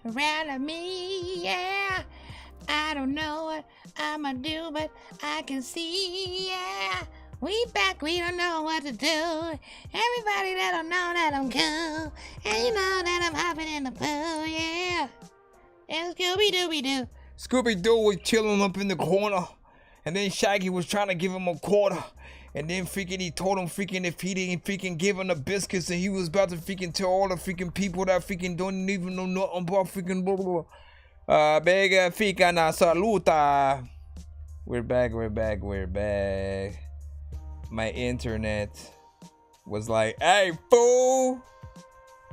around me, yeah. I don't know what I'ma do, but I can see, yeah. We back, we don't know what to do. Everybody that don't know that I'm cool. And you know that I'm hopping in the pool, yeah. And Scooby-Dooby-Doo. Scooby-Doo was chilling up in the corner. And then Shaggy was trying to give him a quarter. And then freaking he told him freaking if he didn't freaking give him the biscuits and he was about to freaking tell all the freaking people that freaking don't even know nothing about freaking blah blah blah. Bega fica na saluta. We're back. My internet was like, hey fool,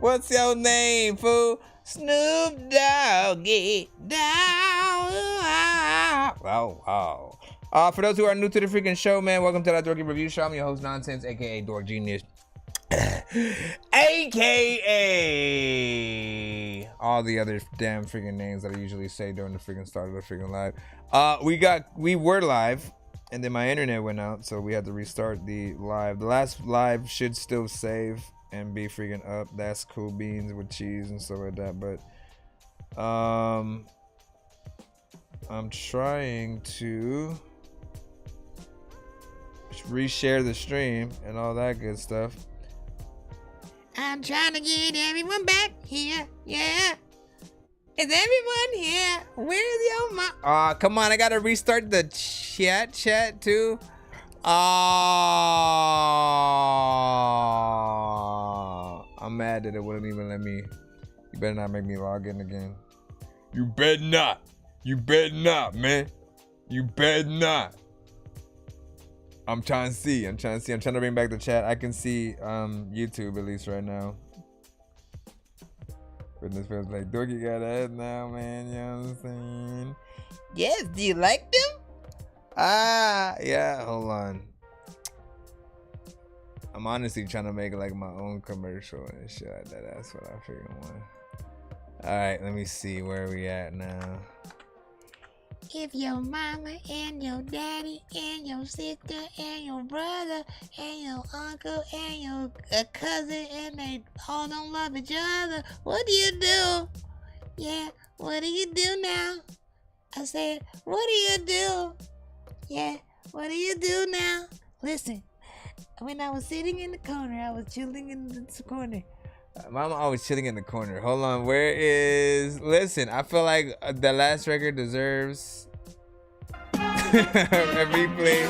what's your name, fool? Snoop Doggy down. Wow. For those who are new to the freaking show, man, welcome to that Dorky Review Show. I'm your host, Nonsenze, aka Dork Genius, aka all the other damn freaking names that I usually say during the freaking start of the freaking live. We were live, and then my internet went out, so we had to restart the live. The last live should still save and be freaking up. That's cool beans with cheese and stuff like that. But I'm trying to reshare the stream and all that good stuff. I'm trying to get everyone back here, yeah. Is everyone here? Where's your mom? Come on, I gotta restart the chat too. I'm mad that it wouldn't even let me. You better not make me log in again. You better not, man. You better not. I'm trying to see. I'm trying to bring back the chat. I can see YouTube at least right now. Goodness feels like Dorky got ahead now, man. You know what I'm saying? Yes, do you like them? Yeah, hold on. I'm honestly trying to make like my own commercial and shit like that. That's what I figured want. Alright, let me see where we at now. If your mama and your daddy and your sister and your brother and your uncle and your cousin and they all don't love each other, what do you do? Yeah, what do you do now? I said, what do you do? Yeah, what do you do now? Listen, when I was sitting in the corner, I was chilling in the corner. Mama always chilling in the corner. Hold on, where is... Listen, I feel like the last record deserves a replay.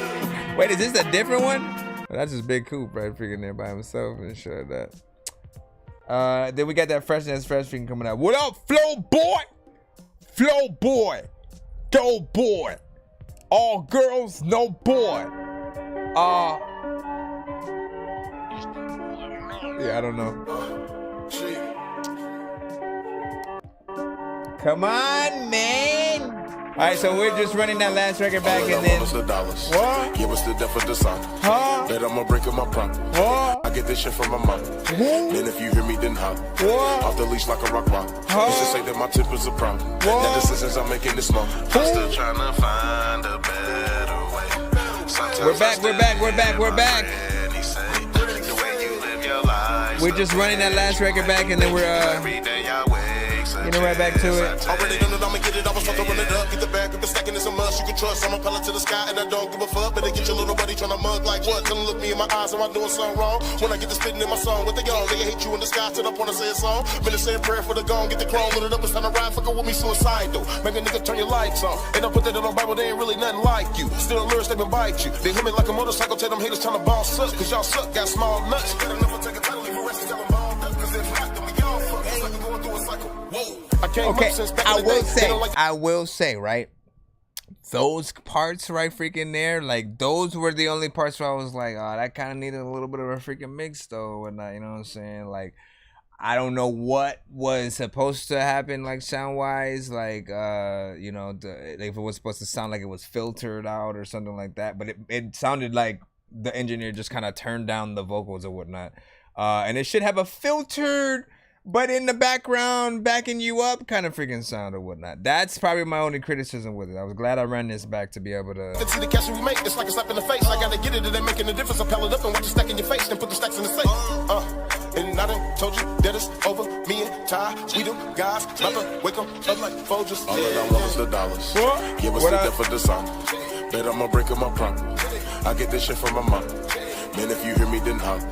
Wait, is this a different one? Well, that's just Big Coop right freaking there by himself and shit like that. Then we got that fresh freaking coming out. What up, Flow Boy? Flow Boy. Go Boy. All girls, no boy. Yeah, I don't know. Come on, man. All right, so we're just running that last record back and then. What? Give us the death of the song. Huh? Bet I'ma break up my prom. What? I get this shit from my mom. Then if you hear me, then holler. What? Off the leash like a rock rock. Huh? Used to say that my tip is a problem. The decisions I'm making this month. I'm still trying to find a better way. Sometimes We're back. We're just running that last record back and then we're getting right back to it. Already done it, I'ma get it. I was supposed to run it up. Get the bag, get the stacking in some must. You can trust. I'm a pellet to the sky and I don't give a fuck. Better get your little buddy trying to mug like what? Tell them look me in my eyes. Am I doing something wrong? When I get to spitting in my song, what they on? They hate you in the sky. Till I wanna say a song. Been to say a prayer for the gone. Get the chrome, load it up. It's time to ride. Fuck with me, suicidal. Make a nigga turn your lights on. And I put that in the Bible. They ain't really nothing like you. Still lyrics, they been bite you. They hit me like a motorcycle. Tell them haters trying to boss up. Cause y'all suck, got small nuts. Better never take a title. Leave a rest and tell them ball up. Cause if not, then we all fuck. It's like going through a cycle. Whoa. Okay, I will say, right? Those parts right freaking there, like those were the only parts where I was like, oh, that kind of needed a little bit of a freaking mix though, and you know what I'm saying? Like, I don't know what was supposed to happen, like sound wise, like you know, if it was supposed to sound like it was filtered out or something like that, but it sounded like the engineer just kind of turned down the vocals or whatnot, and it should have a filtered but in the background, backing you up kind of freaking sound or whatnot. That's probably my only criticism with it. I was glad I ran this back to be able to. Let's see the cash we make. It's like a slap in the face. I gotta get it. It ain't making a difference. I pile it up and watch it stack in your face. Then put the stacks in the safe. And I done told you that it's over. Me and Ty, we them guys. About to wake up like Folgers. All that I want is the dollars. Give us the death for the song. Bet I'ma break up my problem. I get this shit from my mom. Man, if you hear me, then holler.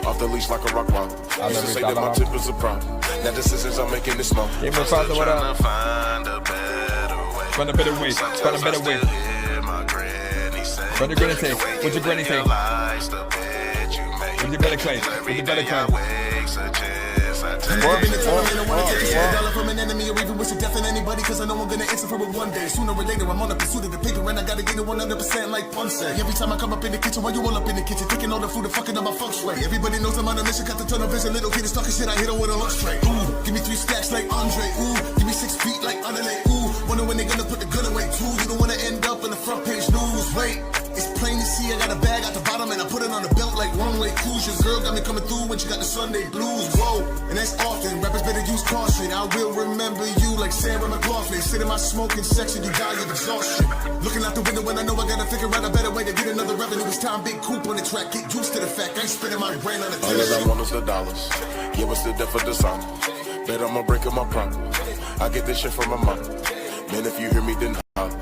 Off the leash like a rock wall. Used to say that my tip is a problem. Now decisions I'm making this small. Give me a father, what up? Find a better way. Find a better way. Find a better way. What your granny say? What your granny say? What you better claim? What you better claim? From an enemy or even wish to death in anybody, cause I know I'm gonna answer for it one day. Sooner or later, I'm on the pursuit of the paper, and I gotta get it 100% like Ponce. Every time I come up in the kitchen, while you all up in the kitchen, taking all the food and fucking up my feng shui. Everybody knows I'm on a mission, got the tunnel vision. Little kid is talking shit, I hit him with a look straight. Ooh, give me 3 stacks like Andre. Ooh, give me 6 feet like Underlay. Ooh, wonder when they gonna put the gun away. Too, you don't wanna end up in the front page news. Wait, it's plain to see I got a bag at the bottom and I put it on the belt like one-way cruise. Your girl got me coming through when she got the Sunday blues. Whoa, and that's often. Rappers better use caution. I will remember you like Sarah McLaughlin. Sit in my smoking section, you die of exhaustion. Looking out the window when I know I gotta figure out a better way to get another revenue. It's time, big coupe on the track. Get used to the fact I ain't spending my brain on the all that I want is the dollars. Give us the death for the song. Bet I'ma break up my problem. I get this shit from my mom. Man, if you hear me, then holler.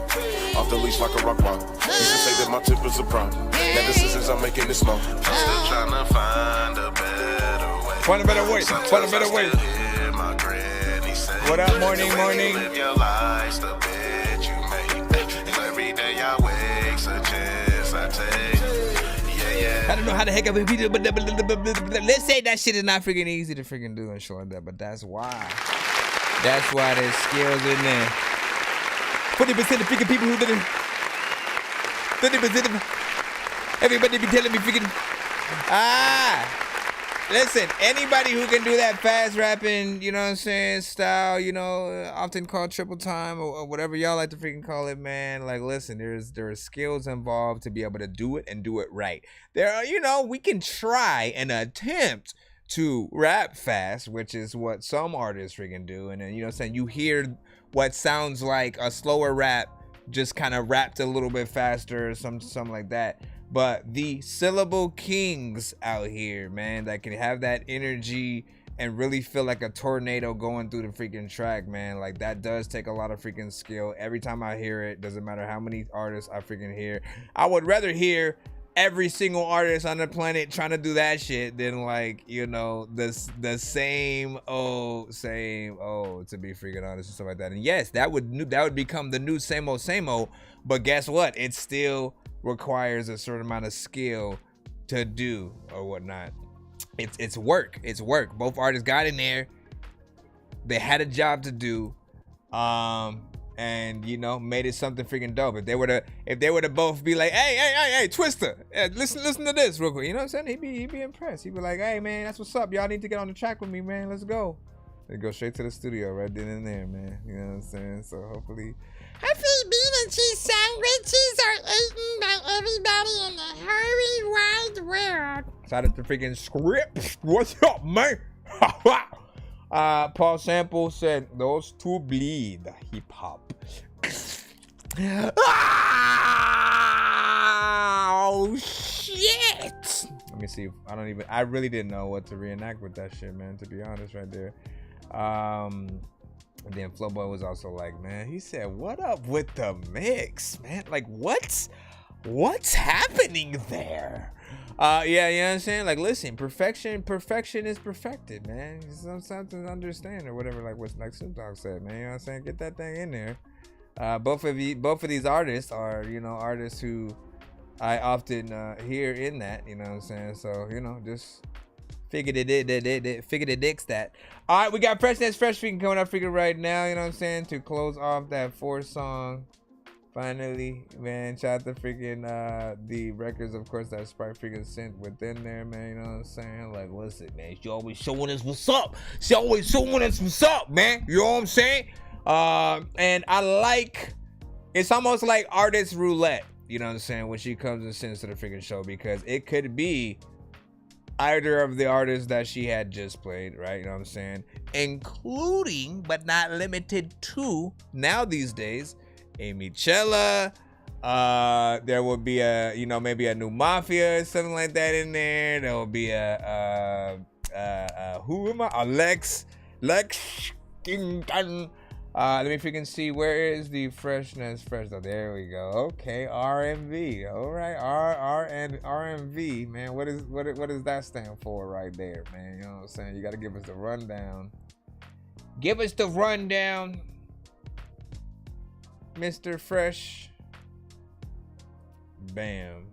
Off the leash like a rock wall. Used to say that my tip is a problem. Now decisions I'm making this small. I'm still trying to find a better way. Find a better way. Find a better way. What up, morning? Live your life, the bed you make. And every day I wake, a chance I take. Yeah. I don't know how the heck I'm gonna but let's say that shit is not freaking easy to freaking do and shit like that, but that's why. That's why there's skills in there. 40% of freaking people who did it. 30% of everybody be telling me freaking listen, anybody who can do that fast rapping, you know what I'm saying, style, you know, often called triple time or whatever y'all like to freaking call it, man. Like, listen, there are skills involved to be able to do it and do it right. There are, you know, we can try and attempt to rap fast, which is what some artists freaking do. And then, you know what I'm saying, you hear what sounds like a slower rap just kind of rapped a little bit faster or something like that. But the syllable kings out here, man, that can have that energy and really feel like a tornado going through the freaking track, man, like that does take a lot of freaking skill. Every time I hear it, doesn't matter how many artists I freaking hear, I would rather hear every single artist on the planet trying to do that shit than, like, you know, the same old to be freaking honest and stuff like that. And yes, that would become the new same old, but guess what, it still requires a certain amount of skill to do or whatnot. It's work. Both artists got in there, they had a job to do, and you know, made it something freaking dope. If they were to both be like, hey, Twister, listen to this real quick, you know what I'm saying, he'd be impressed. He'd be like, hey man, that's what's up, y'all need to get on the track with me, man, let's go. They go straight to the studio right then and there, man, you know what I'm saying. So hopefully bean and cheese sandwiches are eaten by everybody in the whole wide world. Shout out to freaking Scripts. What's up, man? Paul Sample said, those two bleed hip hop. Oh shit. Let me see. I really didn't know what to reenact with that shit, man, to be honest, right there. And then Flowboy was also like, man, he said, what up with the mix, man? Like, what's happening there? Yeah, you know what I'm saying? Like, listen, perfection is perfected, man. Something to understand or whatever, like what Snoop Dogg said, man. You know what I'm saying? Get that thing in there. Both of these artists are, you know, artists who I often hear in that, you know what I'm saying? So, you know, just figure the dicks that. All right, we got Fresh freaking coming up freaking right now, you know what I'm saying, to close off that 4-song. Finally, man, shout out to freaking the records, of course, that Spark freaking sent within there, man, you know what I'm saying? Like, listen, man, she always showing us what's up. She always showing us what's up, man. You know what I'm saying? And I like, it's almost like artist roulette, you know what I'm saying, when she comes and sends to the freaking show, because it could be either of the artists that she had just played, right? You know what I'm saying? Including, but not limited to, now these days, Amy Chella. There will be a, you know, maybe a new Mafia or something like that in there. There will be who am I? Lex. Let me freaking see, where is the freshness fresh? Oh, there we go. Okay, RMV. All right, RMV, man. What does that stand for right there, man? You know what I'm saying? You got to give us the rundown. Give us the rundown, Mr. Fresh. Bam.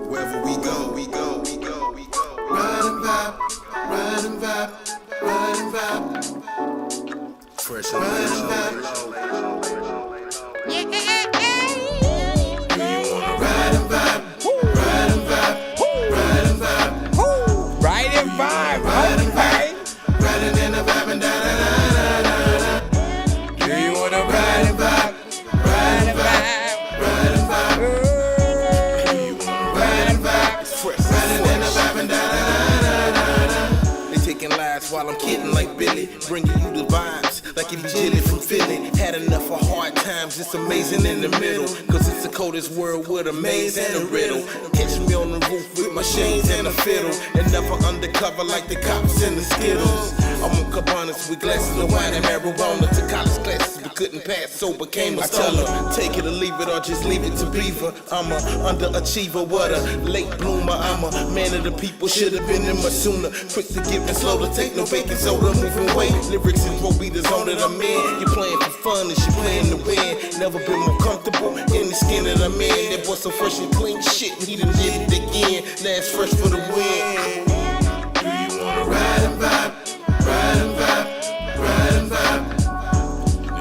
Wherever we go, we go, we go, we go. Ride and vibe, ride and vibe, ride and vibe. Fresh and ride and vibe. Yeah. Ride and vibe, ride and vibe, ride and vibe. Ride and vibe, okay. Riding and a vibe and da da da da da. Do you wanna ride and vibe? Ride and vibe, Ride and vibe, ride and vibe. riding and a vibe and da da da da da. They taking lives while I'm kidding like Billy, bringing you the vibes like it be Jilly from Philly. Had enough of hard times, it's amazing in the middle, cause it's the coldest world with a maze and a riddle. Catch me on the roof with my chains and a fiddle, and never undercover like the cops in the Skittles. I'm on cabanas with glasses of wine and marijuana, to college classes but couldn't pass, so became a stoner. I tell her, take it or leave it, or just leave it to Beaver. I'm a underachiever, what a late bloomer. I'm a man of the people, should've been in much sooner. Quick to give and slow to take, no baking soda, moving weight. Lyrics is what be the zone that I'm in. You playing for fun and she playing to win. Never been more comfortable in the skin that I'm in. That boy so fresh and clean, shit, he done did it again. Now it's fresh for the win. Do you wanna ride and vibe? Ride and vibe, ride and vibe.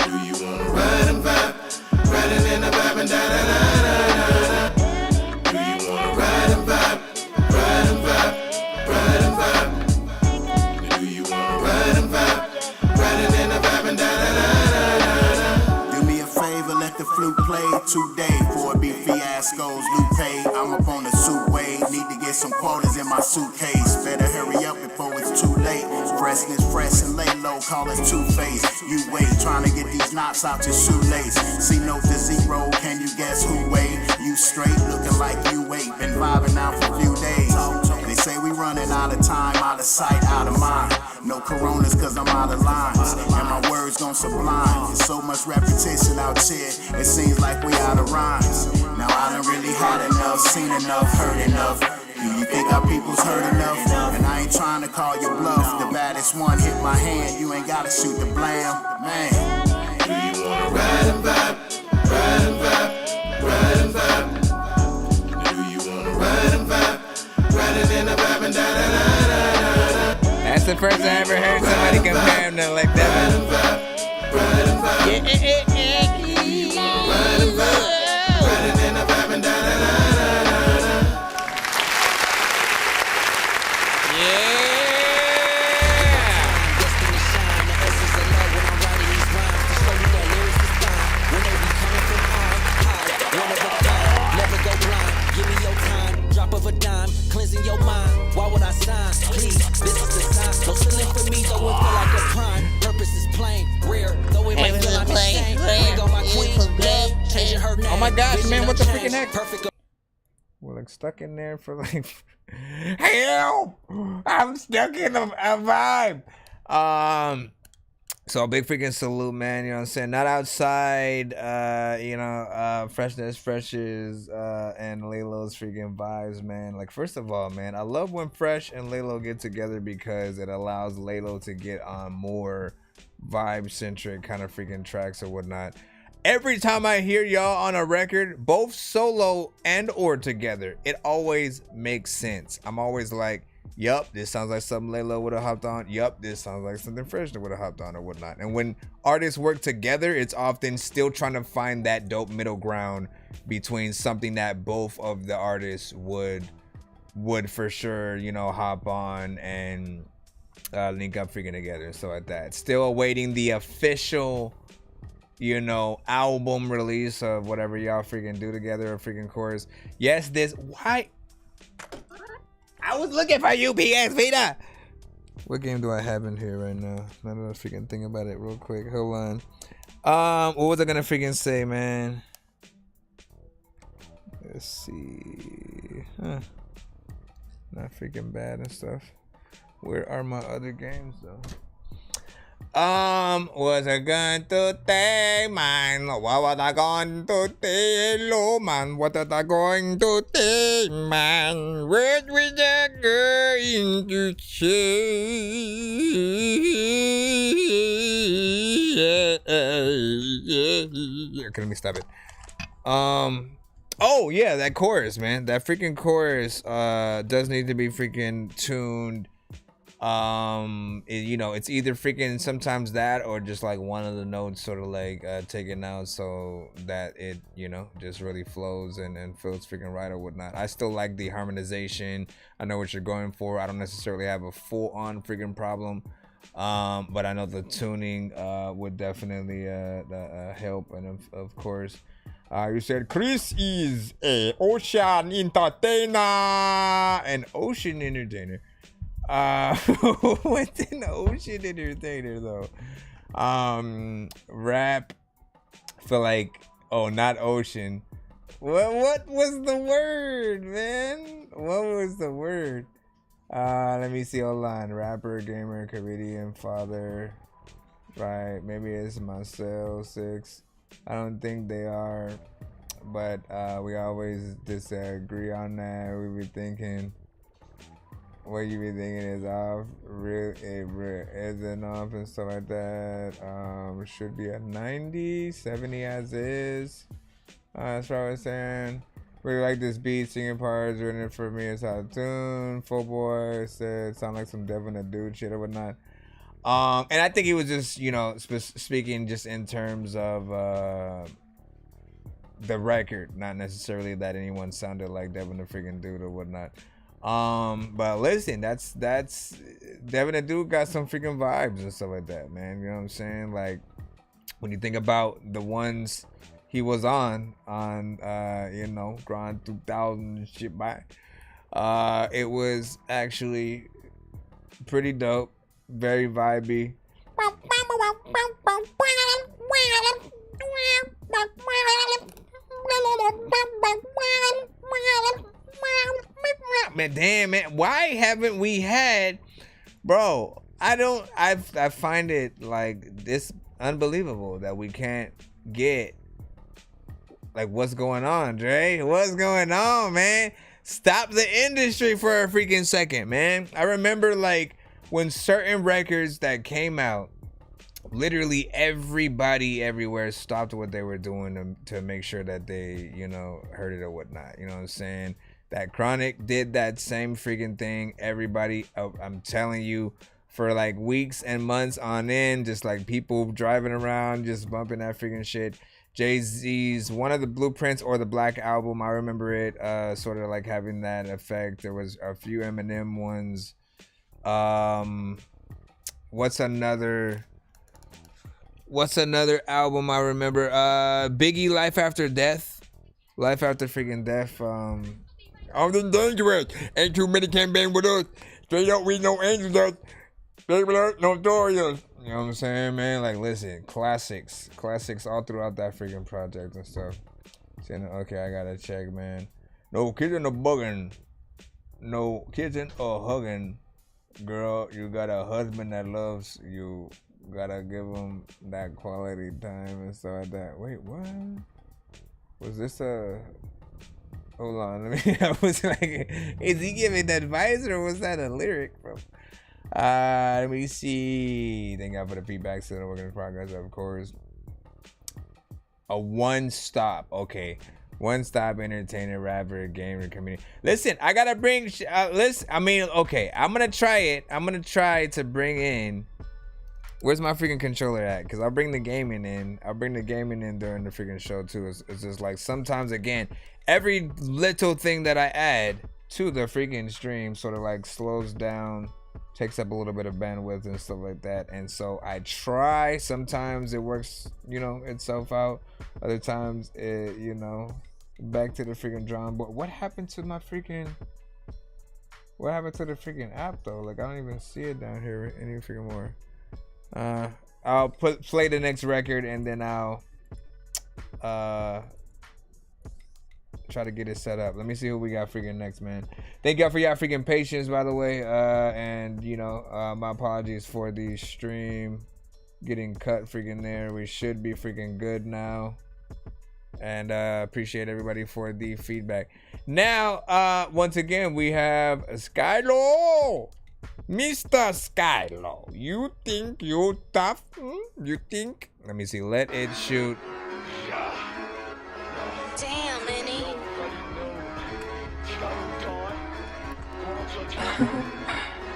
Do you wanna ride and vibe? Riding and a vibe and da da da da da. Do you wanna ride and vibe? Ride and vibe, ride and vibe. Do you wanna ride and vibe? Riding and a vibe and da da da da da. Do me a favor, let the flute play today. For it be fiascos, Lupe. I'm up on the suit way. Need to get some quotas in my suitcase. Better hurry up before it's too late. Freshness fresh and lay low, call us two-face. You wait, trying to get these knots out your shoelace. C note to zero, can you guess who wait? You straight, looking like you wait. Been vibing out for a few days. They say we running out of time, out of sight, out of mind. No coronas cause I'm out of lines, and my words gon' sublime. There's so much repetition out here, it seems like we out of rhymes. Now I done really had enough, seen enough, heard enough. Do you think our people's heard enough? And I ain't trying to call you bluff. The baddest one hit my hand, you ain't gotta shoot the blam. Man, do you wanna ride and vibe? Ride and vibe, ride and vibe. Do you wanna ride and vibe? Riding in a vibe and da da da da da. That's the first I ever heard somebody compare him to like that. Ride and vibe, ride and vibe. Yeah. Ride and vibe, riding in a vibe and da da da da da. Of a dime, cleansing your mind. Why would I sign? Please, this is the sign. No ceiling for me, though it feel like a crime. Purpose is plain, rare, though it might feel like a shame. Ring on my queen, love, changing her name. Oh my gosh, Vision man, what the freaking unchanged. heck? Perfect. We're like stuck in there for like, help! I'm stuck in a vibe. So a big freaking salute, man. You know what I'm saying? Not outside, freshness, freshes, and Laylo's freaking vibes, man. Like, first of all, man, I love when Fresh and Laylo get together because it allows Laylo to get on more vibe-centric kind of freaking tracks or whatnot. Every time I hear y'all on a record, both solo and or together, it always makes sense. I'm always like, yup, this sounds like something Laylo would have hopped on. Yup, this sounds like something Fresh would have hopped on or whatnot. And when artists work together, it's often still trying to find that dope middle ground between something that both of the artists would for sure, hop on and link up freaking together and stuff like that. Still awaiting the official, you know, album release of whatever y'all freaking do together, a freaking chorus. Yes, why? I was looking for you, PS Vita. What game do I have in here right now? Now that I freaking think about it real quick. Hold on. What was I gonna freaking say, man? Let's see. Huh. Not freaking bad and stuff. Where are my other games though? Was I going to take, man? What was I going to tell, man? What was I going to take, man? What was I going to say? Okay, let me stop it. Oh yeah, that chorus, man. That freaking chorus does need to be freaking tuned. You know, it's either freaking sometimes that or just like one of the notes sort of like taken out so that it, you know, just really flows and feels freaking right or whatnot. I still like the harmonization. I know what you're going for. I don't necessarily have a full-on freaking problem, but I know the tuning would definitely help. And of course, you said Chris is a ocean entertainer, an ocean entertainer. What's an ocean entertainer though? Rap for like, oh, not ocean. What was the word, man? What was the word? Let me see. Hold on. Rapper, gamer, comedian, father. Right? Maybe it's Marcel 6. I don't think they are, but we always disagree on that. We be thinking. What you be thinking is off, it isn't off and stuff like that. Should be a 90, 70 as is. That's what I was saying. Really like this beat, singing parts, written it for me, it's out of tune. Full boy said, sound like some Devin a dude shit or whatnot. And I think he was just, you know, speaking just in terms of the record, not necessarily that anyone sounded like Devin a freaking dude or whatnot. But listen, that's Devin the Dude got some freaking vibes and stuff like that, man. You know what I'm saying? Like when you think about the ones he was on you know, Grind 2000 and shit by, it was actually pretty dope, very vibey. Man, damn, man, why haven't we had, bro? I find it like this unbelievable that we can't get, like, what's going on, Dre? What's going on, man? Stop the industry for a freaking second, man. I remember like when certain records that came out, literally everybody everywhere stopped what they were doing to make sure that they, you know, heard it or whatnot. You know what I'm saying? That Chronic did that same freaking thing. Everybody, I'm telling you, for like weeks and months on end, just like people driving around, just bumping that freaking shit. Jay-Z's one of the Blueprints or the Black Album, I remember it sort of like having that effect. There was a few Eminem ones. What's another album I remember? Biggie, Life After Death. Life After freaking Death. I'm the dangerous. Ain't too many can bang with us. Straight up, we no angels. Baby, notorious. You know what I'm saying, man? Like, listen, classics all throughout that freaking project and stuff. Saying, okay, I gotta check, man. No kissing or bugging. No kissing or hugging. Girl, you got a husband that loves you. Gotta give him that quality time and stuff like that. Wait, what? Was this a... Hold on, I was like, is he giving advice or was that a lyric, bro? Let me see. Thank God for the feedback. Still working in progress, of course. A one-stop, okay. One-stop entertainer, rapper, gamer, community. Listen, I gotta bring. Listen, I mean, okay. I'm gonna try it. I'm gonna try to bring in. Where's my freaking controller at? Because I'll bring the gaming in. I'll bring the gaming in during the freaking show too. It's just like sometimes, again, every little thing that I add to the freaking stream sort of like slows down takes up a little bit of bandwidth and stuff like that. And so I try. Sometimes it works, you know, itself out. Other times it, you know, back to the freaking drawing board. What happened to my freaking? What happened to the freaking app though? Like I don't even see it down here any freaking more. I'll play the next record and then I'll try to get it set up. Let me see who we got freaking next, man. Thank y'all for y'all freaking patience, by the way. And you know, my apologies for the stream getting cut freaking there. We should be freaking good now. And appreciate everybody for the feedback. Now, once again, we have Skylo. Mr. Skylo, you think you tough? You think? Let me see. Let it shoot. Damn, Minnie.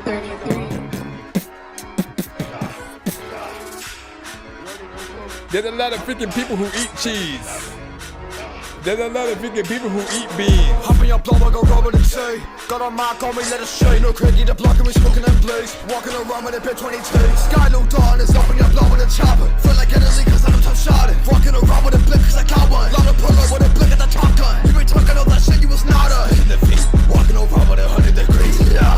33. There's a lot of freaking people who eat cheese. There's a lot of freaking people who eat beans. Hop in your blood, I go rubber the tea. Got a mark on me, let us show. No craigie, the block, and we smoking them blaze. Walking around with a bit 22. Sky low dawn is up in your blood with a chopper. Feel like an elite cause I'm top shot it. Walking around with a blick cause I got one. Lot of puller with a blick at the top gun. You ain't talking all that shit, you was not a. In the feet, walking around with 100 degrees. Yeah,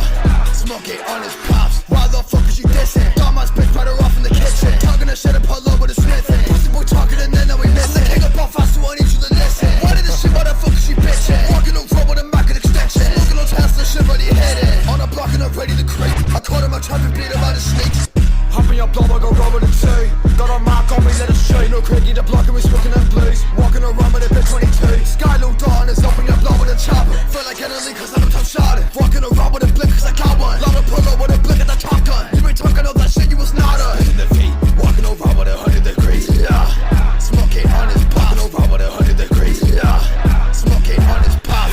smoking on his pops. Why the fuck is you dissing? Got my bitch right off in the kitchen. Talking that shit and pull up with a sniffing. Pussy boy talking and then now we missing. King up on fast, so I need you to listen. Why did this shit motherfucker she bitching? Walking around with a Mac and extension. Looking on Tesla, shit ready headed. On a block and I'm ready to creep. I caught him, I tried to beat him out of sneaks. Hop in your blood, I go rubber the tea. Got a mark on me, let us show. No craigie, the block and we smoking them blaze. Walking around with a bit 22. Sky low dawn is up in your blood with a chopper. Feel like an elite cause I'm top shot it. Walking around with a blick cause I got one. Lot of puller with a blick at the top gun. You ain't talking all that shit, you was not a. In the feet, walking around with 100 degrees. Yeah, smoking on his pop. Walking around with 100 degrees. Yeah, smoking on his pop.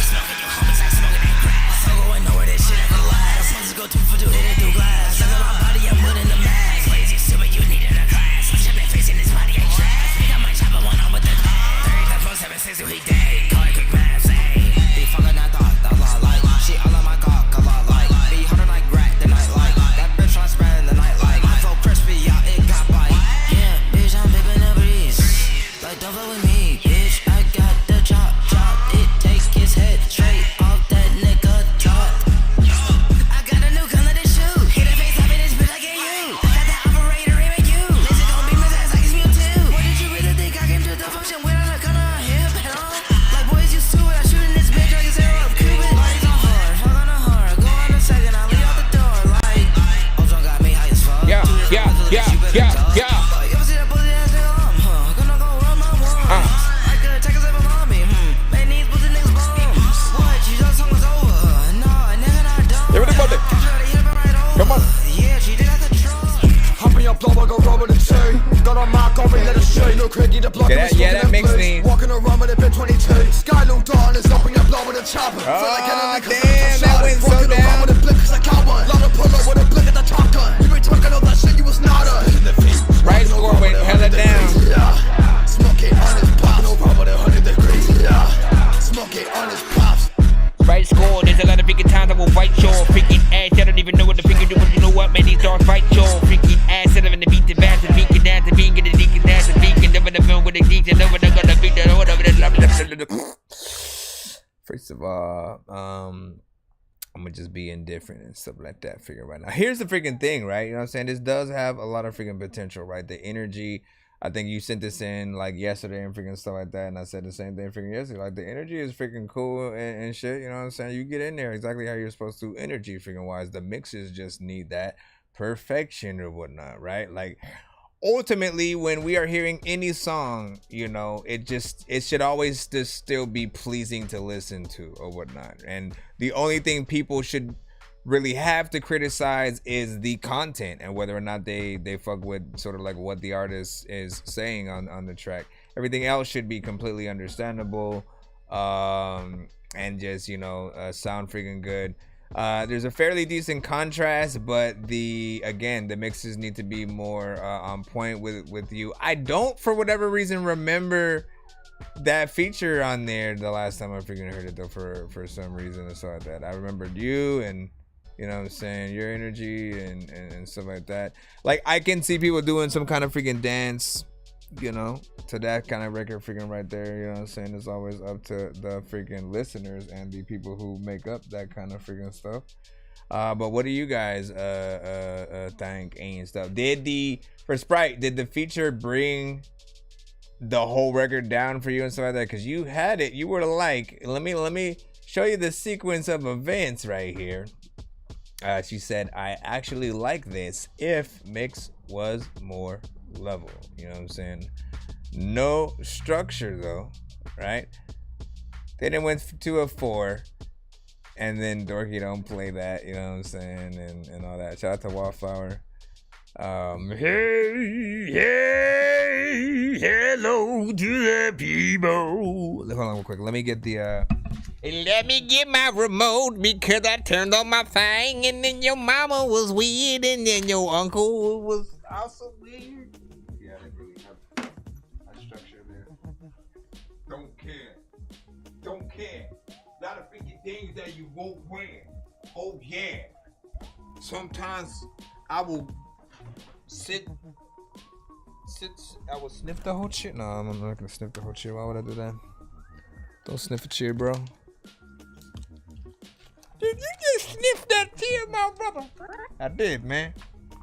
Yeah, that makes me. Walking around with a bit 22. Sky low dawn is up in your blood with a chopper. Oh, damn, that went so Walking around down. with a blick cause I got one. Lot of puller with a blick at the top gun. You ain't talking all that shit, you was not a. In the feet, Right score went hella down. Yeah, smoking on his pops. Around with 100 degrees. Yeah, smoking on his pops. Right score, there's a lot of freaking times I will fight your freaking ass. I don't even know what the freaking do, but you know what, man, these stars fight your freaking ass. Set up in the beat, the bass, the beat, down the beat, get the deacon, down the beat, and over the film with the geeks, and over the gonna beat the order of the. First of all, I'm gonna just be indifferent and stuff like that. Figure right now. Here's the freaking thing, right? You know what I'm saying? This does have a lot of freaking potential, right? The energy. I think you sent this in like yesterday and freaking stuff like that, and I said the same thing freaking yesterday. Like the energy is freaking cool and shit. You know what I'm saying? You get in there exactly how you're supposed to, energy freaking wise. The mixes just need that perfection or whatnot, right? Like ultimately, when we are hearing any song, you know, it should always just still be pleasing to listen to or whatnot. And the only thing people should really have to criticize is the content and whether or not they fuck with sort of like what the artist is saying on the track. Everything else should be completely understandable and just, you know, sound freaking good. There's a fairly decent contrast, but the mixes need to be more on point with you. I don't, for whatever reason, remember that feature on there the last time I freaking heard it though, for some reason or so like that. I remembered you and You know what I'm saying? Your energy and stuff like that. Like, I can see people doing some kind of freaking dance, you know, to that kind of record freaking right there. You know what I'm saying? It's always up to the freaking listeners and the people who make up that kind of freaking stuff. But what do you guys think and stuff? For Sprite, did the feature bring the whole record down for you and stuff like that? Because you had it, you were like, let me show you the sequence of events right here. She said, I actually like this if mix was more level. You know what I'm saying? No structure though, right? Then it went to a 4. And then Dorky don't play that, you know what I'm saying, and all that. Shout out to Wildflower. Hey, hello to the people. Hold on real quick. Let me get the Let me get my remote because I turned on my thing, and then your mama was weird, and then your uncle was also weird. Yeah, they really have a structure there. Don't care. Don't care. A lot of freaking things that you won't wear. Oh yeah. Sometimes I will I will sniff the whole shit. No, I'm not gonna sniff the whole shit. Why would I do that? Don't sniff a cheer, bro. Did you just sniff that tear, my brother? I did, man.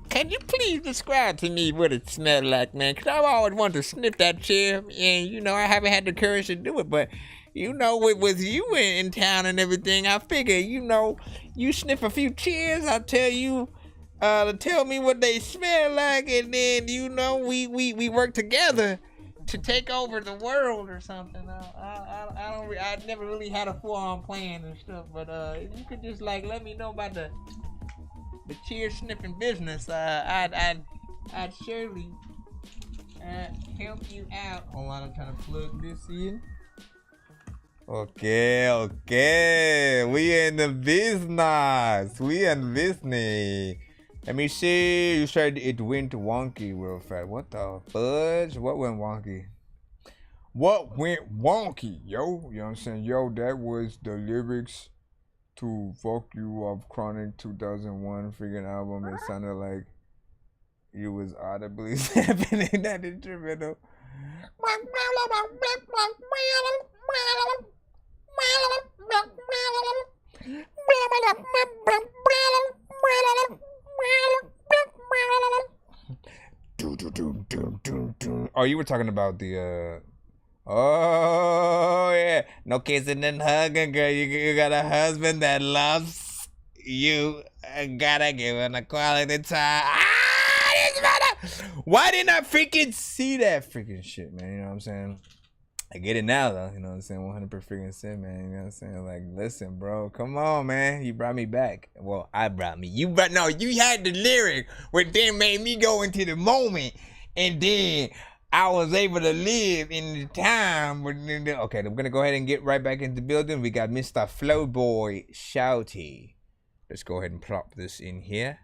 Can you please describe to me what it smelled like, man? Because I've always wanted to sniff that chair, and, you know, I haven't had the courage to do it, but, you know, with you in town and everything, I figure, you know, you sniff a few chairs, I'll tell you, to tell me what they smell like, and then, you know, we work together to take over the world or something. I never really had a forearm plan and stuff, but if you could just like let me know about the cheer sniffing business, I'd surely help you out. Hold on, I'm trying to plug this in. Okay, we in the business. Let me see. You said it went wonky real fast. What the fudge? What went wonky? What went wonky, yo? You know what I'm saying? Yo, that was the lyrics to Fuck You Off Chronic 2001 freaking album. It sounded like you was audibly snapping in that instrumental. Oh, you were talking about the oh yeah, no kissing and hugging, girl. You got a husband that loves you. I gotta give him a quality time. This matter. Why didn't I freaking see that freaking shit, man? You know what I'm saying? I get it now though. You know what I'm saying? 100%, man. You know what I'm saying? Like, listen, bro, come on, man. You brought me back. Well, I brought me. You had the lyric, which then made me go into the moment, and then I was able to live in the time. Okay, I'm gonna go ahead and get right back into the building. We got Mr. Flowboy Shouty. Let's go ahead and plop this in here,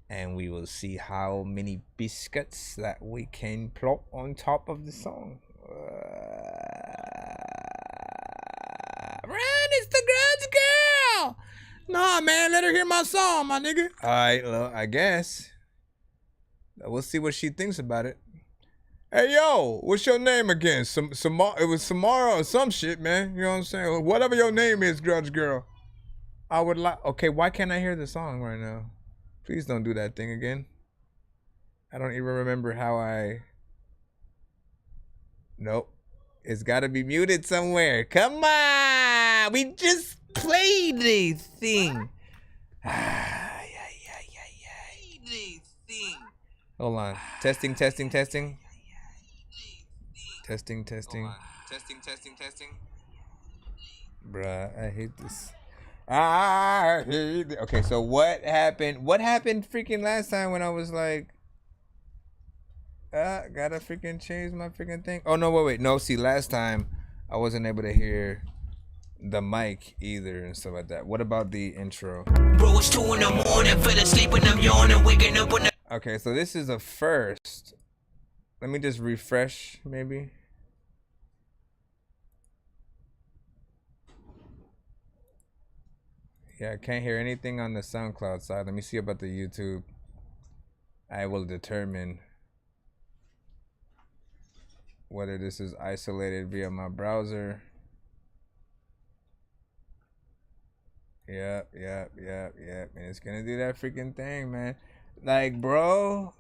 and we will see how many biscuits that we can plop on top of the song. Run, it's the grudge girl. Nah, man, let her hear my song, my nigga. All right, well, I guess we'll see what she thinks about it. Hey, yo, what's your name again? It was Samara or some shit, man. You know what I'm saying? Whatever your name is, grudge girl. I would like. Okay, why can't I hear the song right now? Please don't do that thing again. I don't even remember how I. Nope. It's got to be muted somewhere. Come on. We just played the thing. Hold on. Testing. Testing. Bruh, I hate this. I hate it. Okay, so what happened? What happened freaking last time when I was like, gotta freaking change my freaking thing. Oh no, wait. No, see, last time I wasn't able to hear the mic either and stuff like that. What about the intro? Bro, it's 2 in the morning, fell asleep and I'm yawning, waking up on the. Okay, so this is a first. Let me just refresh, maybe. Yeah, I can't hear anything on the SoundCloud side. Let me see about the YouTube. I will determine whether this is isolated via my browser. Yep. And it's gonna do that freaking thing, man. Like, bro.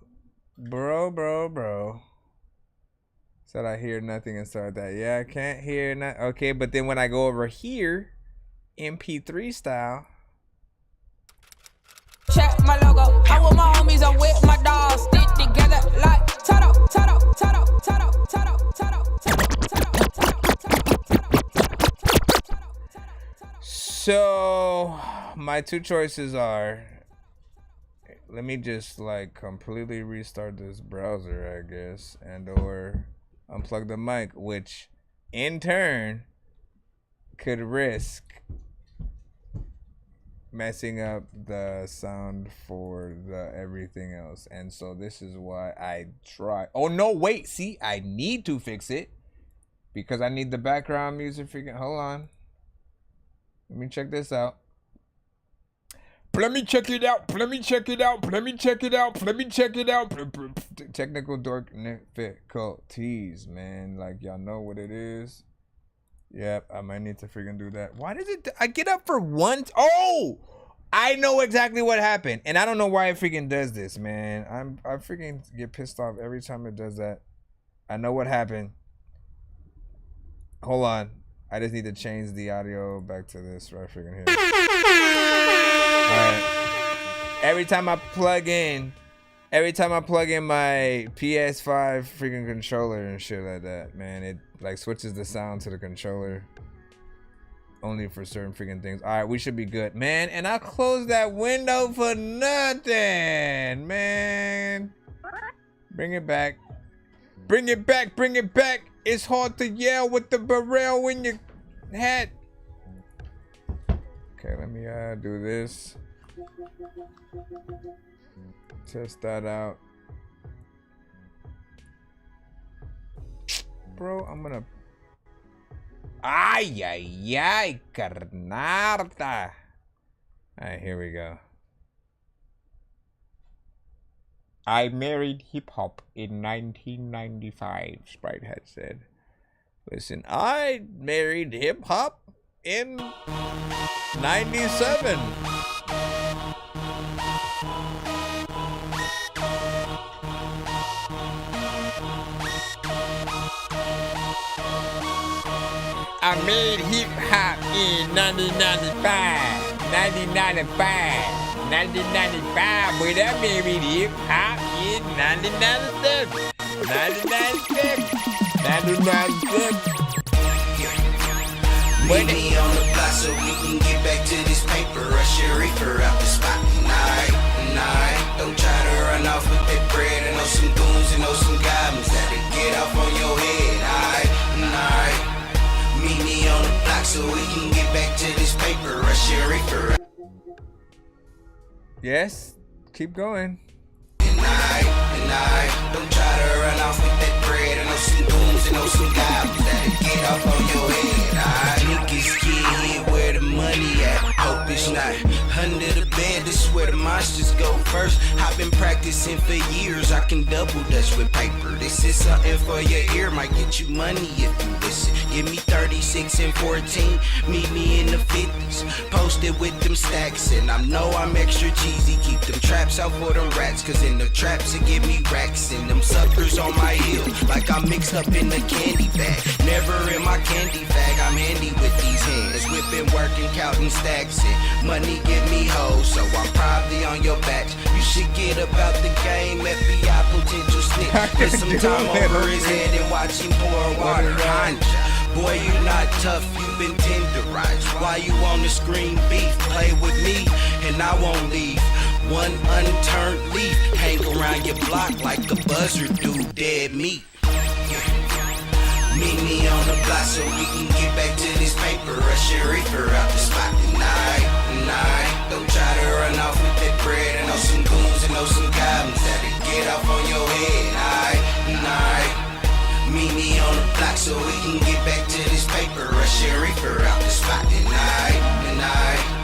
Said I hear nothing and stuff like that. Yeah, I can't hear nothing. Okay, but then when I go over here, MP3 style. Check my logo. I with my homies, I'm with my dogs. Stick together like Toto. So my two choices are, let me just like completely restart this browser, I guess, and or unplug the mic, which in turn could risk messing up the sound for the everything else. And so this is why I try. Oh no, wait, see, I need to fix it because I need the background music. Hold on, let me check this out. Let me check it out. Technical dork difficulties, man. Like, y'all know what it is. Yep, I might need to freaking do that. Why does it? I get up for once. Oh, I know exactly what happened, and I don't know why it freaking does this, man. I freaking get pissed off every time it does that. I know what happened. Hold on, I just need to change the audio back to this right freaking here. All right. Every time I plug in my PS5 freaking controller and shit like that, man, it like switches the sound to the controller only for certain freaking things. All right, we should be good, man. And I closed that window for nothing, man. Bring it back. It's hard to yell with the barrel in your head. Okay, let me do this. Test that out. Bro, I'm gonna... Ay, carnarta. Alright, here we go. I married hip-hop in 1995, Sprite had said. Listen, I married hip-hop in 97. I made hip hop in 1995, but I married hip hop in 1997. Meet me on the block so we can get back to this paper. Rush your reefer out the spot. Night. Don't try to run off with that bread. I know some goons and know some goblins that'll get off on your head. Night. Meet me on the block so we can get back to this paper. Rush your reefer. Yes, keep going. Night. Don't try to run off with that bread. I know some goons and know some goblins that'll get off on your head. Niggas get hit where the money at. Hope it's not under the bed. This is where the monsters go first. I've been practicing for years. I can double dutch with paper. This is something for your ear. Might get you money if you listen. Give me 36 and 14. Meet me in the 50s. Posted with them stacks. And I know I'm extra cheesy. Keep them traps out for them rats. Cause in the traps it give me racks. And them suckers on my heel. Like I'm mixed up in the candy bag. Never in my candy bag. I'm handy with these hands. Whipping, working, counting stacks. And money give me hoes. So I'm probably on your back. You should get about the game. FBI potential snitch. Put some time over his head and watch him pour water. Boy, you not tough, you been tenderized. Why you on the screen beef? Play with me and I won't leave. One unturned leaf hang around your block like a buzzard do dead meat. Meet me on the block so we can get back to this paper. Rush your reefer out the spot. Night. Don't try to run off with that bread. I know some goons and know some goblins that'll get off on your head. Night. Meet me on the block so we can get back to this paper. Rush your reefer out the spot. Night.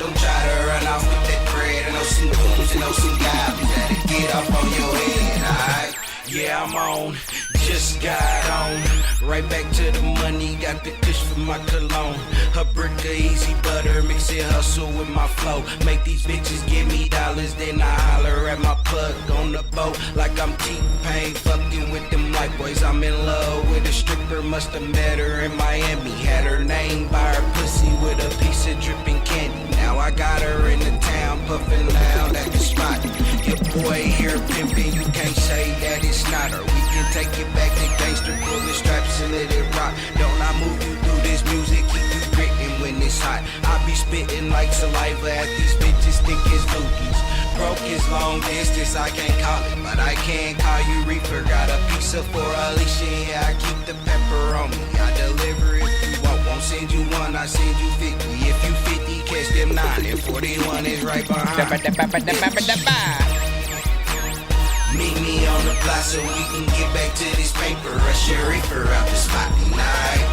Don't try to run Yeah, I'm on, just got on. Right back to the money, got the kush for my cologne. A brick of easy butter, mix it hustle with my flow. Make these bitches give me dollars, then I holler at my plug on the boat. Like I'm T-Pain, fucking with them white boys. I'm in love with a stripper, must have met her in Miami. Had her name by her pussy with a piece of dripping candy. Now I got her in the town, puffin' loud at the spot. Your boy here pimpin', you can't say that it's not her. We can take it back to gangster, pull the straps and let it rock. Don't I move you through this music, keep you grittin' when it's hot. I be spittin' like saliva at these bitches, think it's loogies. Broke is long distance, I can't call it, but I can call you Reaper. Got a pizza for Alicia, yeah, I keep the pepper on me. I deliver if you want, won't send you one, I send you 50. If you 50, catch them 9, and 41 is right behind. Meet me on the block so we can get back to this paper. Rush your Reaper out the spot tonight.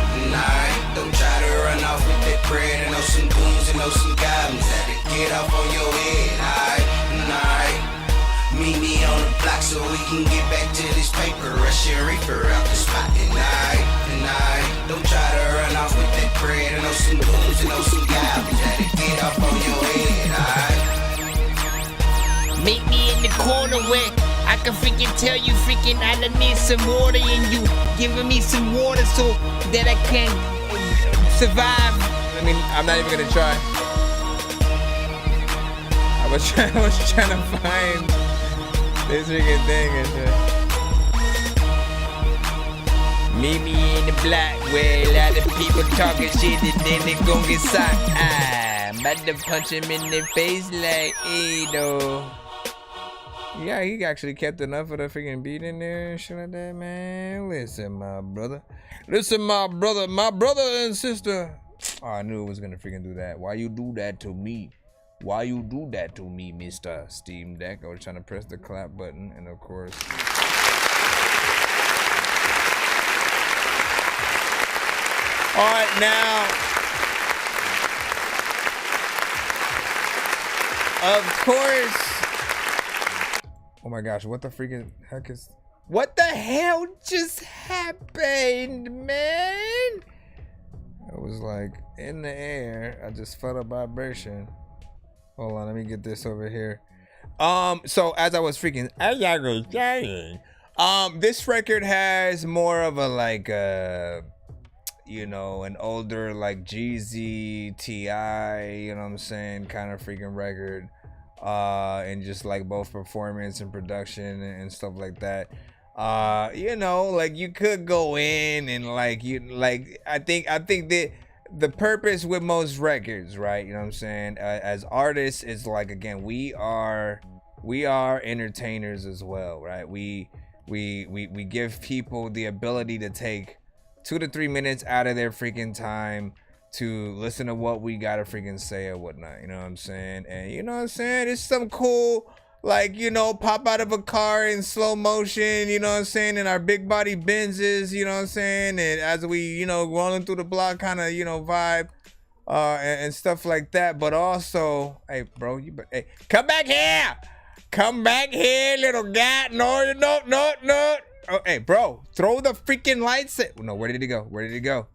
Don't try to run off with that bread. I know some goons and know some goblins that'll get off on your head. Meet me on the block so we can get back to this paper. Rush your Reaper out the spot tonight. Don't try to run off with that bread. I know some goons and know some goblins that'll get off on your head. Meet me in the corner where I can freaking tell you freaking I need some water and you giving me some water so that I can survive. I mean, I'm not even gonna try. I was trying to find this freaking thing and shit. Meet me in the block where a lot of people talking shit and then they gon' get socked. I'm about to punch him in the face like, hey, though. Yeah, he actually kept enough of the freaking beat in there and shit like that, man. Listen, my brother. My brother and sister. Oh, I knew it was gonna freaking do that. Why you do that to me? Why you do that to me, Mr. Steam Deck? I was trying to press the clap button, and of course. All right, now. Of course. Oh my gosh, what the freaking heck is... What the hell just happened, man? It was like in the air. I just felt a vibration. Hold on, let me get this over here. So as I was freaking... this record has more of a like, you know, an older like Jeezy, T.I., you know what I'm saying, kind of freaking record. And just like both performance and production and stuff like that. You know, like you could go in and like I think that the purpose with most records, right? You know what I'm saying? As artists, is like, again, we are entertainers as well, right? We give people the ability to take 2 to 3 minutes out of their freaking time to listen to what we gotta freaking say or whatnot, you know what I'm saying? And you know what I'm saying? It's some cool, like, you know, pop out of a car in slow motion, you know what I'm saying? In our big body Benzes, you know what I'm saying? And as we, you know, rolling through the block kind of, you know, vibe, and stuff like that. But also, hey, bro, hey, come back here! Come back here, little guy. No. Oh, hey, bro, throw the freaking lights at... No, where did he go? Where did he go?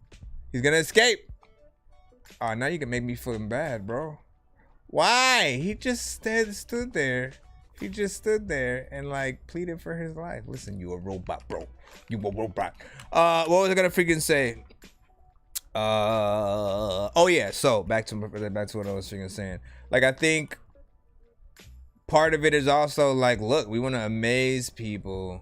He's gonna escape. Oh, now you can make me feel bad, bro. Why? He just stood there. He just stood there and like pleaded for his life. Listen, you a robot, bro. You a robot. What was I gonna freaking say? Oh yeah. So back to what I was freaking saying. Like, I think part of it is also like, look, we want to amaze people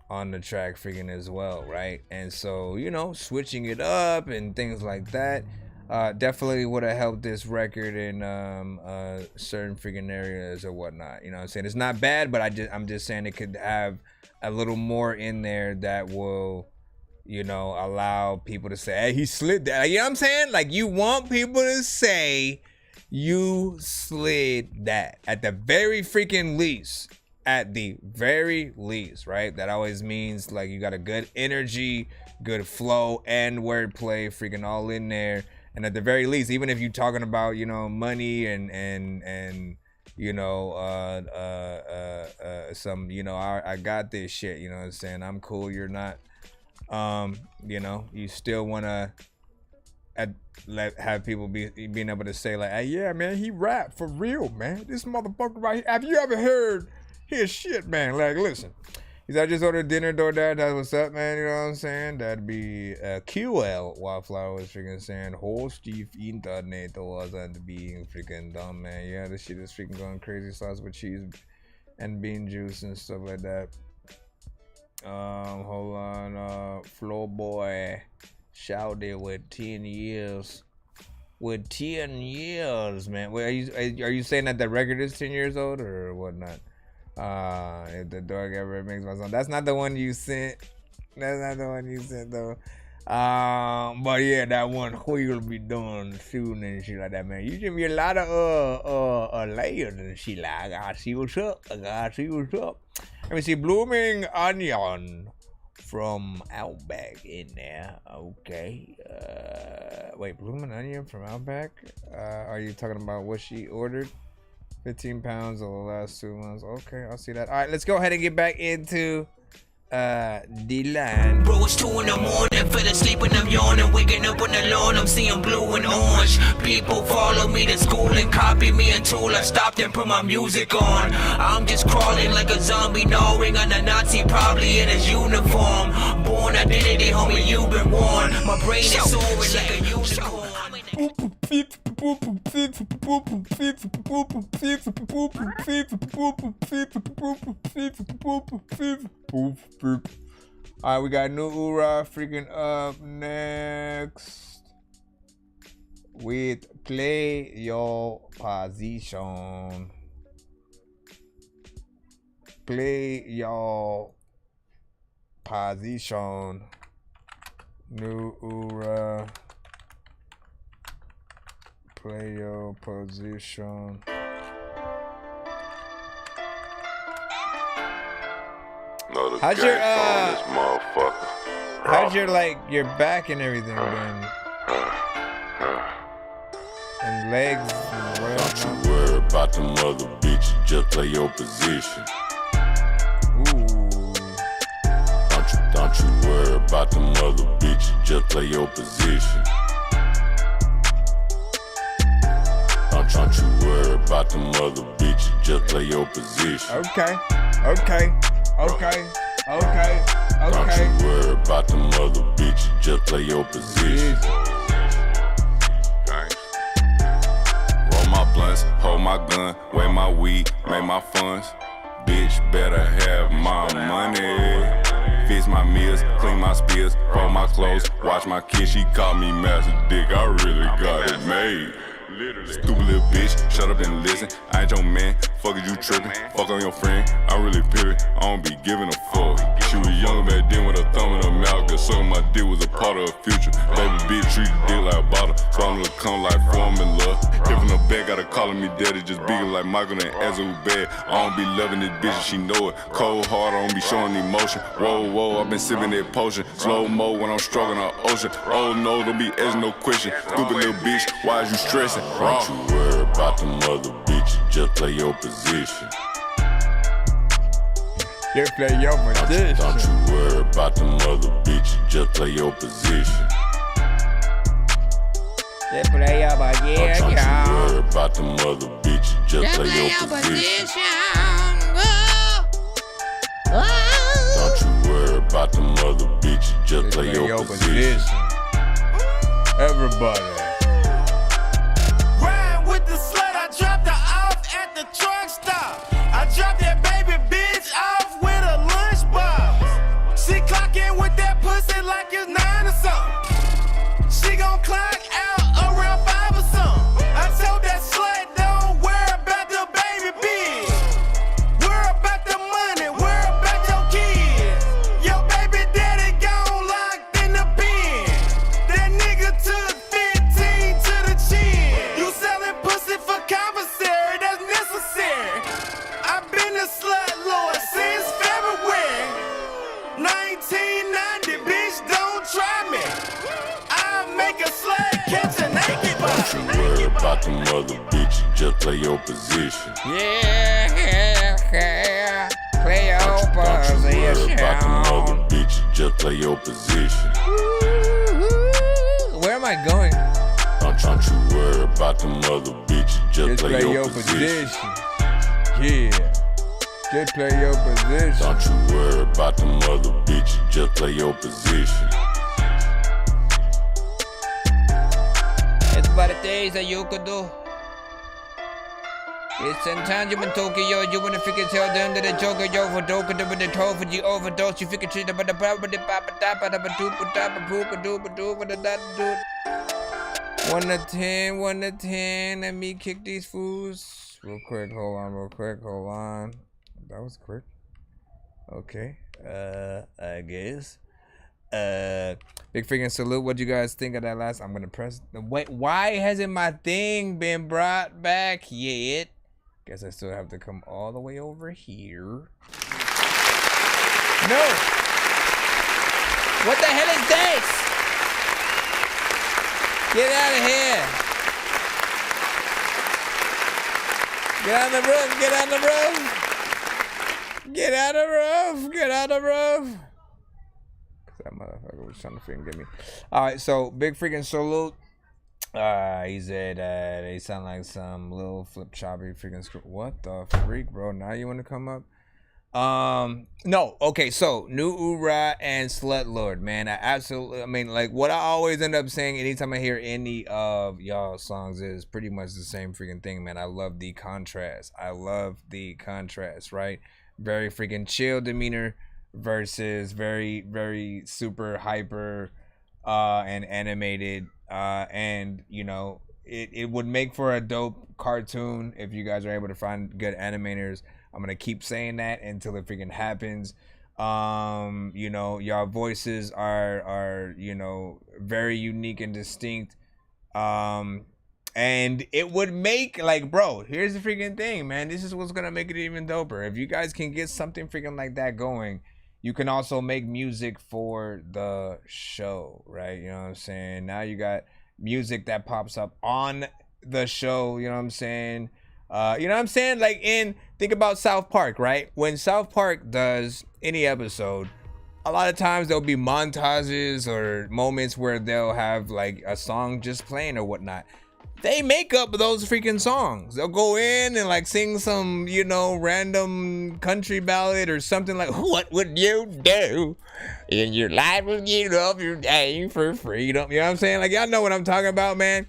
on the track freaking as well, right? And so, you know, switching it up and things like that. Definitely would have helped this record in certain freaking areas or whatnot. You know what I'm saying? It's not bad, but I'm just saying it could have a little more in there that will, you know, allow people to say, hey, he slid that. You know what I'm saying? Like, you want people to say you slid that at the very freaking least. At the very least, right? That always means like you got a good energy, good flow, and wordplay freaking all in there. And at the very least, even if you're talking about, you know, money and you know, some, you know, I got this shit, you know what I'm saying? I'm cool, you're not. You know, you still wanna have people being able to say like, hey, yeah, man, he rap for real, man. This motherfucker right here. Have you ever heard his shit, man? Like, listen. He said, I just ordered dinner, DoorDash. That's what's up, man. You know what I'm saying? That'd be QL. Wildflower was freaking saying, whole Steve internet was and being freaking dumb, man. Yeah, this shit is freaking going crazy. Sauce with cheese and bean juice and stuff like that. Hold on. Flow Boy shouted with 10 years. With 10 years, man. Wait, are you saying that the record is 10 years old or whatnot? If the Dork ever makes my song. That's not the one you sent. That's not the one you sent though. But yeah, that one will be done soon and shit like that, man. You give me a lot of layers and shit like I gotta see what's up. Let me see Blooming Onion from Outback in there. Okay. Wait, Blooming Onion from Outback? Are you talking about what she ordered? 15 pounds over the last 2 months. Okay, I'll see that. All right, let's go ahead and get back into D-Line. Bro, it's 2 in the morning, fell asleep and I'm yawning, waking up on the lawn, I'm seeing blue and orange. People follow me to school and copy me until I stopped and put my music on. I'm just crawling like a zombie, gnawing on a Nazi, probably in his uniform. Born identity, homie, you've been warned. My brain is soaring like a unicorn. Alright, we got New Ura freaking up next with Play Your Position. Play Your Position. New Ura. Play your position. How's your how's your like your back and everything been? And legs and Don't you worry about them other bitches, just play your position. Ooh. Don't you worry about them other bitches, just play your position. Don't you worry about them other bitches, just play your position. Okay. Don't you worry about them other bitches, just play your position. Roll my blunts, hold my gun, weigh my weed, make my funds. Bitch better have my money. Fix my meals, clean my spears, fold my clothes, watch my kids. She call me Master Dick, I really got it made. Stupid little bitch, shut up and listen. I ain't your man, fuck is you trippin'. Fuck on your friend, I really period. I don't be giving a fuck. She was younger back then with her thumb in her mouth, cause sucking my dick was a part of her future. Baby bitch treat the dick like a bottle, swallowing the cum like form in love. Hit from the back, gotta calling me daddy, just bigger like Michael and Azza who bad. I don't be loving this bitch and she know it. Cold hard, I don't be showing emotion. Whoa, I've been sipping that potion. Slow mo when I'm struggling on ocean. Oh no, don't be asking no question. Stupid little bitch, why is you stressing? Don't you worry about them other bitches, just play your position. Just play your position. Don't you worry about them other bitches, just play your position. Just play your position. Don't you worry about them other bitches, just play your position. Don't you worry about them other bitches, just play your position. Everybody. With the slut, I dropped her off at the truck stop. I dropped that baby bitch off with a lunchbox. She clock in with that pussy like it's 9 or something. She gon' clock out around 5 or something. I told that slut, don't worry about the baby bitch. Worry about the money, worry about your kids. Your baby daddy gone locked in the pen. That nigga took 15. about them other bitches, just play your position. Yeah, play your Don't you worry position. about them other bitches, just play your position. Where am I going? Don't you worry about them other bitches, just play your position. Yeah. Just play your position. Don't you worry about them other bitches, just play your position. It's about the days that you could do. It's sometimes you in Tokyo, you wanna figure tell them that the joker yo for dope and with the toe for the overdose, you figure treat about the papa the papa tapa the tupa tapa puka dupa dupa the that dude. 1 to 10, 1 to 10. Let me kick these fools. Real quick, hold on. That was quick. Okay. I guess. Big freaking salute. What do you guys think of that last? I'm gonna press the wait. Why hasn't my thing been brought back yet? Guess I still have to come all the way over here. No. What the hell is this? Get out of here. Get out of the roof. Get out of the roof. Get out of the roof. Get out of the roof. That motherfucker was trying to freaking get me. All right, so big freaking salute. He said they sound like some little flip choppy freaking screw. What the freak, bro? Now you want to come up? No. Okay, so New Ura and Slut Lord, man. I mean, like what I always end up saying anytime I hear any of y'all songs is pretty much the same freaking thing, man. I love the contrast. Right? Very freaking chill demeanor versus very, very super hyper and animated. And you know, it would make for a dope cartoon if you guys are able to find good animators. I'm gonna keep saying that until it freaking happens. You know, y'all voices are you know, very unique and distinct. And it would make, like, bro, here's the freaking thing, man. This is what's gonna make it even doper. If you guys can get something freaking like that going, you can also make music for the show, right? You know what I'm saying? Now you got music that pops up on the show, you know what I'm saying? You know what I'm saying? Like think about South Park, right? When South Park does any episode, a lot of times there'll be montages or moments where they'll have like a song just playing or whatnot. They make up those freaking songs. They'll go in and like sing some, you know, random country ballad or something like, what would you do in your life if you love your day for freedom? You know what I'm saying? Like, y'all know what I'm talking about, man.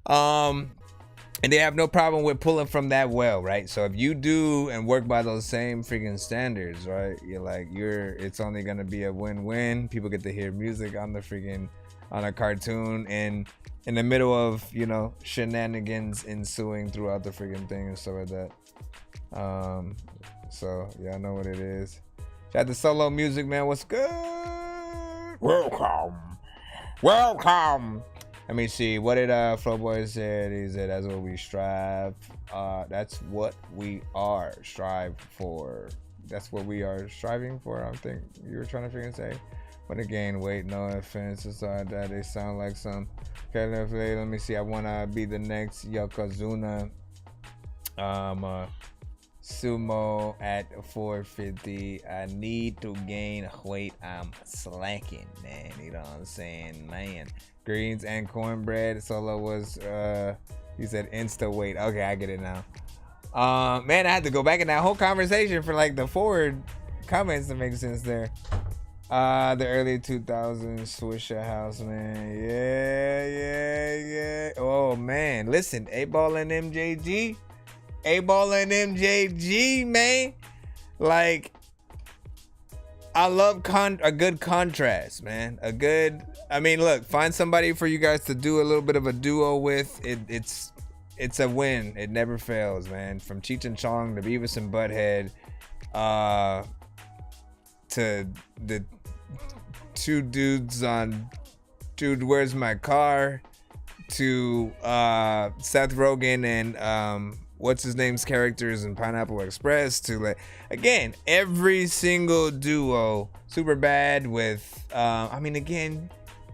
And they have no problem with pulling from that well, right? So if you do and work by those same freaking standards, right? It's only gonna be a win-win. People get to hear music on a cartoon and in the middle of, you know, shenanigans ensuing throughout the freaking thing and stuff like that. So y'all know what it is. Shout out to Solo Music, man. What's good? Welcome. Let me see. What did Flowboy said? He said that's what we strive. That's what we are strive for. That's what we are striving for. I think you were trying to freaking say. But again, wait, no offense. It's all that they sound like some. Okay, let me see. I wanna be the next Yokozuna. Sumo at 450. I need to gain weight. I'm slacking, man. You know what I'm saying, man. Greens and cornbread. Solo was he said insta weight. Okay, I get it now. Man, I had to go back in that whole conversation for like the forward comments to make sense there. The early 2000s Swisher House, man. Yeah. Oh man, listen, A-Ball and MJG. A-Ball and MJG, man. Like, I love a good contrast, man. I mean, look, find somebody for you guys to do a little bit of a duo with. It's a win. It never fails, man. From Cheech and Chong to Beavis and Butthead, to the two dudes on Dude, Where's My Car, to Seth Rogen and what's his name's characters in Pineapple Express, to like, again, every single duo super bad with I mean, again,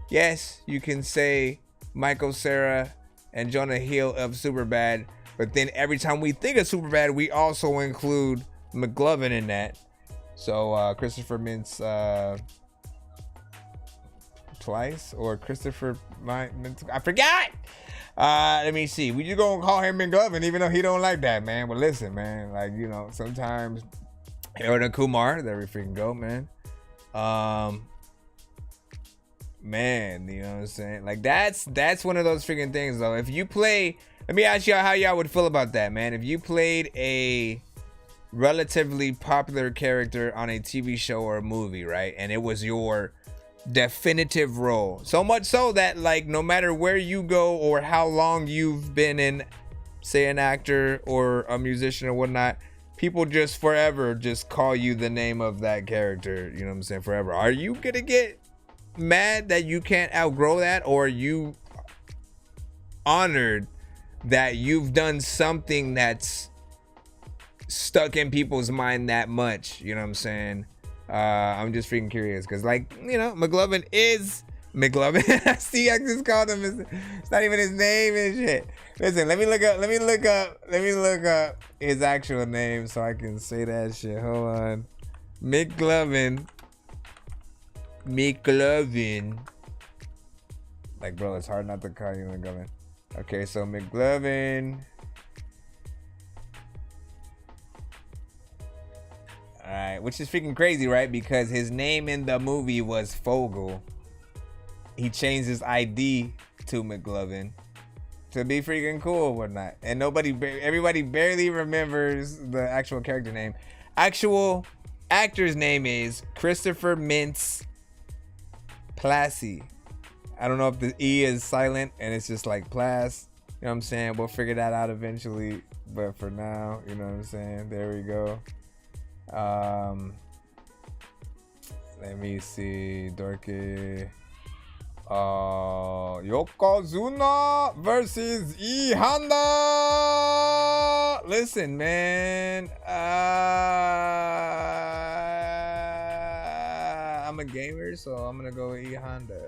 yes, you can say Michael Cera and Jonah Hill of Superbad. But then every time we think of Superbad, we also include McLovin in that. So Christopher Mintz twice, or Christopher Mintz, I forgot. Let me see. We just gonna call him McLovin, even though he don't like that, man. But listen, man, like, you know, sometimes Harold Kumar, there we freaking go, man. Man, you know what I'm saying? Like, that's one of those freaking things, though. If you play, let me ask y'all how y'all would feel about that, man. If you played a relatively popular character on a TV show or a movie, right, and it was your definitive role, so much so that, like, no matter where you go or how long you've been in, say, an actor or a musician or whatnot, people just forever just call you the name of that character, you know what I'm saying, forever. Are you gonna get mad that you can't outgrow that, or are you honored that you've done something that's stuck in people's mind that much? You know what I'm saying? I'm just freaking curious, because, like, you know, McLovin is McLovin. See, I just called him, it's not even his name and shit. Listen, let me look up his actual name so I can say that shit. Hold on. McLovin. Like, bro, it's hard not to call you McLovin. Okay, so McLovin. Alright, which is freaking crazy, right? Because his name in the movie was Fogel. He changed his ID to McLovin to be freaking cool or whatnot. And everybody barely remembers the actual character name. Actual actor's name is Christopher Mintz Plasse. I don't know if the E is silent and it's just like Plasse. You know what I'm saying? We'll figure that out eventually. But for now, you know what I'm saying? There we go. Let me see. Dorky. Yokozuna versus E Honda. Listen, man. I'm a gamer, so I'm gonna go with E Honda.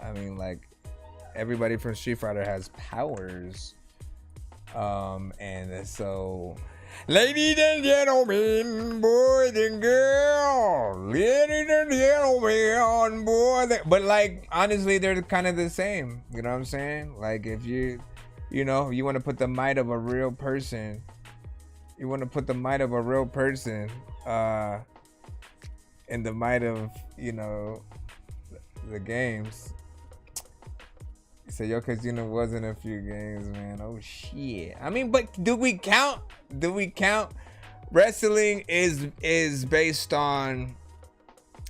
I mean, like, everybody from Street Fighter has powers. And so, ladies and gentlemen, boys and girls, ladies and gentlemen, but, like, honestly, they're kind of the same. You know what I'm saying? Like, if you know, you want to put the might of a real person, in the might of, you know, the games. So Yokozuna was in a few games, man. Oh shit. I mean, but do we count? Wrestling is based on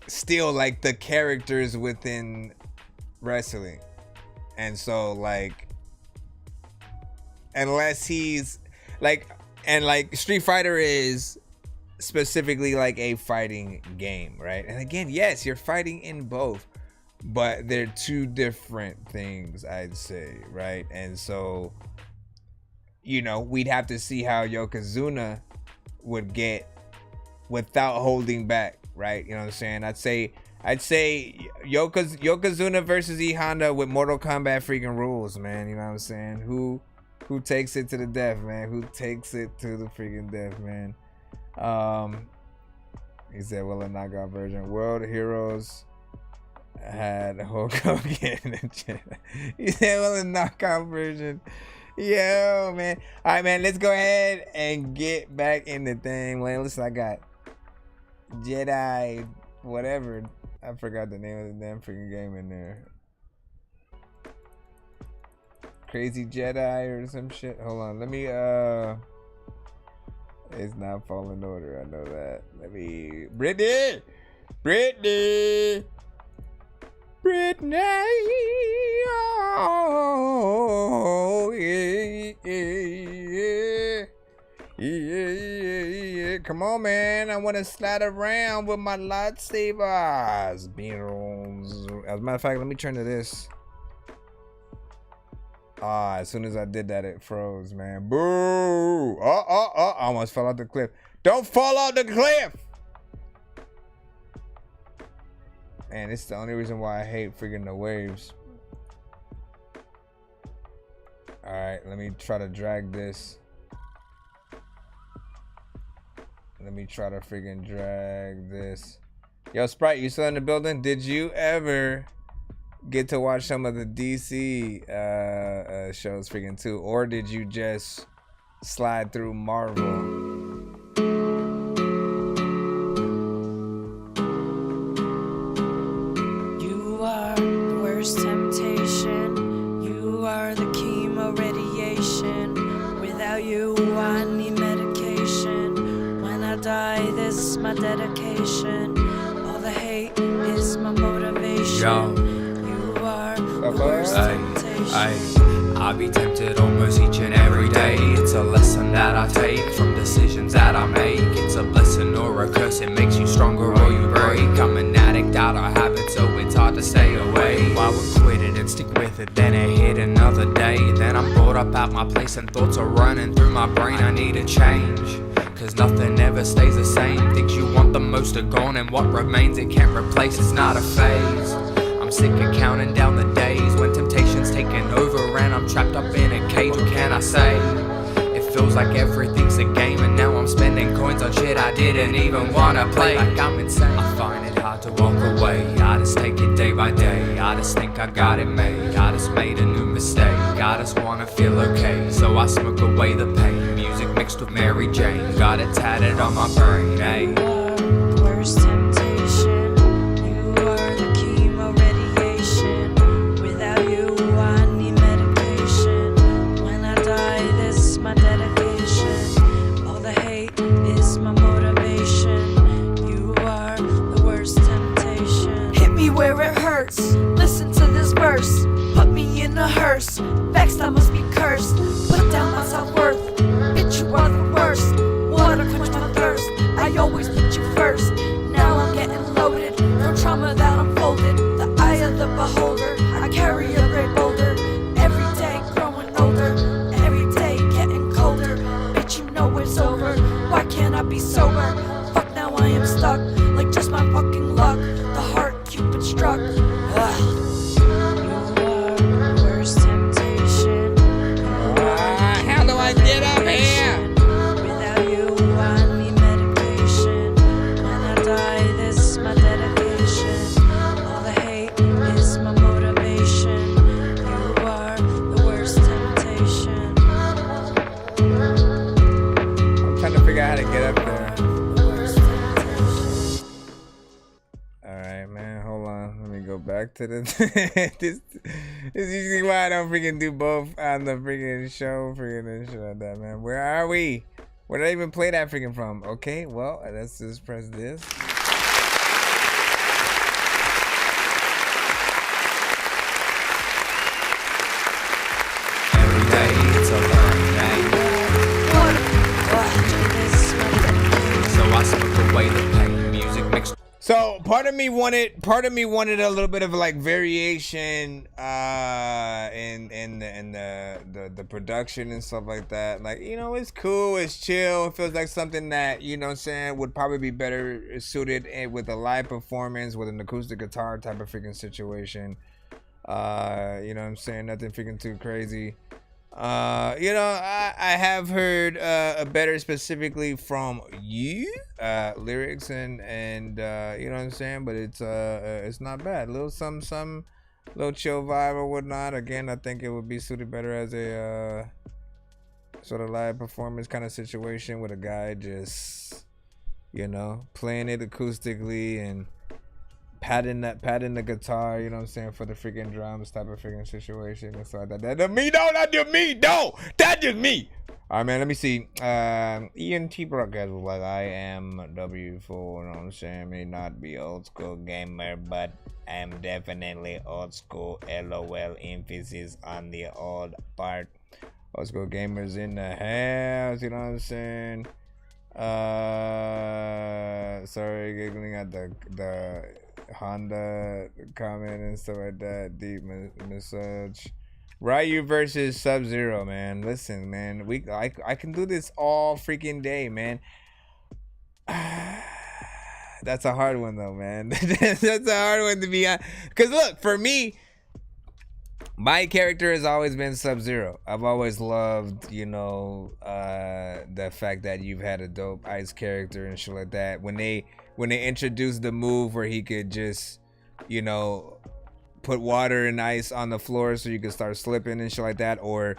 still, like, the characters within wrestling. And so, like, unless he's like, and like Street Fighter is specifically like a fighting game, right? And again, yes, you're fighting in both, but they're two different things, I'd say, right? And so, you know, we'd have to see how Yokozuna would get without holding back, right? You know what I'm saying? I'd say Yokozuna versus E Honda with Mortal Kombat freaking rules, man. You know what I'm saying? Who takes it to the death, man? Who takes it to the freaking death, man? He said, well, a knockout version. World Heroes had Hulk Hogan and shit. He said, well, a knockout version. Yo, man. All right, man, let's go ahead and get back in the thing. Well, listen, I got Jedi, whatever. I forgot the name of the damn freaking game in there. Crazy Jedi or some shit. Hold on, let me it's not Fallen Order, I know that. Let me Brittany, oh, yeah. Come on, man, I want to slide around with my lightsabers. As a matter of fact, let me turn to this. As soon as I did that, it froze, man. Boo! I almost fell off the cliff. Don't fall off the cliff! And it's the only reason why I hate freaking the waves. All right, let me try to drag this. Let me try to freaking drag this. Yo, Sprite, you still in the building? Did you ever get to watch some of the DC shows freaking too? Or did you just slide through Marvel? You are the worst temptation. You are the chemo radiation. Without you, I need medication. When I die, this is my dedication. All the hate is my motivation. You are the worst temptation. I be tempted almost each and every day. It's a lesson that I take from decisions that I make. It's a blessing or a curse, it makes you stronger or you break. I'm an addict out of habit, so it's hard to stay away. I would quit it and stick with it, then it hit another day. Then I'm brought up at my place and thoughts are running through my brain. I need a change, cause nothing ever stays the same. Things you want the most are gone, and what remains it can't replace. It's not a phase. I'm sick of counting down the days when temptation's taking over and I'm trapped up in a cage. What can I say? It feels like everything's a game, and now I'm spending coins on shit I didn't even wanna play. Like I'm insane. I find it hard to walk away. I just take it day by day. I just think I got it made. I just made a new mistake. I just wanna feel okay, so I smoke away the pain. Music mixed with Mary Jane, got it tatted on my brain. Hey. The worst temptation. You are the chemo radiation. Without you, I need medication. When I die, this is my dedication. All the hate is my motivation. You are the worst temptation. Hit me where it hurts. Listen to this verse. Put me in a hearse. Vexed, I must be cursed. Put down my self-worth. Bitch, you are the worst. Water quench my thirst. I always put you first. Now I'm getting loaded from trauma that unfolded. The eye of the beholder. I carry a great boulder. Every day growing older. Every day getting colder. Bitch, you know it's over. Why can't I be sober? Fuck, now I am stuck. Like just my fucking luck. The heart Cupid struck. Ugh. How do I get up here? Without you, I need medication. When I die, this is my dedication. All the hate is my motivation. You are the worst temptation. I'm trying to figure out how to get up there. Alright, man, hold on. Let me go back to the this is usually why I don't freaking do both on the freaking show, freaking and shit like that, man. Where are we? Where did I even play that freaking from? Okay, well, let's just press this. Every day it's a learning day. So I smoke away the pain. Music mixed. So part of me wanted a little bit of like variation in the production and stuff like that. Like, you know, it's cool, it's chill, it feels like something that, you know what I'm saying, would probably be better suited with a live performance with an acoustic guitar type of freaking situation. You know what I'm saying, nothing freaking too crazy. You know, I have heard better specifically from you lyrics and you know what I'm saying, but it's not bad. Little some little chill vibe or whatnot. Again, I think it would be suited better as a sort of live performance kind of situation with a guy just, you know, playing it acoustically and patting the guitar, you know what I'm saying, for the freaking drums type of freaking situation and stuff like that. That's me, no, not just me, no, that's just me. All right, man, let me see. ENT broadcast was like, I am W4, you know what I'm saying, may not be old school gamer, but I'm definitely old school, LOL, emphasis on the old part. Old school gamers in the house, you know what I'm saying. Sorry, giggling at the Honda comment and stuff like that. Deep massage. Ryu versus Sub-Zero, man. Listen, man, I can do this all freaking day, man. That's a hard one though, man. That's a hard one to be on. Cause look, for me, My character has always been Sub-Zero. I've always loved, you know, the fact that you've had a dope ice character and shit like that. When they introduced the move where he could just, you know, put water and ice on the floor so you could start slipping and shit like that, or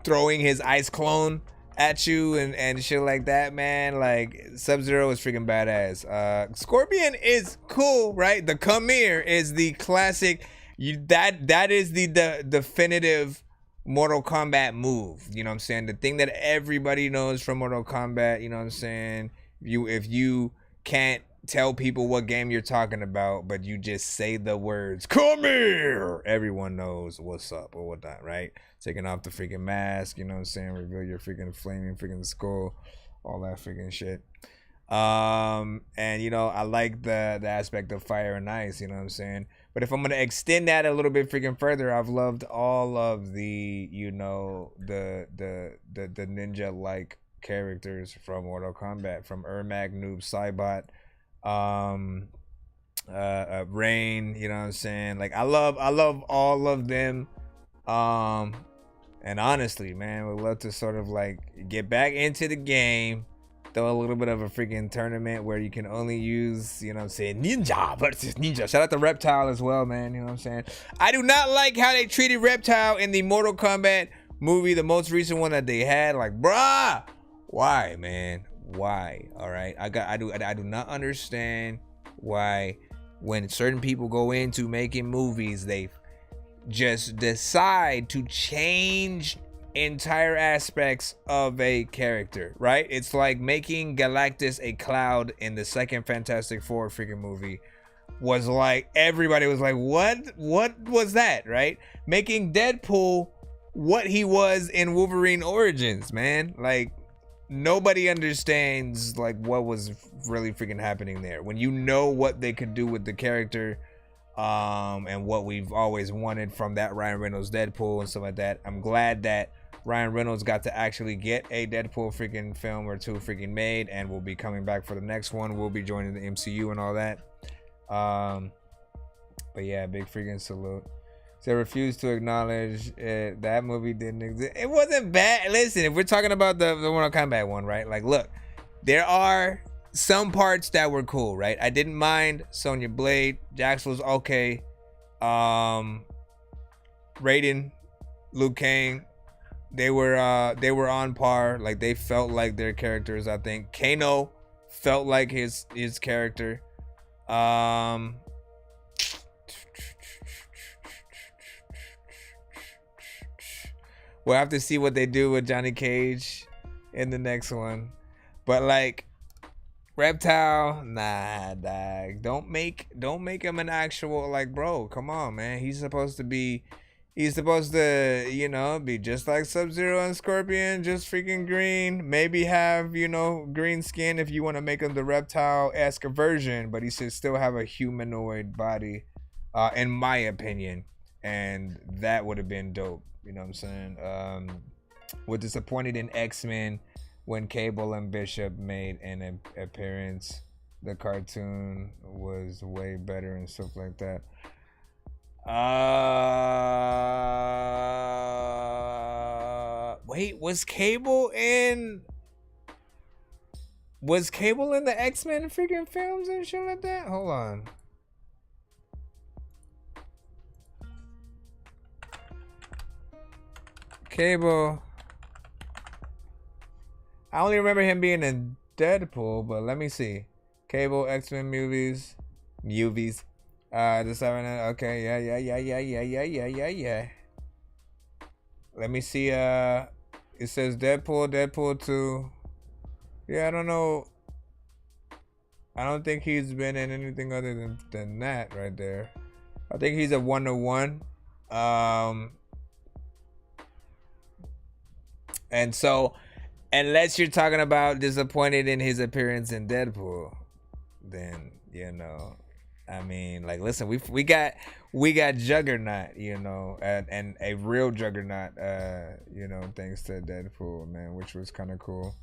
throwing his ice clone at you and shit like that, man. Like, Sub-Zero is freaking badass. Scorpion is cool, right? The come here is the classic. That is the definitive Mortal Kombat move. You know what I'm saying? The thing that everybody knows from Mortal Kombat. You know what I'm saying? If you can't tell people what game you're talking about, but you just say the words "come here," everyone knows what's up or whatnot, right? Taking off the freaking mask, you know what I'm saying? Reveal your freaking flaming freaking skull, all that freaking shit. And you know, I like the aspect of fire and ice, you know what I'm saying? But if I'm gonna extend that a little bit freaking further, I've loved all of the, you know, the ninja like characters from Mortal Kombat, from Ermac, Noob, Saibot, Rain, you know what I'm saying? Like, I love all of them. And honestly, man, would love to sort of like get back into the game, throw a little bit of a freaking tournament where you can only use, you know what I'm saying, ninja versus ninja. Shout out to Reptile as well, man, you know what I'm saying? I do not like how they treated Reptile in the Mortal Kombat movie, the most recent one that they had. Like, bruh, why, man? Why? All right, I do not understand why when certain people go into making movies, they just decide to change entire aspects of a character, right? It's like making Galactus a cloud in the second Fantastic Four freaking movie was like, everybody was like, what was that, right? Making Deadpool what he was in Wolverine Origins, man. Like, nobody understands like what was really freaking happening there. When you know what they could do with the character, and what we've always wanted from that Ryan Reynolds Deadpool and stuff like that. I'm glad that Ryan Reynolds got to actually get a Deadpool freaking film or two freaking made, and will be coming back for the next one. We'll be joining the MCU and all that. But yeah, big freaking salute. So refused to acknowledge it, that movie didn't exist. It wasn't bad. Listen, if we're talking about the Mortal Kombat one, right? Like, look, there are some parts that were cool, right? I didn't mind Sonya Blade. Jax was okay. Raiden, Liu Kang, they were on par. Like, they felt like their characters. I think Kano felt like his character. We'll have to see what they do with Johnny Cage in the next one. But like, Reptile, nah, dog. Don't make him an actual, like, bro, come on, man. He's supposed to, you know, be just like Sub-Zero and Scorpion, just freaking green. Maybe have, you know, green skin if you want to make him the reptile-esque version, but he should still have a humanoid body, in my opinion. And that would have been dope, you know what I'm saying? Was disappointed in X-Men when Cable and Bishop made an appearance. The cartoon was way better and stuff like that. Wait, was Cable in the X-Men freaking films and shit like that? Hold on. Cable. I only remember him being in Deadpool, but let me see. Cable, X-Men movies. The 7, okay, yeah. Let me see, it says Deadpool 2. Yeah, I don't know. I don't think he's been in anything other than that right there. I think he's a 1-to-1. And so, unless you're talking about disappointed in his appearance in Deadpool, then, you know, I mean, like, listen, we got Juggernaut, you know, and a real Juggernaut, you know, thanks to Deadpool, man, which was kind of cool.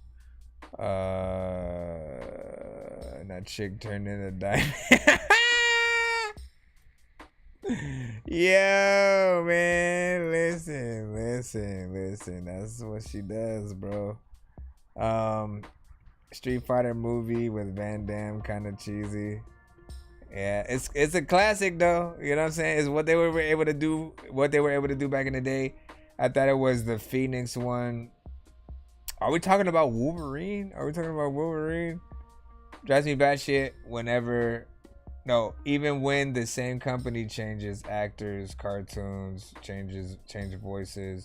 And that chick turned into Diamond. Yo, man, listen. That's what she does, bro. Street Fighter movie with Van Damme, kind of cheesy. Yeah, it's a classic though. You know what I'm saying? It's what they were able to do. What they were able to do back in the day. I thought it was the Phoenix one. Are we talking about Wolverine? Drives me batshit whenever. No, even when the same company changes actors, cartoons, change voices,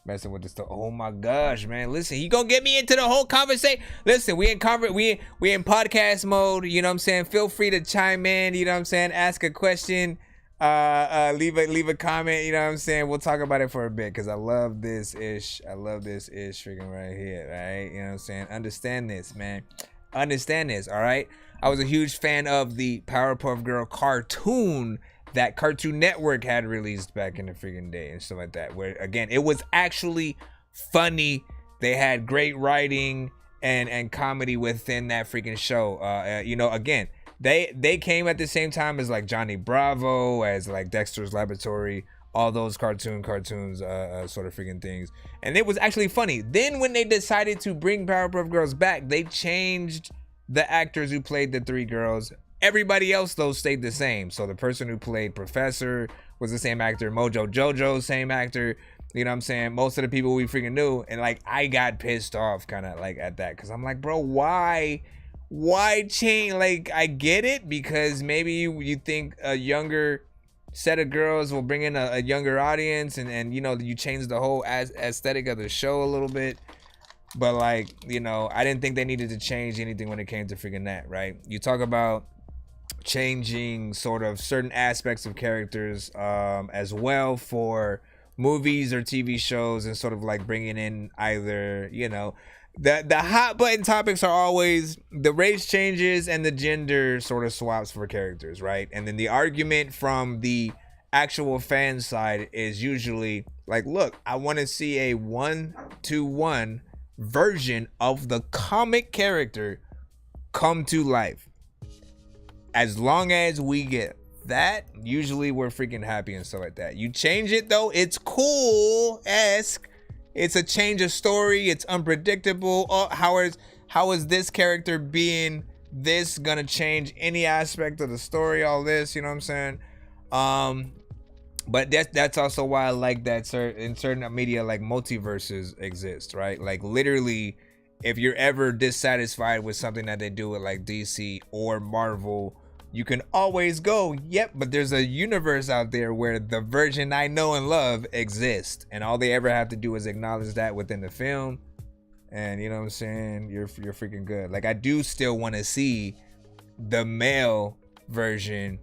messing with the stuff. Oh my gosh, man! Listen, you gonna get me into the whole conversation? Listen, we in podcast mode. You know what I'm saying? Feel free to chime in. You know what I'm saying? Ask a question. Leave a comment. You know what I'm saying? We'll talk about it for a bit because I love this ish freaking right here. Right? You know what I'm saying? Understand this, man. Understand this. All right. I was a huge fan of the Powerpuff Girl cartoon that Cartoon Network had released back in the freaking day and stuff like that. Where again, it was actually funny. They had great writing and comedy within that freaking show. You know, again, they came at the same time as like Johnny Bravo, as like Dexter's Laboratory, all those cartoons, sort of freaking things. And it was actually funny. Then when they decided to bring Powerpuff Girls back, they changed the actors who played the three girls. Everybody else though stayed the same. So the person who played Professor was the same actor. Mojo Jojo, same actor. You know what I'm saying? Most of the people we freaking knew. And like I got pissed off kind of like at that. Cause I'm like, bro, why change? Like I get it because maybe you think a younger set of girls will bring in a younger audience and you know, you change the whole aesthetic of the show a little bit. But like, you know, I didn't think they needed to change anything when it came to freaking that, right? You talk about changing sort of certain aspects of characters as well for movies or TV shows and sort of like bringing in either, you know, the hot button topics are always the race changes and the gender sort of swaps for characters, right? And then the argument from the actual fan side is usually like, look, I want to see a 1-to-1 version of the comic character come to life. As long as we get that, usually we're freaking happy and stuff like that. You change it though, it's cool-esque. It's a change of story. It's unpredictable. Oh, how is this character being this gonna change any aspect of the story? All this, you know what I'm saying? But that's also why I like that in certain media, like multiverses exist, right? Like literally, if you're ever dissatisfied with something that they do with like DC or Marvel, you can always go, yep, but there's a universe out there where the version I know and love exists, and all they ever have to do is acknowledge that within the film, and you know what I'm saying? You're freaking good. Like I do still want to see the male version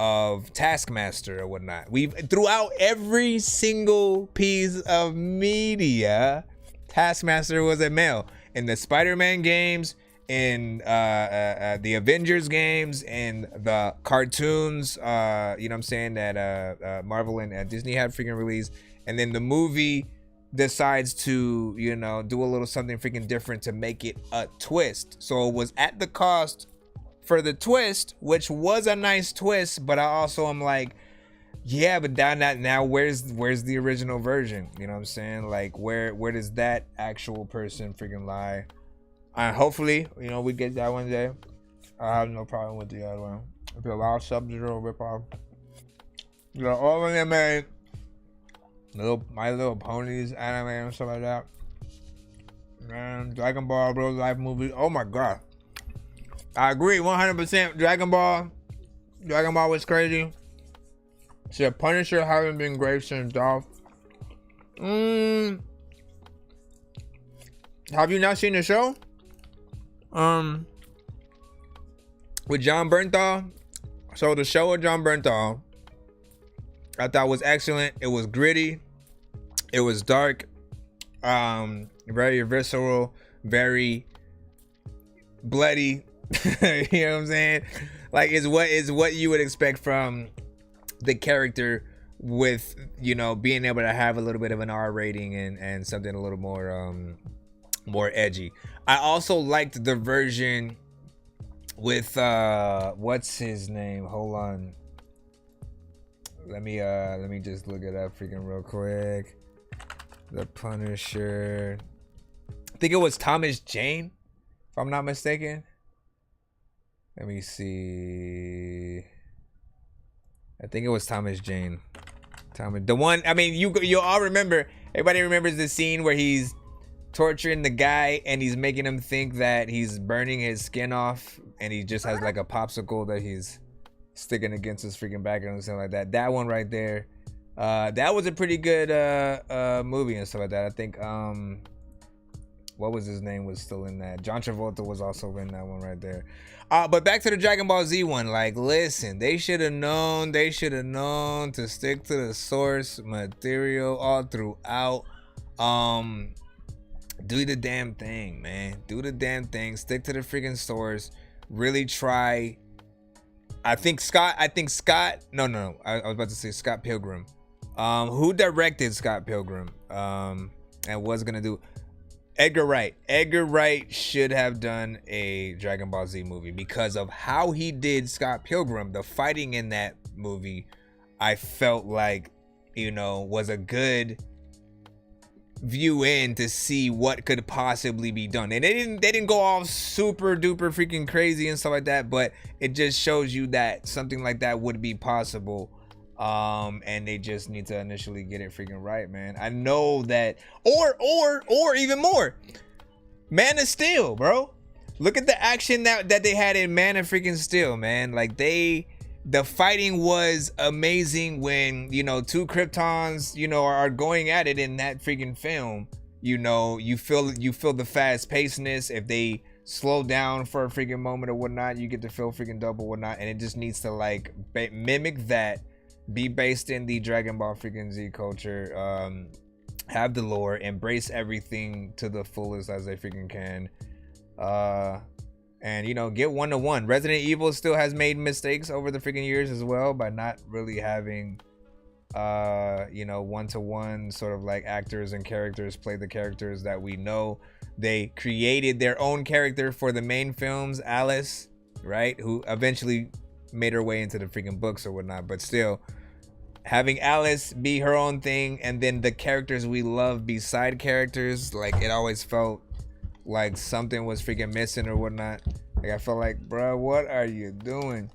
of Taskmaster or whatnot. We've throughout every single piece of media, Taskmaster was a male. In the Spider-Man games, in the Avengers games, in the cartoons, you know what I'm saying, that Marvel and Disney had freaking released, and then the movie decides to, you know, do a little something freaking different to make it a twist. So it was at the cost for the twist, which was a nice twist, but I also am like, yeah, but now where's the original version? You know what I'm saying? Like where does that actual person freaking lie? Hopefully, you know, we get that one day. I have no problem with the other one. If you allow Sub-Zero rip-off, you know, all of them made My Little Ponies anime and stuff like that. Man, Dragon Ball real life movie. Oh my god. I agree 100%. Dragon Ball was crazy. Shit, Punisher haven't been great since Dolph. Have you not seen the show? With John Bernthal. So the show with John Bernthal, I thought was excellent. It was gritty. It was dark. Very visceral. Very bloody. You know what I'm saying? Like is what you would expect from the character, with, you know, being able to have a little bit of an R rating and something a little more edgy. I also liked the version with what's his name? Hold on. Let me just look it up freaking real quick. The Punisher. I think it was Thomas Jane, if I'm not mistaken. Let me see. I think it was Thomas Jane. The one, I mean, you all remember, everybody remembers the scene where he's torturing the guy and he's making him think that he's burning his skin off and he just has like a popsicle that he's sticking against his freaking back or something like that. That one right there. That was a pretty good movie and stuff like that. I think what was his name was still in that. John Travolta was also in that one right there. But back to the Dragon Ball Z one. Like, listen, they should have known to stick to the source material all throughout. Do the damn thing, man. Do the damn thing. Stick to the freaking source. Really try. I think Scott. No. I was about to say Scott Pilgrim. Who directed Scott Pilgrim? And was gonna do Edgar Wright. Edgar Wright should have done a Dragon Ball Z movie because of how he did Scott Pilgrim. The fighting in that movie, I felt like, was a good view in to see what could possibly be done. And they didn't go all super duper freaking crazy and stuff like that, but it just shows you that something like that would be possible. And they just need to initially get it freaking right, man. I know that, or even more, Man of Steel, bro. Look at the action that they had in Man of freaking Steel, man. Like the fighting was amazing when, two Kryptons, are going at it in that freaking film. You feel the fast pacedness. If they slow down for a freaking moment or whatnot, you get to feel freaking double whatnot, and it just needs to like mimic that. Be based in the Dragon Ball freaking Z culture, have the lore, embrace everything to the fullest as they freaking can, and get 1-to-1. Resident Evil still has made mistakes over the freaking years as well by not really having 1-to-1 sort of like actors and characters play the characters that we know. They created their own character for the main films, Alice, right, who eventually made her way into the freaking books or whatnot, but still having Alice be her own thing and then the characters we love be side characters, like it always felt like something was freaking missing or whatnot. Like I felt like, bro, what are you doing?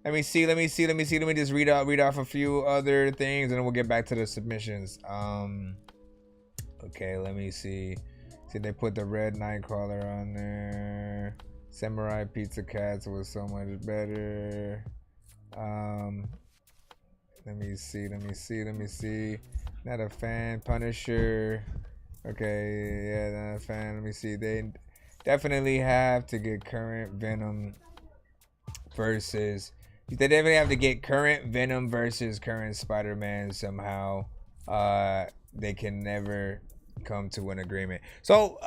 Let me just read off a few other things and then we'll get back to the submissions. Okay, let me see they put the red Nightcrawler on there. Samurai Pizza Cats was so much better. Let me see. Not a fan. Punisher. Okay, yeah, not a fan. Let me see. They definitely have to get current Venom versus. They definitely have to get current Venom versus current Spider-Man somehow. They can never come to an agreement. So.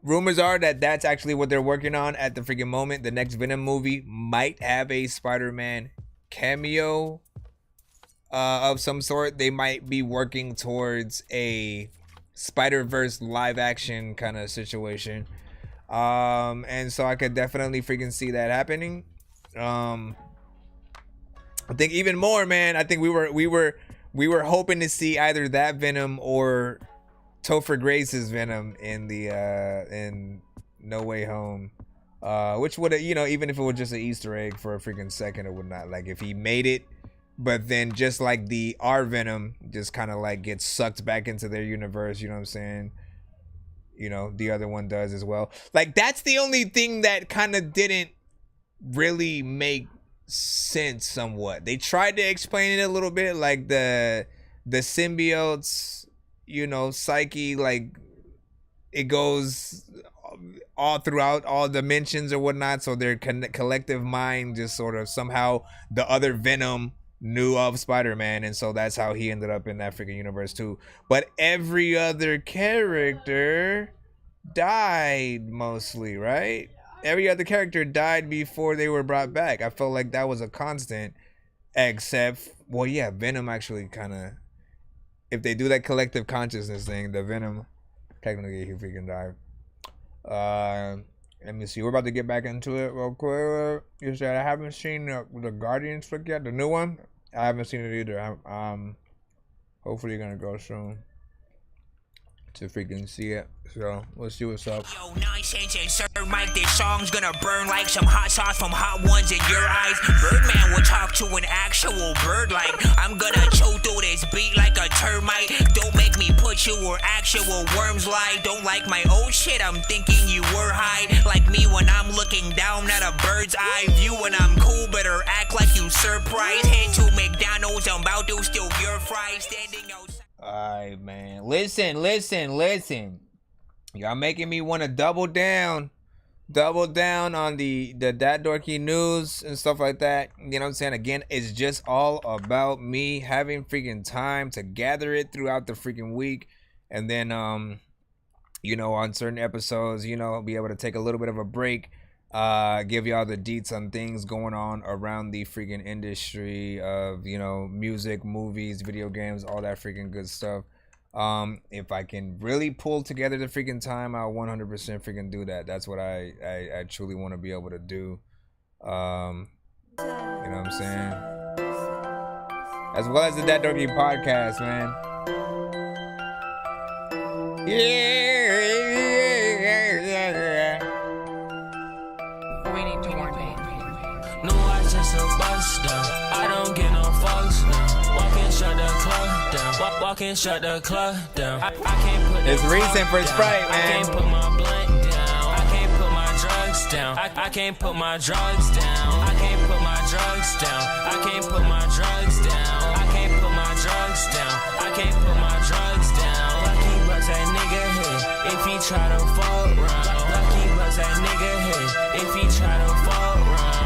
Rumors are that that's actually what they're working on at the freaking moment. The next Venom movie might have a Spider-Man cameo of some sort. They might be working towards a Spider-Verse live action kind of situation. And so I could definitely freaking see that happening. I think even more, man. I think we were hoping to see either that Venom or Topher Grace's Venom in the in No Way Home, which would, even if it was just an Easter egg for a freaking second or whatnot, like if he made it, but then just like the R Venom just kind of like gets sucked back into their universe, you know what I'm saying? The other one does as well. Like that's the only thing that kind of didn't really make sense somewhat. They tried to explain it a little bit, like the symbiotes, psyche, like it goes all throughout all dimensions or whatnot, so their collective mind just sort of somehow the other Venom knew of Spider-Man, and so that's how he ended up in that freaking universe too. But every other character died mostly, right? Every other character died before they were brought back. I felt like that was a constant, except, well, yeah, Venom actually kind of, if they do that collective consciousness thing, the Venom technically he freaking died. Let me see. We're about to get back into it real quick. You said I haven't seen the Guardians flick yet, the new one. I haven't seen it either. I'm hopefully gonna go soon to freaking see it. So we'll see what's up. Yo, Nonsenze and Sir Mike, this song's gonna burn like some hot sauce from hot ones in your eyes. Birdman will talk to an actual bird like I'm gonna chew through this beat like a termite. Don't make me put you where actual worms lie. Don't like my old shit, I'm thinking you were high. Like me when I'm looking down at a bird's eye view. When I'm cool, better act like you surprised. Head to McDonald's, I'm about to steal your fries. Standing outside. Alright, man. Listen. Y'all making me want to double down on the that dorky news and stuff like that. You know what I'm saying? Again, it's just all about me having freaking time to gather it throughout the freaking week, and then you know, on certain episodes, you know, be able to take a little bit of a break, give y'all the deets on things going on around the freaking industry of, you know, music, movies, video games, all that freaking good stuff. If I can really pull together the freaking time, I'll 100% freaking do that. That's what I truly want to be able to do. You know what I'm saying? As well as the That Dorky podcast, man. Yeah. We need to warn me. No, I just a bust down. I don't get no fucks now. Walk and shut the club down. Walk and shut the club down. I can't put it's recent for Sprite, man. I can't put my blunt down. I can't put my drugs down. I can't put my drugs down. I can't put my drugs down. I can't put my drugs down. I can't put my drugs down. I can't put my drugs down. Lucky bucks that nigga hit if he try to fall round. Lucky bucks that nigga hit if he try to fall round.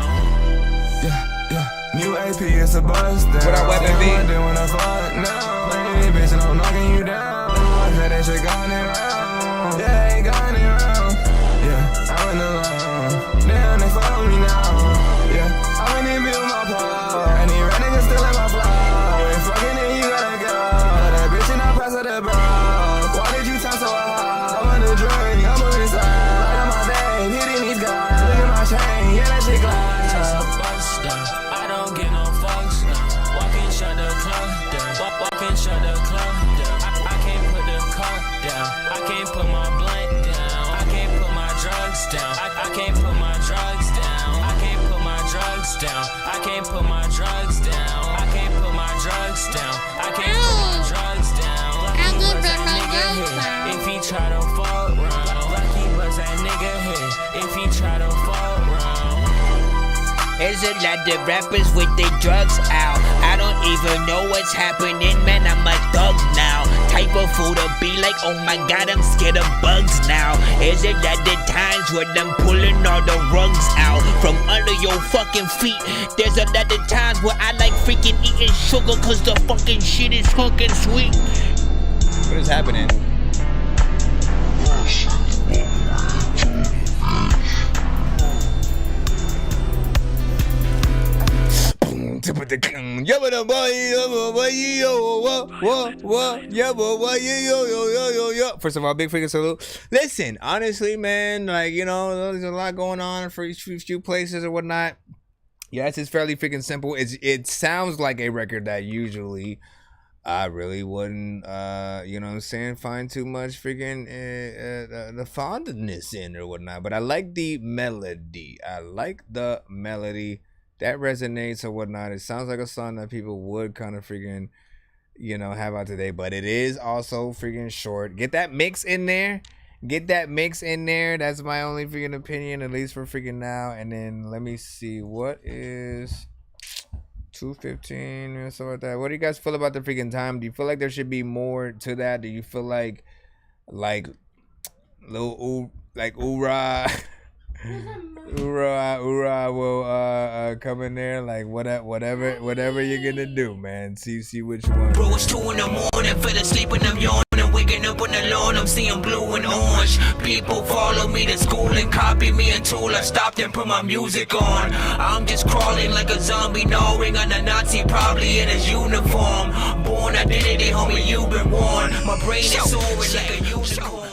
New AP, it's a buzz down. What up, Weapon B? When I fuck now, playing bitch and I'm knocking you down. I said that shit gone and round. Yeah, ain't gone and round. Yeah, I went alone. Damn, they follow me now. Yeah, I went and build my pole. And these red niggas still in my flow. Ain't fucking it, you gotta go. That bitch and I pass her the bro. Why did you turn so hard? I'm on the drink, I'm on the side. Light on my vein, hitting these guys. Look at my chain, yeah, that shit glide. Shut the club down. Walk and shut the club down. I can't put the car down. I can't put my blunt down. I can't put my drugs down. I can't put my drugs down. I can't put my drugs down. I can't put my drugs down. I can't put my drugs down. I can't put my drugs down. Lucky buzz that nigga hit if he try to fall round. Lucky buzz that nigga hit if he try to fall round. There's a lot of rappers with their drugs out. I don't even know what's happening, man, I'm a thug now. Type of fool to be like, oh my god, I'm scared of bugs now. There's a lot of times when I'm pulling all the rugs out from under your fucking feet. There's a lot of times where I like freaking eating sugar cause the fucking shit is fucking sweet. What is happening? First of all, big freaking salute. Listen, honestly, man, like, you know, there's a lot going on for each few places or whatnot. Yes, it's fairly freaking simple. It sounds like a record that usually I really wouldn't, you know what I'm saying, find too much freaking the fondness in or whatnot. But I like the melody. That resonates or whatnot. It sounds like a song that people would kind of freaking, you know, have out today. But it is also freaking short. Get that mix in there. That's my only freaking opinion, at least for freaking now. And then let me see. What is 2:15 or something like that? What do you guys feel about the freaking time? Do you feel like there should be more to that? Do you feel like little Ura will come in there, like whatever you're gonna do, man. See which one. Bro, it's 2 in the morning, fell asleep and I'm yawning. Waking up on the lawn, I'm seeing blue and orange. People follow me to school and copy me until I stopped and put my music on. I'm just crawling like a zombie, gnawing on a Nazi, probably in his uniform. Born identity, homie, you've been warned. My brain is soaring like a unicorn.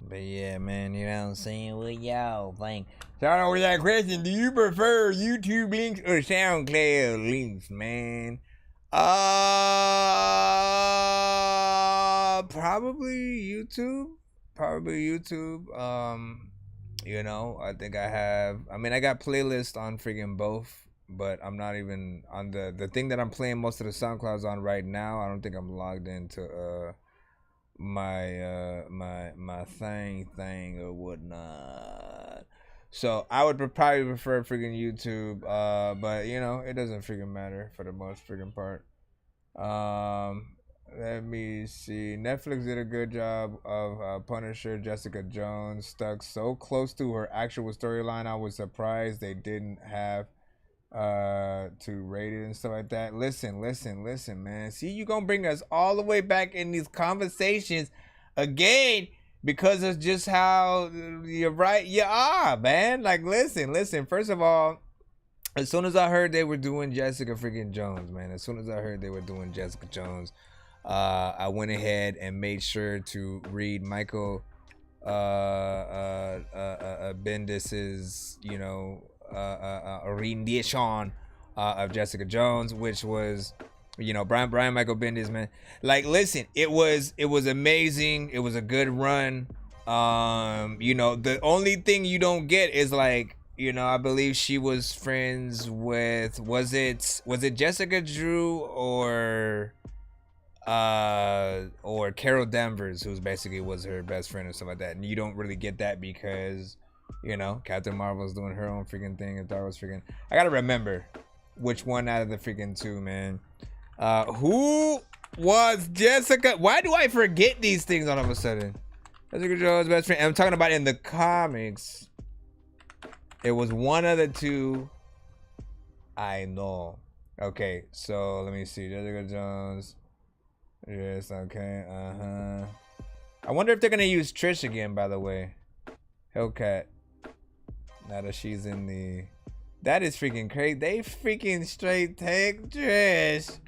But yeah, man, you know what I'm saying? What y'all think? Shout out with that question. Do you prefer YouTube links or SoundCloud links, man? Probably YouTube. Probably YouTube. You know, I think I got playlists on freaking both, but I'm not even on the thing that I'm playing most of the SoundClouds on right now. I don't think I'm logged into my thing or whatnot. So I would probably prefer freaking YouTube, but you know, it doesn't freaking matter for the most freaking part. Let me see. Netflix did a good job of Punisher. Jessica Jones stuck so close to her actual storyline. I was surprised they didn't have to rate it and stuff like that. Listen, man. See, you gonna bring us all the way back in these conversations again because of just how you're right. You are, man. Like, listen. First of all, as soon as I heard they were doing Jessica freaking Jones, man. As soon as I heard they were doing Jessica Jones, I went ahead and made sure to read Michael Bendis's, you know, rendition of Jessica Jones, which was, you know, Brian Michael Bendis, man. Like, listen, it was amazing. It was a good run. You know, the only thing you don't get is, like, you know, I believe she was friends with, was it Jessica Drew or Carol Danvers, who's basically was her best friend or something like that. And you don't really get that because, you know, Captain Marvel's doing her own freaking thing, and Thor was freaking, I gotta remember which one out of the freaking two, man. Who was Jessica? Why do I forget these things all of a sudden? Jessica Jones' best friend. I'm talking about in the comics. It was one of the two. I know. Okay, so let me see. Jessica Jones. Yes, okay. I wonder if they're gonna use Trish again, by the way. Hellcat. Now that she's in the... That is freaking crazy. They freaking straight take Trish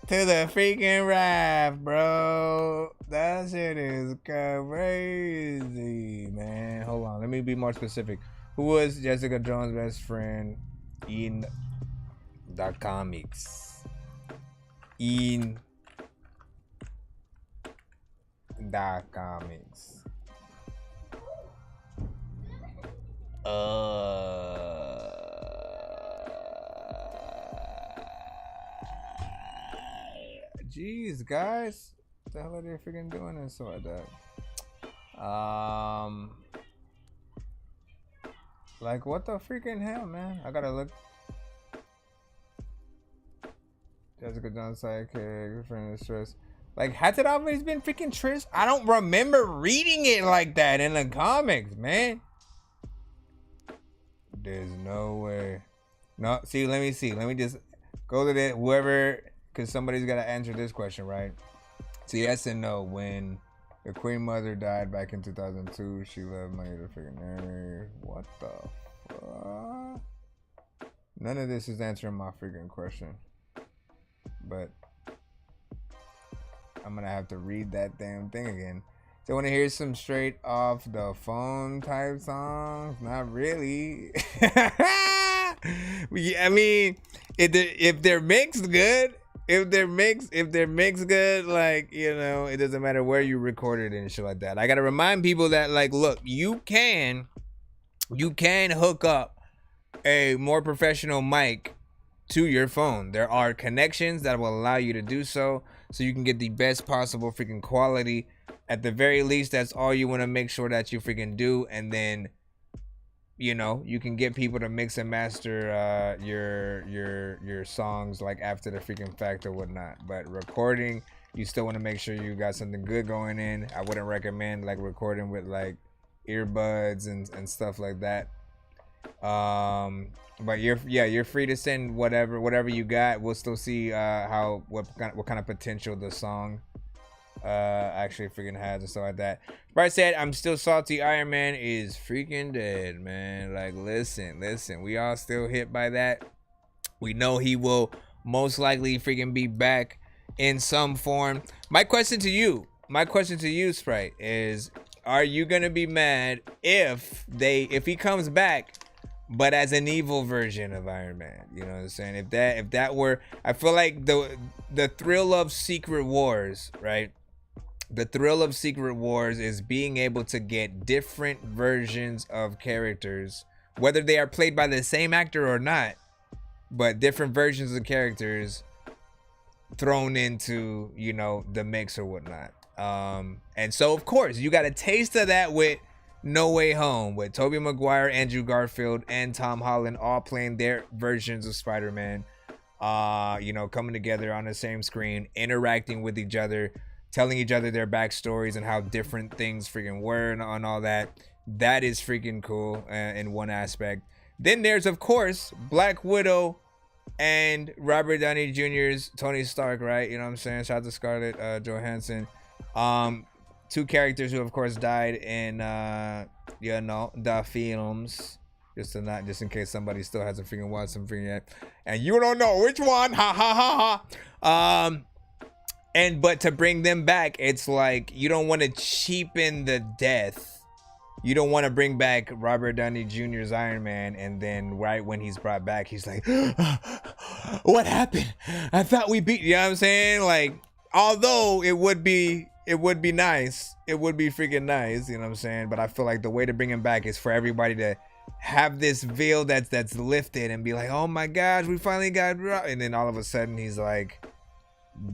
to the freaking raft, bro. That shit is crazy, man. Hold on. Let me be more specific. Who was Jessica Jones' best friend in the comics? In the comics. Jeez, guys. What the hell are they freaking doing and so like that? Like, what the freaking hell, man? I gotta look. Jessica Jones' sidekick, friend of stress. Like, has it always been freaking Trish? I don't remember reading it like that in the comics, man. There's no way. No, see, let me see. Let me just go to that, whoever, because somebody's got to answer this question, right? So, yes and no. When the Queen Mother died back in 2002, she left money to freaking marry. What the fuck? None of this is answering my freaking question. But I'm gonna have to read that damn thing again. So I want to hear some straight off the phone type songs. Not really. I mean, if they're mixed good, if they're mixed good, like, you know, it doesn't matter where you record it and shit like that. I gotta remind people that, like, look, you can hook up a more professional mic to your phone. There are connections that will allow you to do so you can get the best possible freaking quality. At the very least, that's all you want to make sure that you freaking do. And then, you know, you can get people to mix and master your songs, like, after the freaking fact or whatnot. But recording, you still want to make sure you got something good going in. I wouldn't recommend, like, recording with, like, earbuds and stuff like that. But you're free to send whatever you got. We'll still see what kind of potential the song actually freaking has and stuff like that. Bryce said, I'm still salty. Iron Man is freaking dead, man. Like, listen, we all still hit by that. We know he will most likely freaking be back in some form. My question to you, Sprite, is, are you gonna be mad if he comes back but as an evil version of Iron Man. You know what I'm saying? If that were, I feel like the thrill of Secret Wars, right? The thrill of Secret Wars is being able to get different versions of characters, whether they are played by the same actor or not, but different versions of characters thrown into, you know, the mix or whatnot. And so of course you got a taste of that with No Way Home, with Tobey Maguire, Andrew Garfield, and Tom Holland all playing their versions of Spider-Man, you know, coming together on the same screen, interacting with each other, telling each other their backstories and how different things freaking were and on all that. That is freaking cool in one aspect. Then there's, of course, Black Widow and Robert Downey Jr.'s Tony Stark, right? You know what I'm saying? Shout out to Scarlett Johansson. Two characters who, of course, died in, you know, the films. Just in case somebody still hasn't freaking watched them freaking yet. And you don't know which one. Ha, ha, ha, ha. But to bring them back, it's like you don't want to cheapen the death. You don't want to bring back Robert Downey Jr.'s Iron Man, and then right when he's brought back, he's like, what happened? I thought we beat, you know what I'm saying? Like, although it would be nice. It would be freaking nice, you know what I'm saying? But I feel like the way to bring him back is for everybody to have this veil that's lifted and be like, oh my gosh, we finally got, and then all of a sudden he's like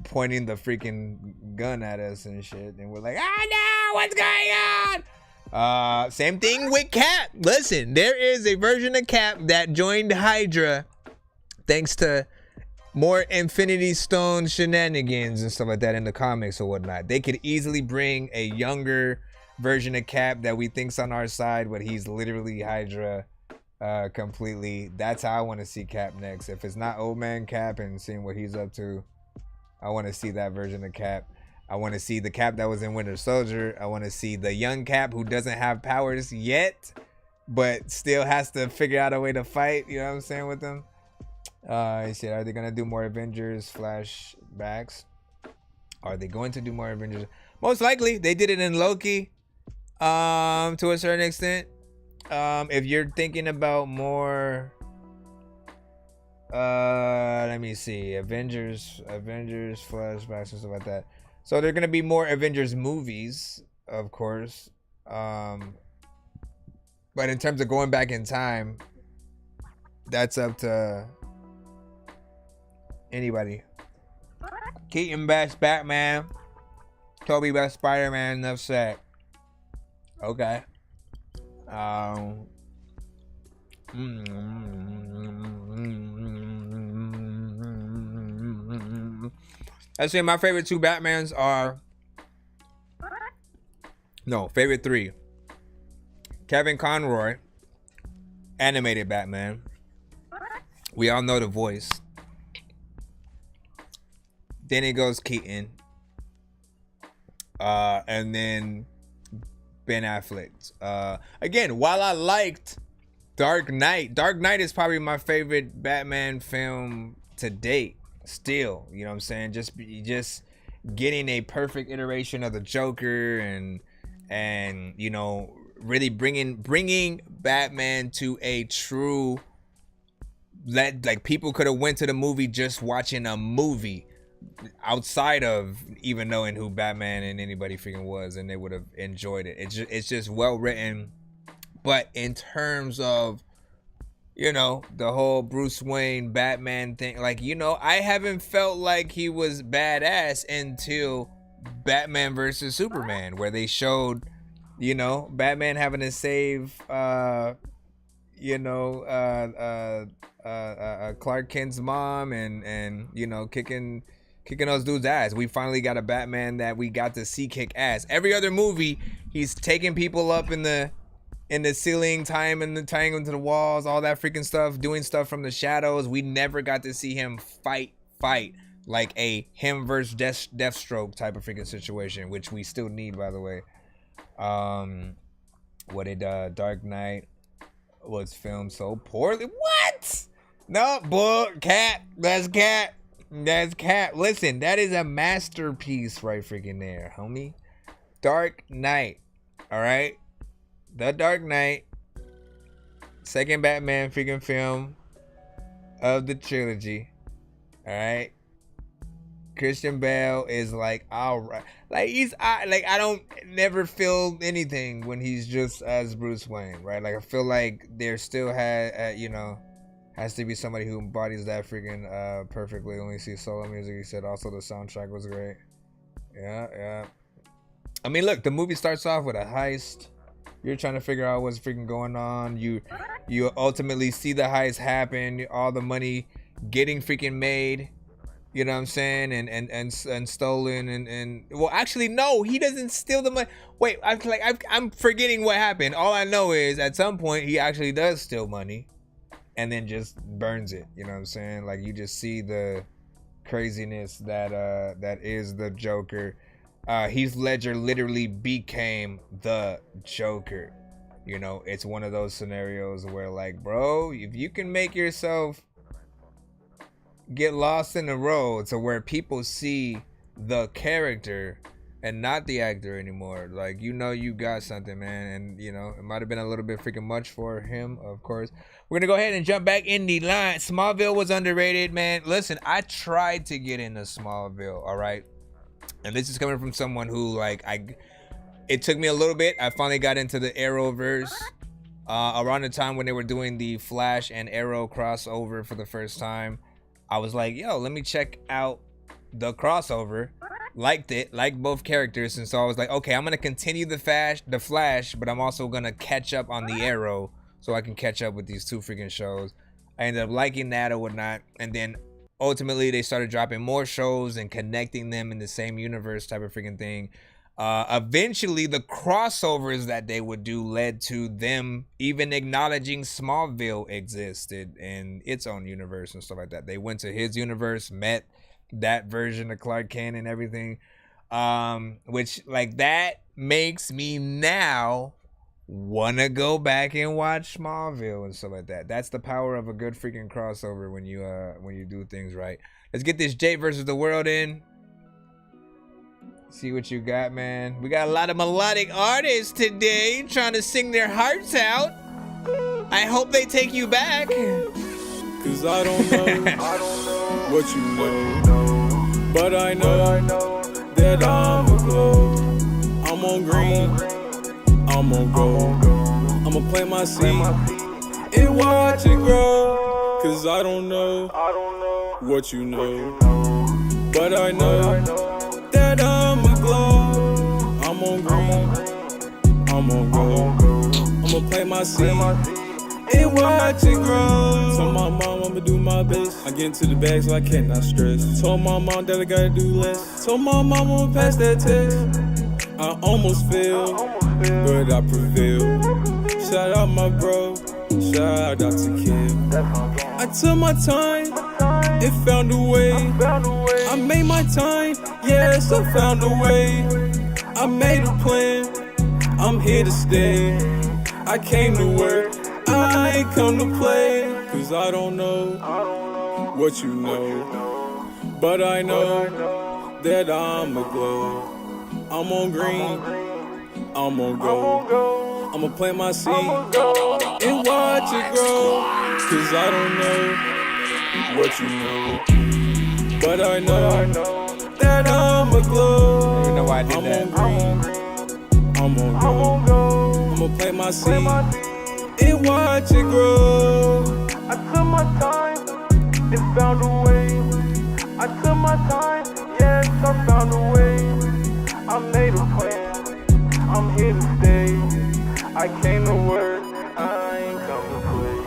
pointing the freaking gun at us and shit, and we're like, oh no, what's going on? Same thing with Cap. Listen, there is a version of Cap that joined Hydra thanks to more Infinity Stone shenanigans and stuff like that in the comics or whatnot. They could easily bring a younger version of Cap that we think's on our side, but he's literally Hydra completely. That's how I want to see Cap next. If it's not old man Cap and seeing what he's up to, I want to see that version of Cap. I want to see the Cap that was in Winter Soldier. I want to see the young Cap who doesn't have powers yet, but still has to figure out a way to fight. You know what I'm saying with them? Shit, are they gonna do more Avengers flashbacks? Are they going to do more Avengers? Most likely, they did it in Loki, to a certain extent. If you're thinking about more, let me see, Avengers flashbacks and stuff like that. So they're gonna be more Avengers movies, of course. But in terms of going back in time, that's up to anybody. Keaton best Batman, Toby best Spider-Man, enough said. Okay. I'd say my favorite two Batmans are, no, favorite three. Kevin Conroy, animated Batman. We all know the voice. Then it goes Keaton. And then Ben Affleck. Again, while I liked Dark Knight is probably my favorite Batman film to date. Still, you know what I'm saying? Just getting a perfect iteration of the Joker and you know, really bringing Batman to a true, like people could have went to the movie just watching a movie outside of even knowing who Batman and anybody freaking was, and they would have enjoyed it. It's just well written. But in terms of, you know, the whole Bruce Wayne Batman thing, like, you know, I haven't felt like he was badass until Batman versus Superman, where they showed, you know, Batman having to save Clark Kent's mom and you know, kicking those dudes' ass. We finally got a Batman that we got to see kick ass. Every other movie, he's taking people up in the ceiling, tying them to the walls, all that freaking stuff, doing stuff from the shadows. We never got to see him fight like a him versus Deathstroke type of freaking situation, which we still need, by the way. Dark Knight was filmed so poorly. What? No, That's Cap. Listen, that is a masterpiece right freaking there, homie. Dark Knight. All right. The Dark Knight. Second Batman freaking film of the trilogy. All right. Christian Bale is like, all right. Like, I don't never feel anything when he's just as Bruce Wayne, right? Like, I feel like there still has to be somebody who embodies that freaking perfectly. When we see solo music, he said also the soundtrack was great. Yeah. I mean, look, the movie starts off with a heist. You're trying to figure out what's freaking going on. You ultimately see the heist happen, all the money getting freaking made. You know what I'm saying? And stolen and well, actually no, he doesn't steal the money. Wait, I'm forgetting what happened. All I know is at some point he actually does steal money and then just burns it. You know what I'm saying? Like, you just see the craziness that is the Joker. Heath Ledger literally became the Joker. You know, it's one of those scenarios where, like, bro, if you can make yourself get lost in the road to where people see the character and not the actor anymore, like, you know, you got something, man. And you know, it might have been a little bit freaking much for him, of course. We're gonna go ahead and jump back in the line. Smallville was underrated, man. Listen, I tried to get into Smallville, all right, and this is coming from someone who, like, it took me a little bit. I finally got into the Arrowverse around the time when they were doing the Flash and Arrow crossover for the first time. I was like, yo, let me check out the crossover. Liked it, liked both characters, and so I was like, okay, I'm gonna continue the Flash, but I'm also gonna catch up on the Arrow so I can catch up with these two freaking shows. I ended up liking that or whatnot, and then ultimately they started dropping more shows and connecting them in the same universe type of freaking thing. Eventually the crossovers that they would do led to them even acknowledging Smallville existed in its own universe and stuff like that. They went to his universe, met that version of Clark Kent and everything, which, like, that makes me now wanna go back and watch Smallville and stuff like that. That's the power of a good freaking crossover when you do things right. Let's get this Jay versus the World in. See what you got, man. We got a lot of melodic artists today trying to sing their hearts out. I hope they take you back. Cause I don't know what you know, but I know that I'm a glow. I'm on green, I'm on gold. I'ma plant my seed and watch it grow. Cause I don't know what you know, but I know that I'm a glow. I'm on green, I'm on gold. I'ma plant my seed and watch it grow. Told my mom I'ma do my best. I get into the bag so I cannot stress. Told my mom that I gotta do less. Told my mom I'ma pass that test. I almost failed, but I prevailed. Shout out my bro, shout out to Kim. I took my time, it found a way. I made my time, yes, I found a way. I made a plan, I'm here to stay. I came to work, I ain't come to play. Cause I don't know what you know, but I know that I'm a glow. I'm on green, I'm on gold. I'ma plant my seed and watch it grow. Cause I don't know what you know, but I know that I'm a glow. You know why I did that? I'm on gold. I'ma plant my seed and watch it grow. I took my time, it found a way. I took my time, yes, I found a way. I made a plan, I'm here to stay. I came to work, I ain't come to play.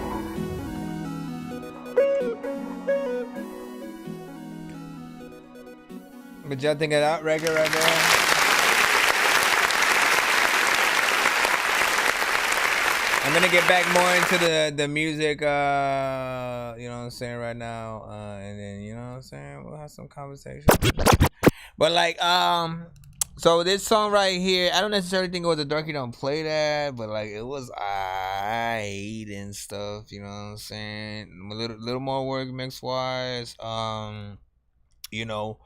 But y'all think of that record right there? I'm gonna get back more into the music, you know what I'm saying, right now, and then, you know what I'm saying, we'll have some conversation. But like, so this song right here, I don't necessarily think it was a Dorky don't play that, but like, it was aight and stuff, you know what I'm saying, a little more work mix wise, you know,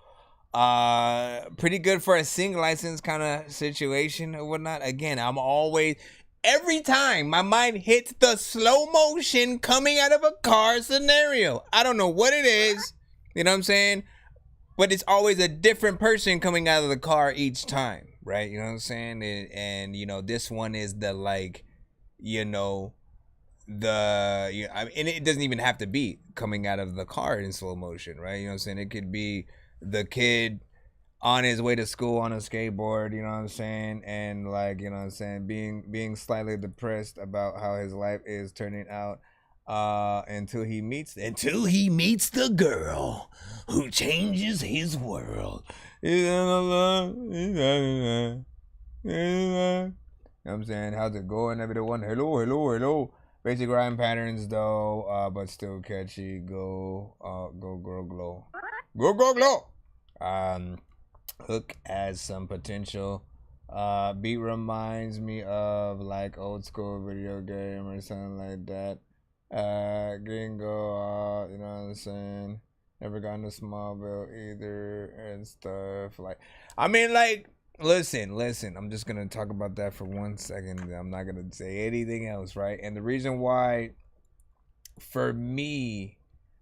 pretty good for a single license kind of situation or whatnot. Again, I'm always, every time my mind hits the slow motion coming out of a car scenario. I don't know what it is. You know what I'm saying? But it's always a different person coming out of the car each time, right? You know what I'm saying? And you know, this one is the like, you know, and it doesn't even have to be coming out of the car in slow motion, right? You know what I'm saying? It could be the kid on his way to school on a skateboard, you know what I'm saying? And like, you know what I'm saying, being slightly depressed about how his life is turning out until he meets the girl who changes his world. You know what I'm saying? How's it going, everyone? Hello. Basic rhyme patterns though, but still catchy. Go girl glow. Go glow. Hook has some potential. Beat reminds me of like old school video game or something like that. Gringo, you know what I'm saying? Never gone to Smallville either and stuff. Like, I mean, like, listen. I'm just gonna talk about that for 1 second. I'm not gonna say anything else, right? And the reason why, for me,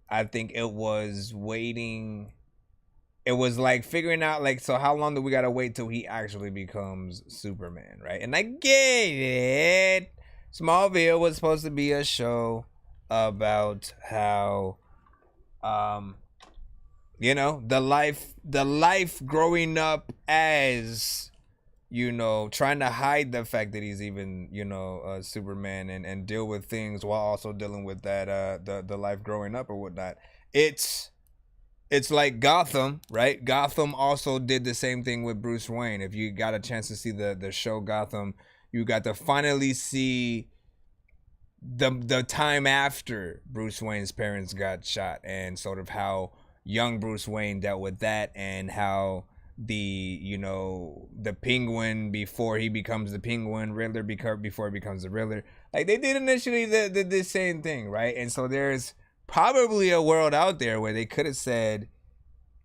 I think it was waiting. It was like figuring out, like, so how long do we gotta wait till he actually becomes Superman, right? And I get it. Smallville was supposed to be a show about how, you know, the life growing up as, you know, trying to hide the fact that he's even, you know, Superman and deal with things while also dealing with that, the life growing up or whatnot. It's like Gotham, right? Gotham also did the same thing with Bruce Wayne. If you got a chance to see the show Gotham, you got to finally see the time after Bruce Wayne's parents got shot and sort of how young Bruce Wayne dealt with that, and how the Penguin before he becomes the Penguin, Riddler before he becomes the Riddler. Like, they did initially the same thing, right? And so there's probably a world out there where they could have said,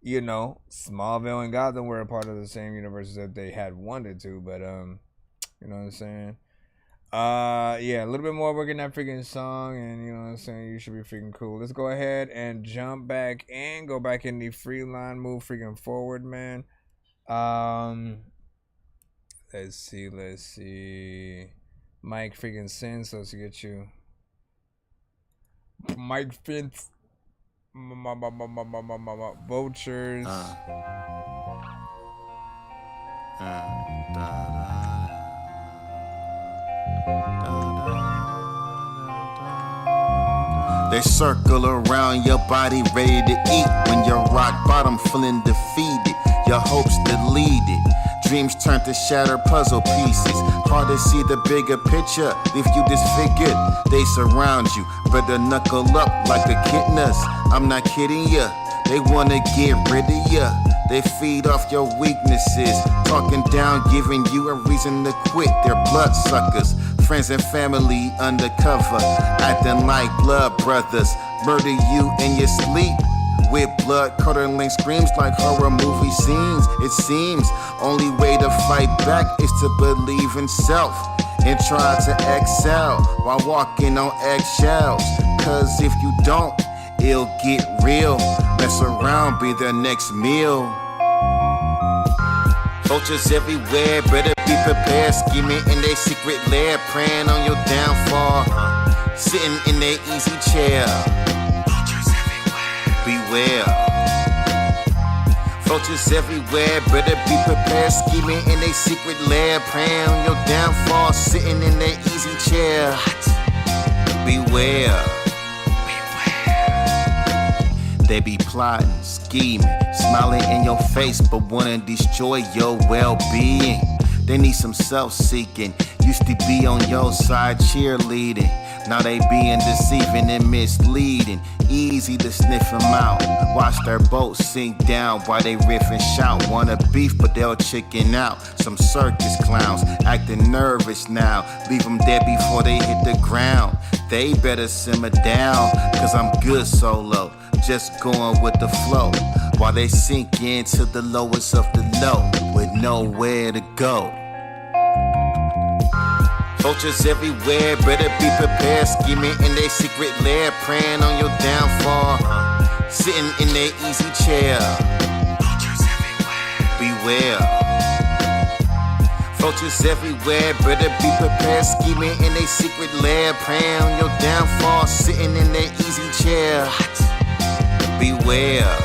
you know, Smallville and Gotham were a part of the same universe that they had wanted to, but you know what I'm saying? Yeah, a little bit more working that freaking song, and you know what I'm saying, you should be freaking cool. Let's go ahead and jump back in, go back in the free line, move freaking forward, man. Let's see. Mike freaking Sins, let's get you. Mike Fence, Vultures. They circle around your body ready to eat. When you're rock bottom feeling defeated, your hopes deleted, dreams turn to shattered puzzle pieces. Hard to see the bigger picture, leave you disfigured. They surround you, better knuckle up like echidnas. I'm not kidding ya, they wanna get rid of ya. They feed off your weaknesses, talking down, giving you a reason to quit. They're bloodsuckers, friends and family undercover, acting like blood brothers. Murder you in your sleep with blood curdling screams like horror movie scenes. It seems only way to fight back is to believe in self and try to excel while walking on eggshells. Cause if you don't, it'll get real. Mess around, be their next meal. Vultures everywhere, better be prepared. Scheming in their secret lair, praying on your downfall. Sitting in their easy chair. Vultures everywhere, beware. Vultures everywhere, better be prepared. Scheming in their secret lair, praying on your downfall. Sitting in their easy chair. Beware. They be plotting, scheming, smiling in your face, but wanna destroy your well-being. They need some self-seeking, used to be on your side cheerleading. Now they being deceiving and misleading. Easy to sniff them out, watch their boat sink down while they riff and shout. Wanna beef, but they'll chicken out. Some circus clowns acting nervous now, leave them dead before they hit the ground. They better simmer down, cause I'm good solo, just going with the flow, while they sink into the lowest of the low, with nowhere to go. Vultures everywhere, better be prepared. Scheming in their secret lair, praying on your downfall. Sitting in their easy chair. Vultures everywhere, beware. Vultures everywhere, better be prepared. Scheming in their secret lair, praying on your downfall. Sitting in their easy chair. Beware.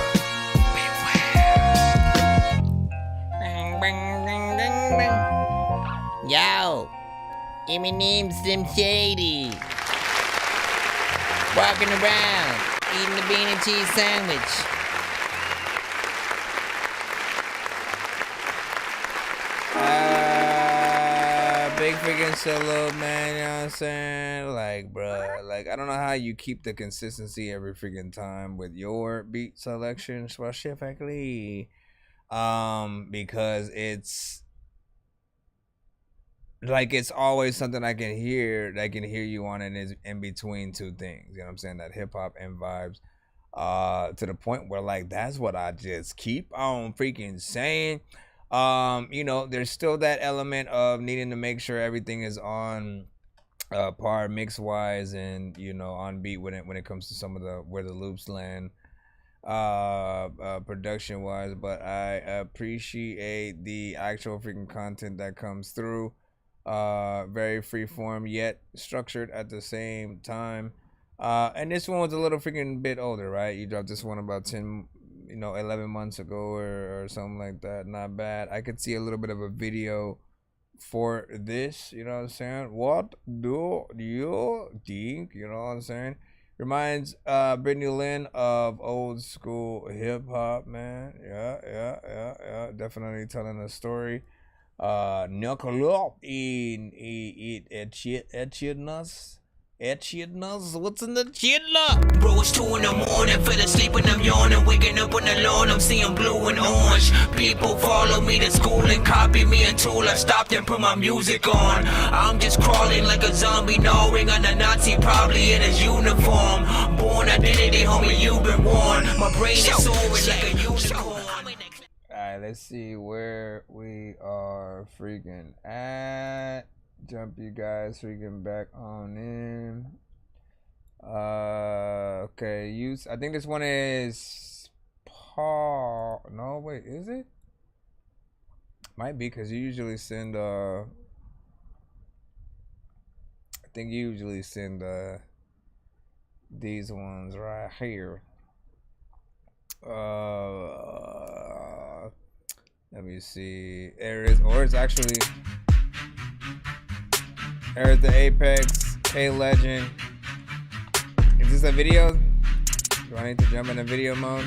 Yo, my name's Slim Shady. Walking around, eating a bean and cheese sandwich. Big freaking salute, man, you know what I'm saying? Like, bruh, like, I don't know how you keep the consistency every freaking time with your beat selection specifically. Because it's like, it's always something I can hear you on, and is in between two things, you know what I'm saying? That hip hop and vibes, to the point where, like, that's what I just keep on freaking saying. You know, there's still that element of needing to make sure everything is on par mix wise, and, you know, on beat when it comes to some of the where the loops land production wise. But I appreciate the actual freaking content that comes through. Very freeform yet structured at the same time. And this one was a little freaking bit older, right? You dropped this one about 11 months ago or something like that. Not bad. I could see a little bit of a video for this, you know what I'm saying? What do you think? You know what I'm saying? Reminds Brittany Lynn of old school hip hop, man. Yeah. Definitely telling a story. Knuckle up in Etchidness. What's in the chidla? Bro, it's 2 in the morning, fell asleep and I'm yawning. Waking up on the lawn, I'm seeing blue and orange. People follow me to school and copy me until I stopped and put my music on. I'm just crawling like a zombie, gnawing on a Nazi, probably in his uniform. Born identity, homie, you've been warned. My brain is soaring like a unicorn. Alright, let's see where we are freaking at. Jump you guys freaking back on in. Okay, I think this one is Paul. No, wait, is it? Might be, because you usually send I think you usually send these ones right here. Let me see. There it is, or it's actually there's the Apex, A-Legend. Is this a video? Do I need to jump into video mode?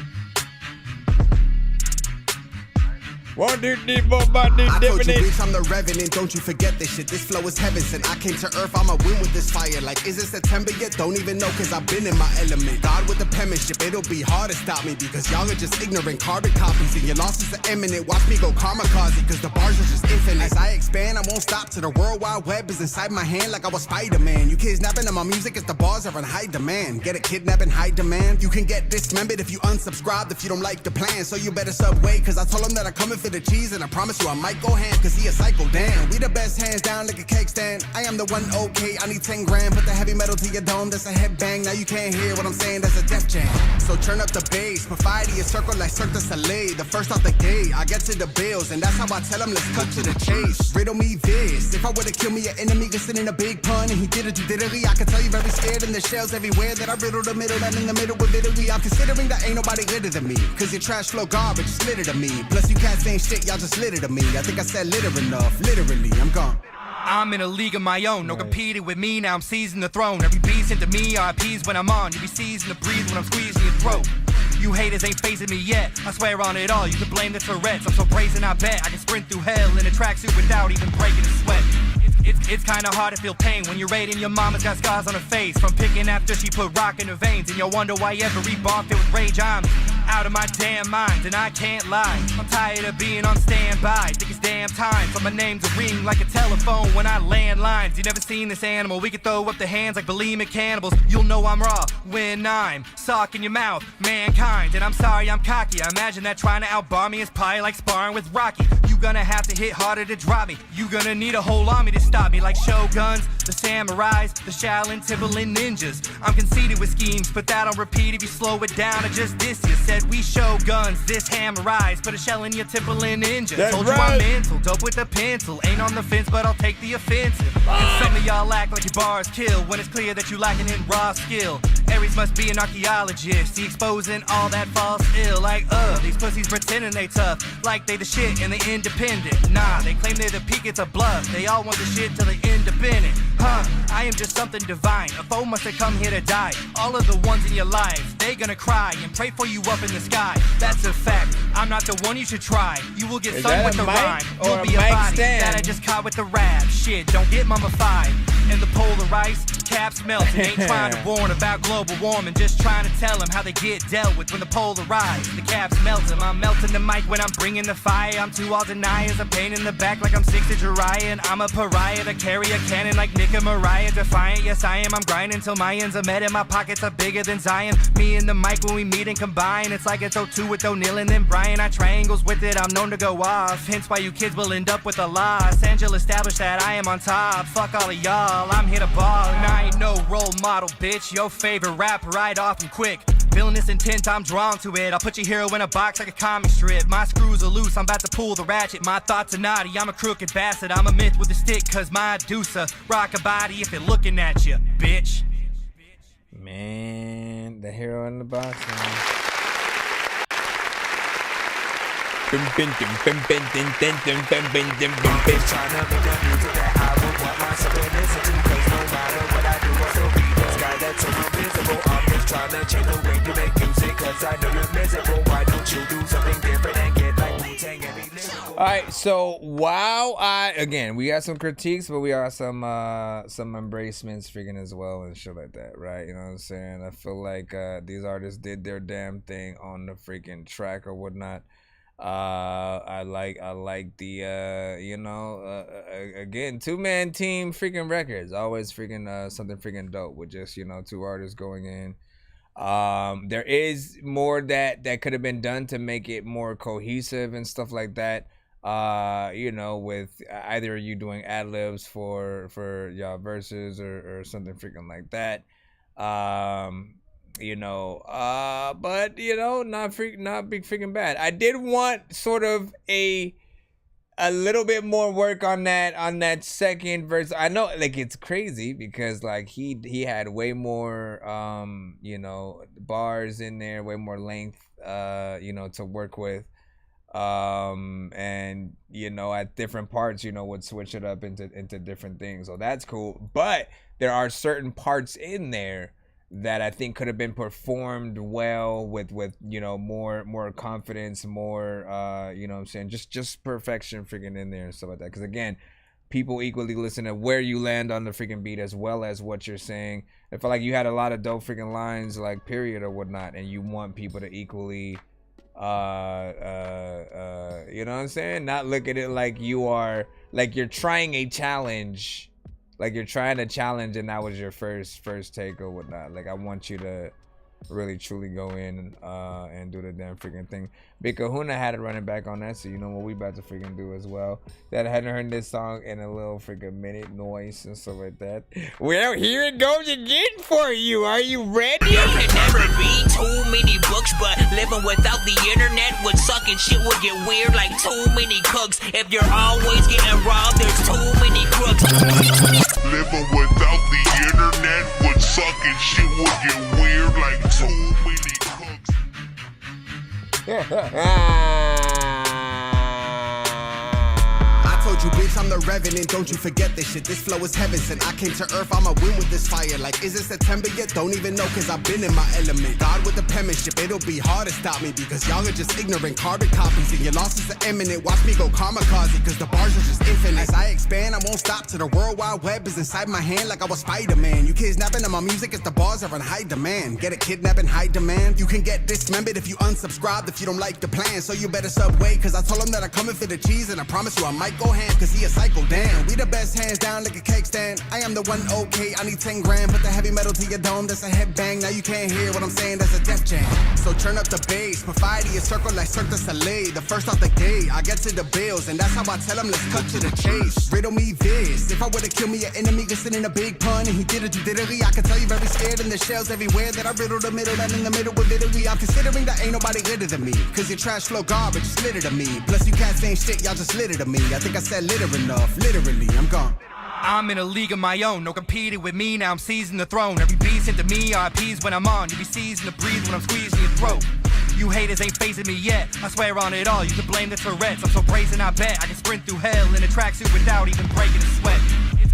I told you, bitch, I'm the revenant, don't you forget this shit. This flow is heaven sent. I came to earth, I'ma win with this fire. Like, is it September yet? Don't even know, cause I've been in my element. God with the penmanship, it'll be hard to stop me, because y'all are just ignorant carbon copies, and your losses are imminent. Watch me go kamikaze, cause the bars are just infinite. As I expand, I won't stop till the World Wide Web is inside my hand like I was Spider-Man. You kidnapping on my music as the bars are in high demand. Get a kidnap in high demand? You can get dismembered if you unsubscribe, if you don't like the plan. So you better subway, cause I told him that I'm coming for the cheese, and I promise you I might go ham, cause he a psycho, damn. We the best, hands down like a cake stand. I am the one, okay, I need 10 grand. Put the heavy metal to your dome, that's a headbang. Now you can't hear what I'm saying, that's a death jam. So turn up the bass, provide a circle like Cirque du Soleil. The first off the gate, I get to the bills, and that's how I tell them, let's cut to the chase. Riddle me this, if I would've killed me an enemy, listening a big pun, and he did it, you did it, I can tell you very scared, and the shells everywhere that I riddle the middle, and in the middle with Italy, I'm considering that ain't nobody litter than me, cause your trash flow garbage is litter to me. Plus you cats ain't shit, y'all just litter to me. I think I said litter enough, literally, I'm gone. I'm in a league of my own, no competing with me, now I'm seizing the throne. Every beast into me, I appease when I'm on. You be seizing the breeze when I'm squeezing your throat. You haters ain't phasing me yet, I swear on it all, you can blame the Tourette's. I'm so brazen, I bet I can sprint through hell in a tracksuit without even breaking a sweat. It's kinda hard to feel pain when you're raiding your mama's got scars on her face from picking after she put rock in her veins, and you'll wonder why every bar filled with rage I'm out of my damn mind, and I can't lie. I'm tired of being on standby. Think it's damn time for my name to ring like a telephone when I land lines. You never seen this animal. We can throw up the hands like bulimic cannibals. You'll know I'm raw when I'm sock in your mouth, mankind. And I'm sorry I'm cocky. I imagine that trying to outbar me is probably like sparring with Rocky. You gonna have to hit harder to drop me. You gonna need a whole army to stop me, like shoguns, the samurais, the Shaolin, Timberland ninjas. I'm conceited with schemes, put that on repeat. If you slow it down or just diss you. Said we shoguns, this hammerize. Put a shell in your Timberland ninja. That's Told right. you I'm mental, dope with a pencil. Ain't on the fence, but I'll take the offensive. And some of y'all act like your bars kill when it's clear that you lacking in raw skill. Aries must be an archaeologist. He exposing all that false ill. Like, these pussies pretending they tough, like they the shit and they independent. Nah, they claim they're the peak, it's a bluff. They all want the shit till they independent. I am just something divine. A foe must have come here to die. All of the ones in your lives, they gonna cry and pray for you up in the sky. That's a fact. I'm not the one you should try. You will get Is sung that with a the mic rhyme. or You'll a be a mic body stand? that I just caught with the rap. Shit, don't get mummified. And the polar ice caps melting. Ain't trying to warn about global warming, just trying to tell them how they get dealt with when the polar rise. The caps melt them. I'm melting the mic when I'm bringing the fire. I'm too all deniers. I'm pain in the back like I'm 6 to Jiraiya. And I'm a pariah to carry a cannon like Nick and Mariah. Defiant, yes I am. I'm grinding till my ends are met and my pockets are bigger than Zion. Me and the mic when we meet and combine, it's like it's 0-2 with O'Neal and then Brian. I triangles with it. I'm known to go off. Hence why you kids will end up with a Los Angeles established that I am on top. Fuck all of y'all. I'm here to ball. And I ain't no role model, bitch. Your favorite rapper, right off and quick. Villainous intent, I'm drawn to it. I'll put your hero in a box like a comic strip. My screws are loose, I'm about to pull the ratchet. My thoughts are naughty, I'm a crooked bastard. I'm a myth with a stick, cause my deucer rock a body if they're looking at you, bitch. Man, the hero in the box, man. Alright, so while we got some critiques, but we got some embracements freaking as well and shit like that, right? You know what I'm saying? I feel like these artists did their damn thing on the freaking track or whatnot. I like the again, 2-man team freaking records, always freaking something freaking dope with just, you know, 2 artists going in. There is more that could have been done to make it more cohesive and stuff like that. You know, with either you doing ad-libs for y'all verses or something freaking like that. You know, but you know, not big freaking bad. I did want sort of a little bit more work on that second verse. I know, like, it's crazy because like he had way more you know, bars in there, way more length you know, to work with, and you know, at different parts, you know, would switch it up into different things. So that's cool. But there are certain parts in there that I think could have been performed well with you know, more confidence, more you know what I'm saying, just perfection freaking in there and stuff like that. Because again, people equally listen to where you land on the freaking beat as well as what you're saying. I feel like you had a lot of dope freaking lines, like period or whatnot, and you want people to equally you know what I'm saying, not look at it like you're trying a challenge. Like you're trying to challenge and that was your first take or whatnot. Like I want you to really truly go in and do the damn freaking thing. Big Kahuna had it running back on that, so you know what we about to freaking do as well. That I hadn't heard this song in a little freaking minute, noise and stuff like that. Well, here it goes again for you. Are you ready? There can never be too many books, but living without the internet would suck and shit would get weird like too many cooks. If you're always getting robbed, there's too many crooks. Living without the internet would suck and shit would get weird like too many cooks. I told told you, bitch, I'm the revenant. Don't you forget this shit. This flow is heaven sent. I came to earth, I'ma win with this fire. Like, is it September yet? Don't even know, cause I've been in my element. God with the penmanship, it'll be hard to stop me because y'all are just ignorant carbon copies. And your losses are imminent. Watch me go kamikaze, cause the bars are just infinite. As I expand, I won't stop till the World Wide Web is inside my hand like I was Spider-Man. You kids napping on my music if the bars are in high demand. Get a kidnapping, high demand. You can get dismembered if you unsubscribe if you don't like the plan. So you better subway, cause I told him that I'm coming for the cheese. And I promise you I might go ham, cause he a psycho, damn. We the best, hands down like a cake stand. I am the one, okay, I need 10 grand. Put the heavy metal to your dome, that's a headbang. Now you can't hear what I'm saying, that's a death jam. So turn up the bass, providing a circle like Cirque du Soleil. The first off the gate, I get to the bills. And that's how I tell him, let's cut to the chase. Riddle me this, if I would've killed me an enemy, listening a big pun. And he did it, you did it, I can tell you very scared. And the shells everywhere that I riddle the middle. And in the middle with Italy, I'm considering that ain't nobody litter than me. Cause your trash flow garbage is litter to me. Plus you cats ain't shit, y'all just litter to me. I think I said litter enough, literally, I'm gone. I'm in a league of my own, no competing with me, now I'm seizing the throne. Every beat sent to me, I appease when I'm on. You be seizing the breeze when I'm squeezing your throat. You haters ain't facing me yet, I swear on it all, you can blame the Tourette's. I'm so brazen, I bet I can sprint through hell in a tracksuit without even breaking a sweat.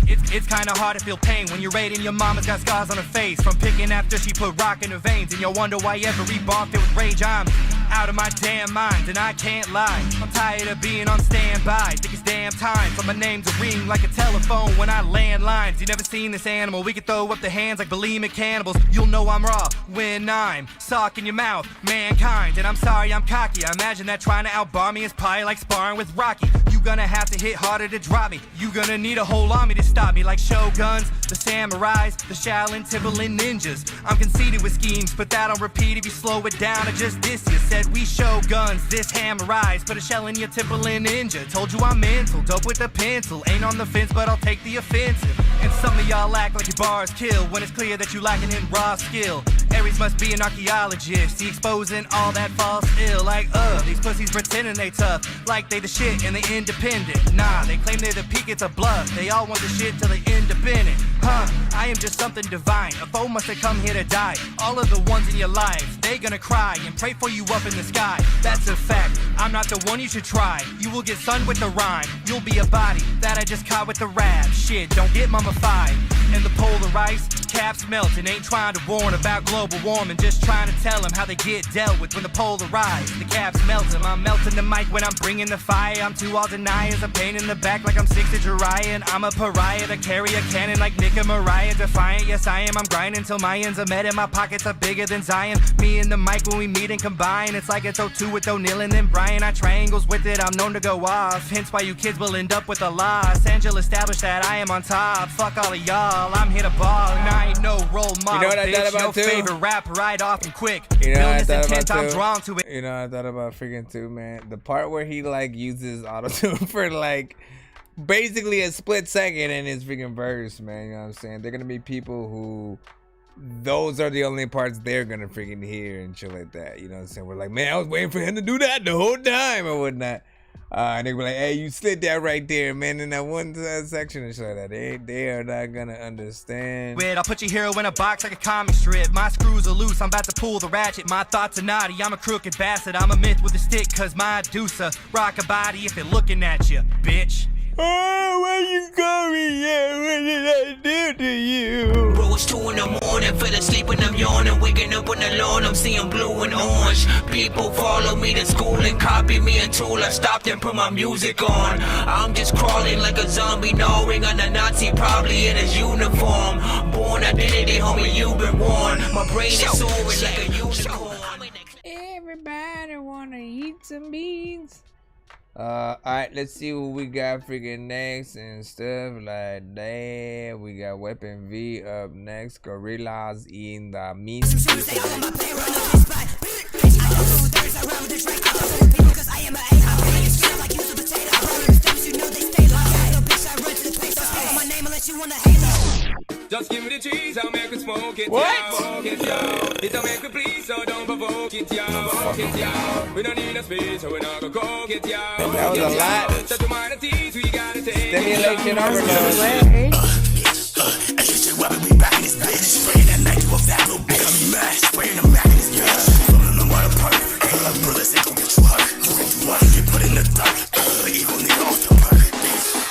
It's kinda hard to feel pain when you're raiding your mama's got scars on her face from picking after she put rock in her veins. And you'll wonder why every bar filled with rage. I'm out of my damn mind and I can't lie. I'm tired of being on standby. Think it's damn time for my name to ring like a telephone when I land lines. You never seen this animal, we can throw up the hands like bulimic cannibals. You'll know I'm raw when I'm sock in your mouth, mankind. And I'm sorry I'm cocky, I imagine that trying to outbar me is probably like sparring with Rocky. You gonna have to hit harder to drop me. You gonna need a whole army to stop me like shoguns, the samurais, the Shaolin Timberland ninjas. I'm conceited with schemes, put that on repeat if you slow it down. I just diss you, said we shoguns, this hammerize. Put a shell in your Timberland ninja. Told you I'm mental, dope with a pencil. Ain't on the fence, but I'll take the offensive. And some of y'all act like your bars kill when it's clear that you lacking in raw skill. Aries must be an archaeologist, he exposing all that false ill. Like, these pussies pretending they tough, like they the shit and they independent. Nah, they claim they're the peak, it's a bluff. They all want the shit till they independent. I am just something divine, a foe must have come here to die. All of the ones in your lives, they gonna cry and pray for you up in the sky. That's a fact, I'm not the one you should try. You will get sunned with the rhyme, you'll be a body that I just caught with the rap. Shit, don't get mummified. And the polar ice caps melting, ain't trying to warn about global warming, just trying to tell them how they get dealt with when the polar rise. The caps melt them, I'm melting the mic when I'm bringing the fire. I'm too all deniers, a pain in the back like I'm 6 to Jiraiya. And I'm a pariah to carry a cannon like Nick and Mariah. Defiant, yes I am, I'm grinding till my ends are met and my pockets are bigger than Zion. Me and the mic when we meet and combine, it's like it's 0-2 with O'Neal and then Brian. I triangles with it, I'm known to go off, hence why you kids will end up with a loss. Angel established that I am on top, fuck all of y'all, I'm here to ball. And I ain't no role model, you know what I bitch, thought about no too? favorite rapper, right off and quick. You know what I thought intent, about I'm too? drawn to it. You know what I thought about freaking too, man? The part where he like uses autotune for like basically a split second in his freaking verse, man. You know what I'm saying? They're gonna be people who those are the only parts they're gonna freaking hear and shit like that. You know what I'm saying? We're like, man, I was waiting for him to do that the whole time or whatnot. And they were like, hey, you slid that right there, man, in that one section and shit like that. They are not gonna understand. Wait, I'll put your hero in a box like a comic strip. My screws are loose, I'm about to pull the ratchet. My thoughts are naughty, I'm a crooked bastard. I'm a myth with a stick, cause my deuce rock a body if they're looking at you, bitch. Oh, why you call me? Yeah, what did I do to you? Bro, it's 2 in the morning, fell asleep and I'm yawning. Waking up on the lawn, I'm seeing blue and orange. People follow me to school and copy me until I stopped and put my music on. I'm just crawling like a zombie, gnawing on a Nazi, probably in his uniform. Born identity, homie, you've been warned. My brain is soaring like a unicorn. Everybody wanna eat some beans. Alright, let's see what we got freaking next and stuff like that. We got Weapon V up next. Gorillas in the mix. Just give me the cheese, I'll make it smoke it. What? Smoke it, yo. It don't make me please, so don't provoke it, yo. Provoke it, yo. We don't need a space, so we're not gonna coke it, yo. That was a lot. So to minor teas, we gotta take Stimulation overload. And shit, weapon, we back in this bitch. Spraying that night to a fat little bitch. Got me mad, spraying the Mac in this bitch. Filling the water park. Hey, like brothers, they gon' get you hurt. You get you want, get put in the dark. Evil nigga off the park.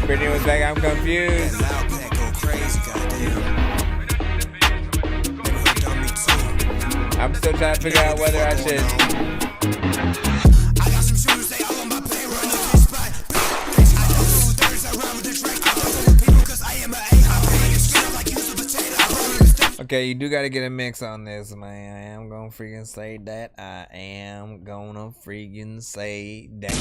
Brittany was like, I'm confused. I'm still trying to figure out whether I should. Okay, you do gotta get a mix on this, man. I am gonna freaking say that. I am gonna freaking say that.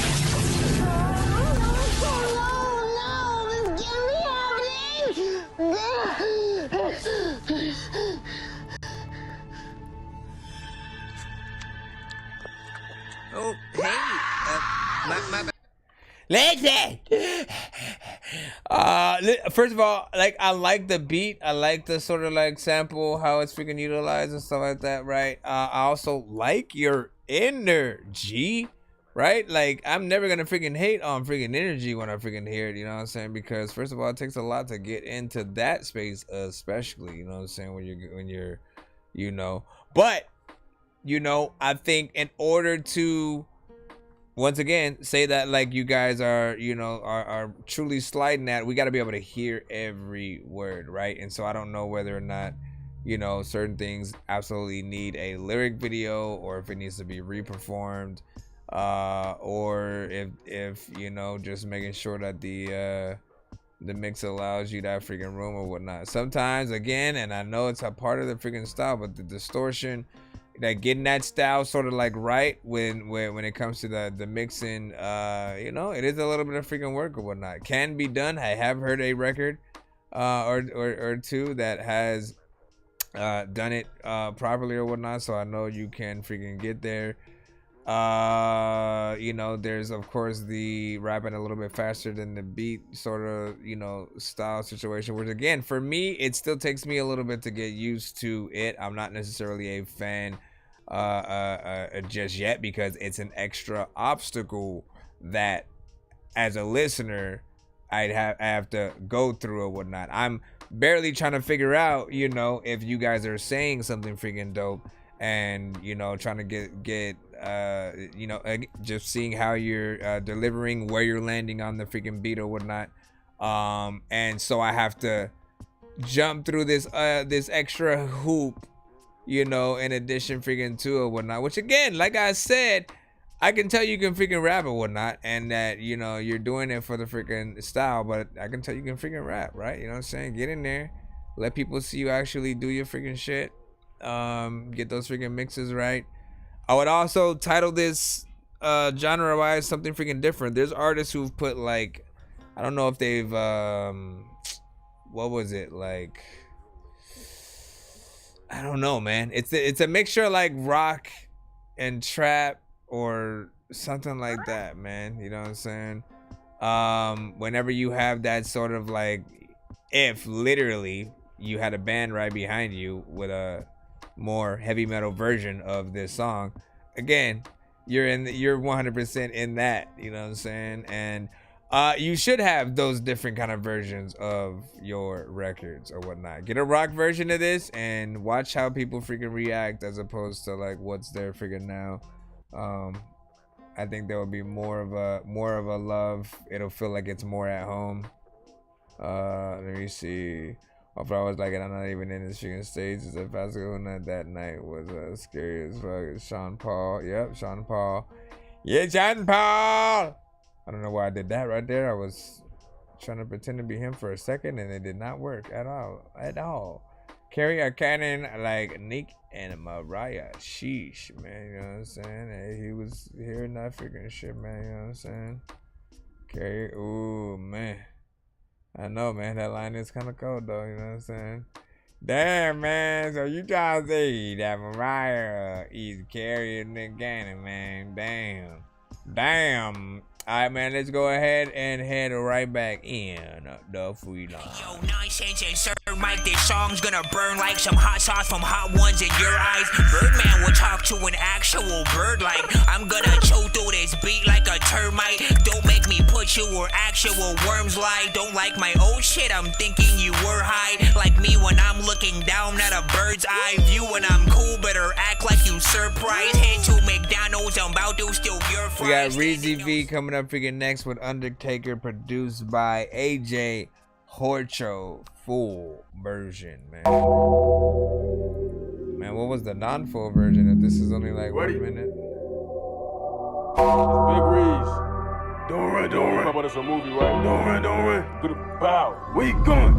Oh, hey, my Listen. First of all, like, I like the beat. I like the sort of like sample, how it's freaking utilized and stuff like that, right? I also like your energy, right? Like, I'm never gonna freaking hate on freaking energy when I freaking hear it, you know what I'm saying? Because first of all, it takes a lot to get into that space, especially, you know what I'm saying, when you're, you know. But, you know, I think in order to, once again, say that like you guys are, you know, are truly sliding that, we got to be able to hear every word, right? And so I don't know whether or not, you know, certain things absolutely need a lyric video, or if it needs to be reperformed, or if you know, just making sure that the mix allows you that freaking room or whatnot. Sometimes, again, and I know it's a part of the freaking style, but the distortion, that getting that style sort of like right when it comes to the mixing, you know, it is a little bit of freaking work or whatnot. Can be done. I have heard a record or two that has done it properly or whatnot, so I know you can freaking get there. You know, there's of course the rapping a little bit faster than the beat sort of, you know, style situation, which again, for me, it still takes me a little bit to get used to it. I'm not necessarily a fan just yet, because it's an extra obstacle that as a listener I have to go through or whatnot. I'm barely trying to figure out, you know, if you guys are saying something freaking dope, and you know, trying to get you know, just seeing how you're delivering, where you're landing on the freaking beat or whatnot. And so I have to jump through this extra hoop, you know, in addition freaking to or whatnot, which again, like I said, I can tell you can freaking rap or whatnot, and that, you know, you're doing it for the freaking style, but I can tell you can freaking rap, right? You know what I'm saying? Get in there, let people see you actually do your freaking shit. Get those freaking mixes right. I would also title this genre wise something freaking different. There's artists who've put, like, I don't know if they've what was it, like, I don't know, man. It's a mixture like rock and trap or something like that, man. You know what I'm saying? Whenever you have that sort of like, if literally you had a band right behind you with a more heavy metal version of this song, again, you're 100% in that, you know what I'm saying? And you should have those different kind of versions of your records or whatnot. Get a rock version of this and watch how people freaking react, as opposed to like what's there freaking now. I think there will be more of a love. It'll feel like it's more at home. Let me see. I was like, I'm not even in this freaking stage. It's a festival night. That night was scary as fuck. Sean Paul. Yep, Sean Paul. Yeah, Sean Paul. I don't know why I did that right there. I was trying to pretend to be him for a second, and it did not work at all. Carry a cannon like Nick and Mariah. Sheesh, man. You know what I'm saying? Hey, he was hearing that freaking shit, man. You know what I'm saying? Carry. Ooh, man. I know, man. That line is kind of cold, though. You know what I'm saying? Damn, man. So you trying to say that Mariah is carrying the cannon, man? Damn. All right, man, let's go ahead and head right back in the freelance. Yo, Nonsenze. Mike, this song's gonna burn like some hot sauce from hot ones in your eyes. Birdman will talk to an actual bird like I'm gonna chew through this beat like a termite. Don't make me put you where actual worms lie. Don't like my old shit, I'm thinking you were high. Like me when I'm looking down at a bird's eye view. When I'm cool, better act like you surprised. Head to McDonald's, I'm about to steal your fries. We got Reezy V coming up freaking next with Undertaker, produced by AJ Horcho. Full version, man. Man, what was the non-full version if this is only like 1 minute? Big Reese. Don't run. How about it's a movie, right? Don't run. Good bow. Where you going?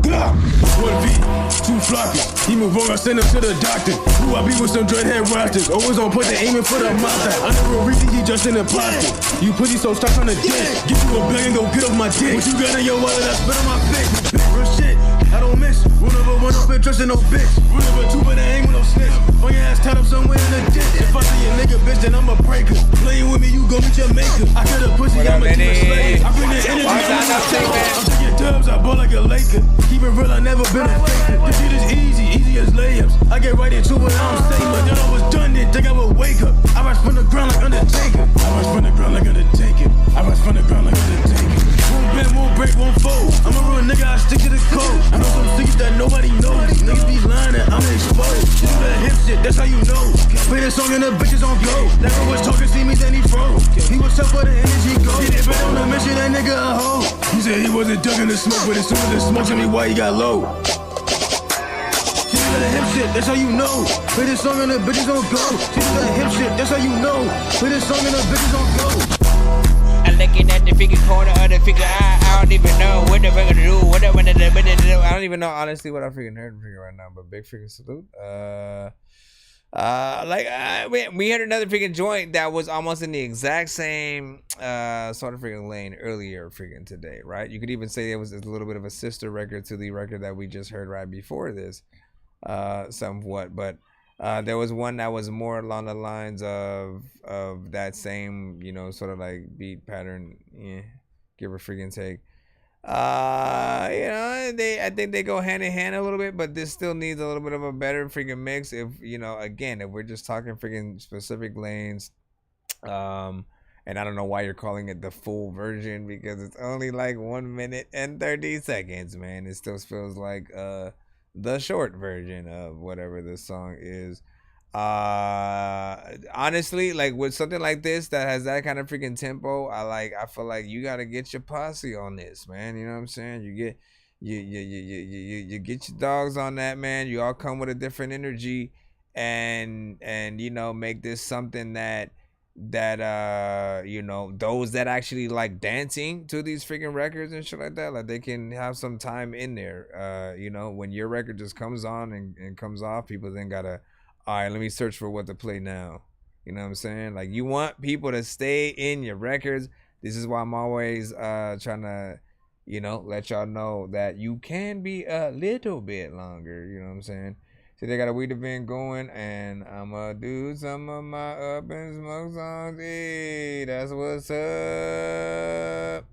One beat, two floppy. He move wrong, I send him to the doctor. Who I be with some dreadhead rosters. Always on point, they aiming for the mouth. I never read he just in the plastic. You pussy so stuck on the dick. Get you a bag and go get off my dick. What you got in your wallet, I spit on my face. Real shit, I don't miss. Rule number one, don't fit trusting no bitch. Rule number two, but I ain't with no snitch. On your ass tied up somewhere in the ditch. If I see a nigga bitch, then I'm a breaker. Playing with me, you go meet your maker. I got a pussy, I'm a slave. I bring the energy, I'm taking dubs, I ball like a Laker. Keep it real, I never been a faker. This shit is easy as layups. I get right into it, I don't say much. Then I was done, then think I would wake up. I rise from the ground like Undertaker. I rise from the ground like Undertaker. Won't bend, won't break, won't fold. I'm a real nigga, I stick to the code. I know some secrets that nobody knows. Niggas be lying and I'm exposed. You do that hip shit, that's how you know. Play this song and the bitches on go. That girl was talking, see me, then he froze. He was tough for the energy go. Get it back on the mission, that nigga a hoe. He said he wasn't ducking the smoke, but as soon as the smoke, tell me why he got low. She do that hip shit, that's how you know. Play this song and the bitches on go. She do that hip shit, that's how you know. Play this song and the bitches on go. I'm looking at the figure corner of the figure eye. I don't even know what the fuck to do. I don't even know honestly what I freaking heard right now, but big freaking salute. We heard another freaking joint that was almost in the exact same sort of freaking lane earlier freaking today, right? You could even say it was a little bit of a sister record to the record that we just heard right before this, somewhat, but there was one that was more along the lines of that same, you know, sort of like beat pattern, give or freaking take. You know, I think they go hand in hand a little bit, but this still needs a little bit of a better freaking mix. If, you know, again, if we're just talking freaking specific lanes, and I don't know why you're calling it the full version, because it's only like 1 minute and 30 seconds, man. It still feels like the short version of whatever this song is. Honestly, like with something like this that has that kind of freaking tempo, I feel like you gotta get your posse on this, man. You know what I'm saying? You get you get your dogs on that, man. You all come with a different energy, and you know, make this something that you know, those that actually like dancing to these freaking records and shit like that, like they can have some time in there. You know, when your record just comes on and comes off, people then gotta, all right, let me search for what to play now. You know what I'm saying? Like, you want people to stay in your records. This is why I'm always trying to, you know, let y'all know that you can be a little bit longer. You know what I'm saying? See, they got a weed event going, and I'ma do some of my up and smoke songs. Hey, that's what's up.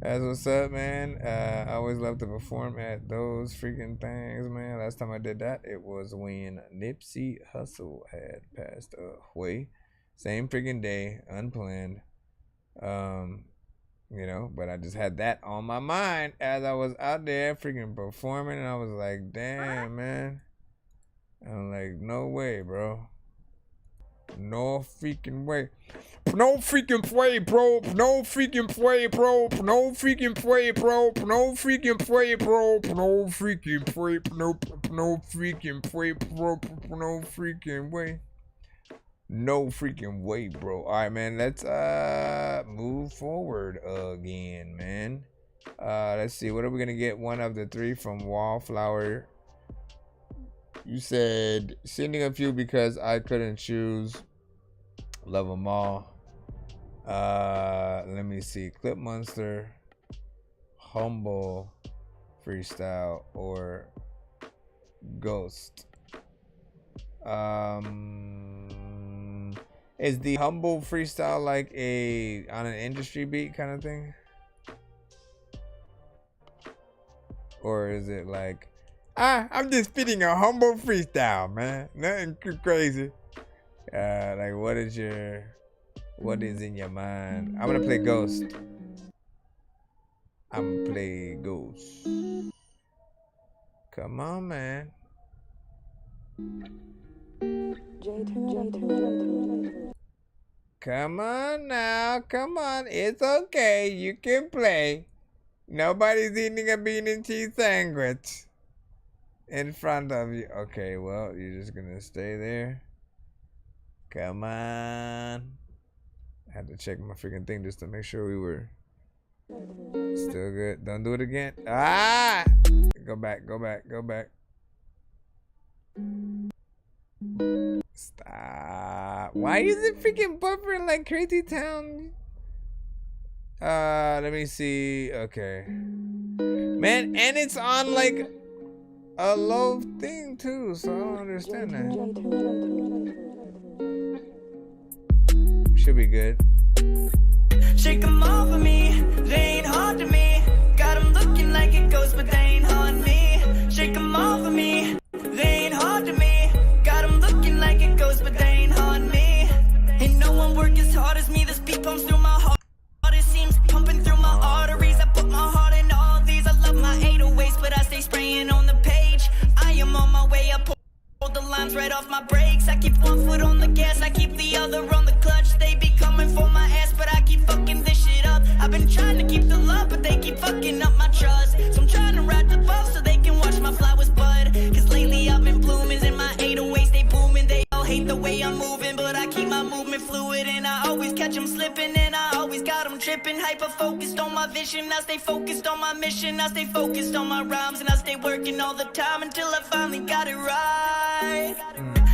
That's what's up, man. I always love to perform at those freaking things, man. Last time I did that, it was when Nipsey Hussle had passed away. Same freaking day, unplanned. You know, but I just had that on my mind as I was out there freaking performing, and I was like, damn, man. I'm like, no way, bro. No freaking way. No freaking way, bro. No freaking way, bro. No freaking way, bro. No freaking way, bro. No freaking way. No freaking way, bro. No freaking way. No freaking way, bro. All right, man. Let's move forward again, man. Let's see. What are we gonna get? One of the three from Wallflower. You said sending a few because I couldn't choose. Love them all. Let me see. Clip Monster, Humble Freestyle, or Ghost. Is the Humble Freestyle like on an industry beat kind of thing? Or is it like I'm just spitting a humble freestyle, man. Nothing crazy. Like what is in your mind? I'm gonna play Ghost. I'm gonna play Ghost. Come on, man. Come on now, come on. It's okay. You can play. Nobody's eating a bean and cheese sandwich in front of you. Okay, well, you're just gonna stay there. Come on. I had to check my freaking thing just to make sure we were still good. Don't do it again. Ah! Go back, go back, go back. Stop. Why is it freaking buffering like crazy town? Let me see. Okay. Man, and it's on like a low thing too, so I don't understand that. Should be good. Shake 'em off of me, they ain't hard to me. Got 'em looking like it goes, but they ain't on me. Shake 'em off of me, they ain't hard to me. Got 'em looking like it goes, but they ain't on me. Ain't no one work as hard as me, this beat pumps through my heart. It seems pumping through my arteries. I put my heart in all these. I love my 808s, but I stay spraying on the page. I am on my way up. Pull the lines right off my brakes. I keep one foot on the gas, I keep the other on the clutch. They be coming for my ass, but I keep fucking this shit up. I've been trying to keep the love, but they keep fucking up my trust. So I'm trying to ride the bus so they can watch my flowers bud. Cause lately I've been blooming in my 808s, they booming. They all hate the way I'm moving, but I keep my movement fluid. And I always catch them slipping, and I always got them tripping. Hyper focused on my vision, I stay focused on my mission. I stay focused on my rhymes, and I stay working all the time until I finally got it right.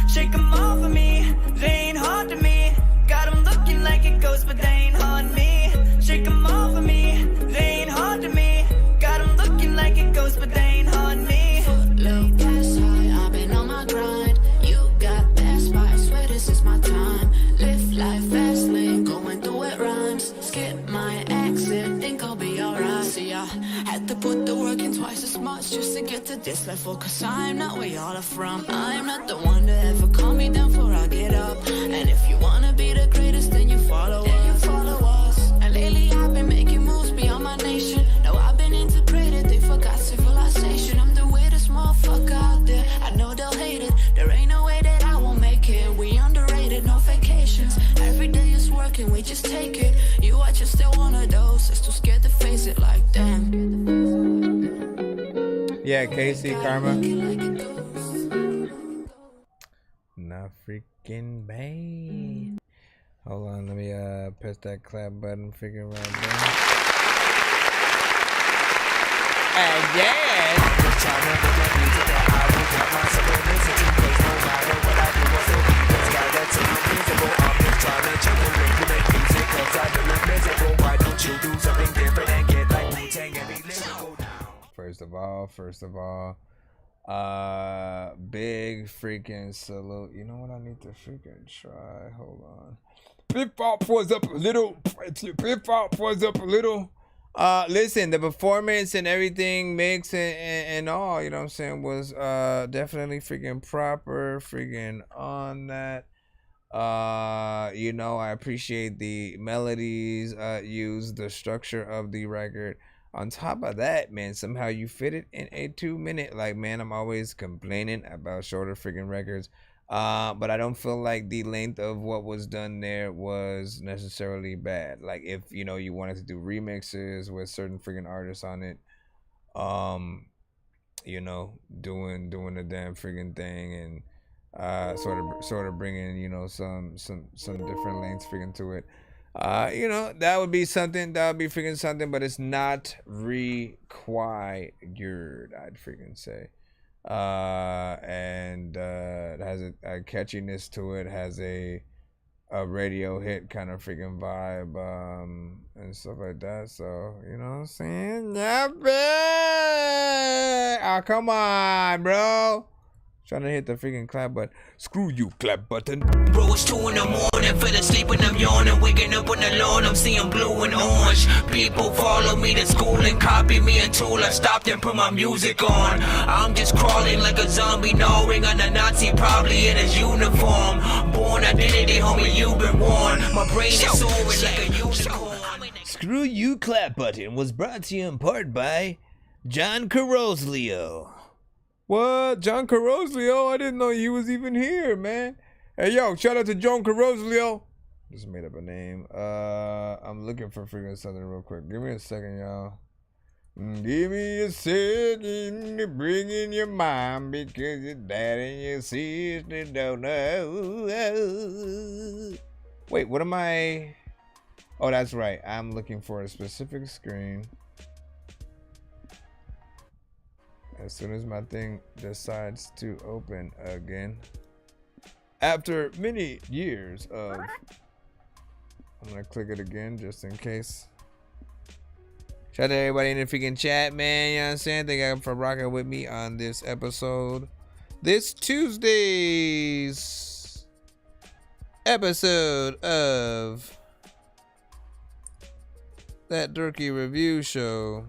Shake 'em off of me, they ain't hard to me. Got 'em looking like it goes, but they ain't on me. Shake 'em off of me, they ain't hard to me. Got 'em looking like it goes, but they ain't on me. Low gas high, I've been on my grind. You got best by, I swear this is my time. Live life fast lane, going through it rhymes. Skip my exit, think I'll be alright. See, I had to put the work in twice as much just to get to this level. Cause I'm not where y'all are from. I'm not the one to ever calm me down before I get up. And if you wanna be the greatest, then you follow us. And lately I've been making moves beyond my nation. Now I've been integrated, they forgot civilization. I'm the weirdest motherfucker out there, I know they'll hate it. There ain't no way that I won't make it. We underrated, no vacations. Every day is working, we just take it. You are just still one of those that's too scared to face it like damn. Yeah, Casey, Karma. Not freaking bad. Hold on, let me press that clap button, figure right there. Again. First of all, big freaking salute. You know what I need to freaking try? Hold on. Pip-Pop was up a little. Pip-Pop was up a little. Listen, the performance and everything, mix and all, you know what I'm saying, was definitely freaking proper, freaking on that. You know, I appreciate the melodies used, the structure of the record. On top of that, man, somehow you fit it in a 2-minute. Like, man, I'm always complaining about shorter freaking records. But I don't feel like the length of what was done there was necessarily bad. Like, if, you know, you wanted to do remixes with certain freaking artists on it, you know, doing the damn freaking thing and sort of bringing, you know, some different lengths freaking to it. You know, that would be something. That would be freaking something, but it's not required, I'd freaking say. And it has a catchiness to it, has a radio hit kind of freaking vibe, and stuff like that. So, you know what I'm saying? Yeah, oh, come on, bro. Trying to hit the freaking clap button. Screw you, clap button. Bro, it's 2 in the morning, fell asleep and I'm yawning. Waking up on the lawn, I'm seeing blue and orange. People follow me to school and copy me until I stopped and put my music on. I'm just crawling like a zombie, gnawing on a Nazi, probably in his uniform. Born identity, homie, you've been warned. My brain is soaring like a unicorn. Screw you, clap button was brought to you in part by John Caroslio. What? John Caroslio? I didn't know he was even here, man. Hey, yo, shout out to John Caroslio. Just made up a name. I'm looking for freaking something real quick. Give me a second, y'all. Give me a second to bring in your mom because your dad and your sister don't know. Wait, what am I? Oh, that's right. I'm looking for a specific screen. As soon as my thing decides to open again. After many years of... I'm gonna click it again just in case. Shout out to everybody in the freaking chat, man. You know what I'm saying? Thank you for rocking with me on this episode. This Tuesday's episode of that Dorky review show.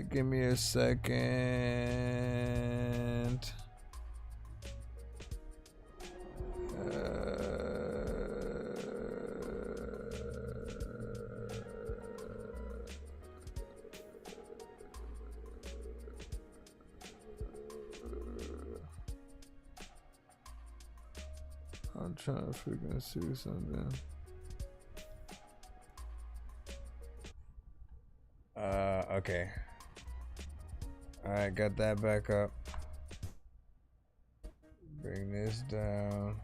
Give me a second. I'm trying to freaking see something. Okay. Alright, got that back up. Bring this down.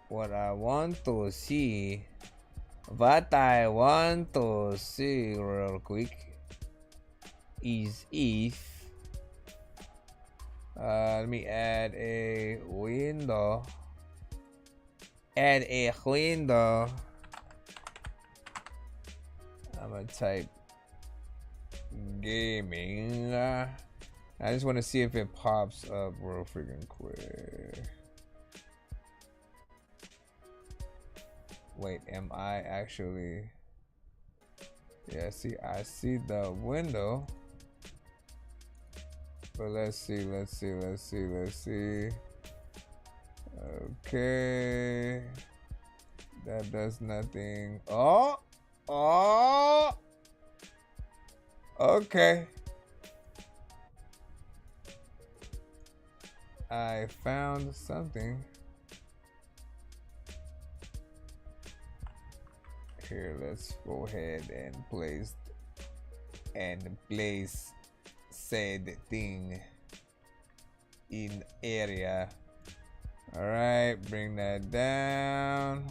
What I want to see real quick is if let me add a window. I'm gonna type gaming. I just want to see if it pops up real freaking quick. Wait, am I actually? Yeah, see, I see the window. But let's see. Okay. That does nothing. Oh! Okay. I found something. Here, let's go ahead and place said thing in area. All right, bring that down.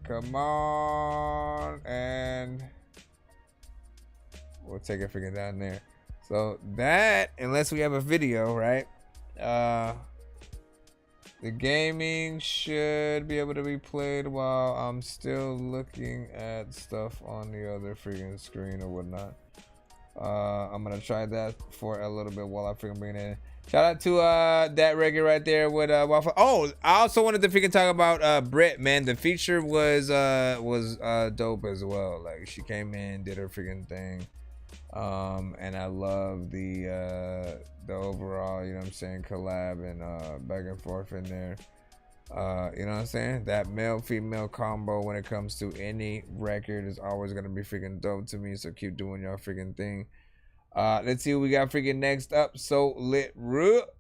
Come on, and we'll take it freaking down there. So that, unless we have a video, right? The gaming should be able to be played while I'm still looking at stuff on the other freaking screen or whatnot. I'm gonna try that for a little bit while I freaking bring it in. Shout out to that record right there with Waffle. Oh, I also wanted to freaking talk about Britt, man. The feature was dope as well. Like, she came in, did her freaking thing. And I love the overall, you know what I'm saying, collab and back and forth in there. You know what I'm saying? That male-female combo when it comes to any record is always gonna be freaking dope to me. So keep doing your freaking thing. Let's see what we got freaking next up. So lit Rook.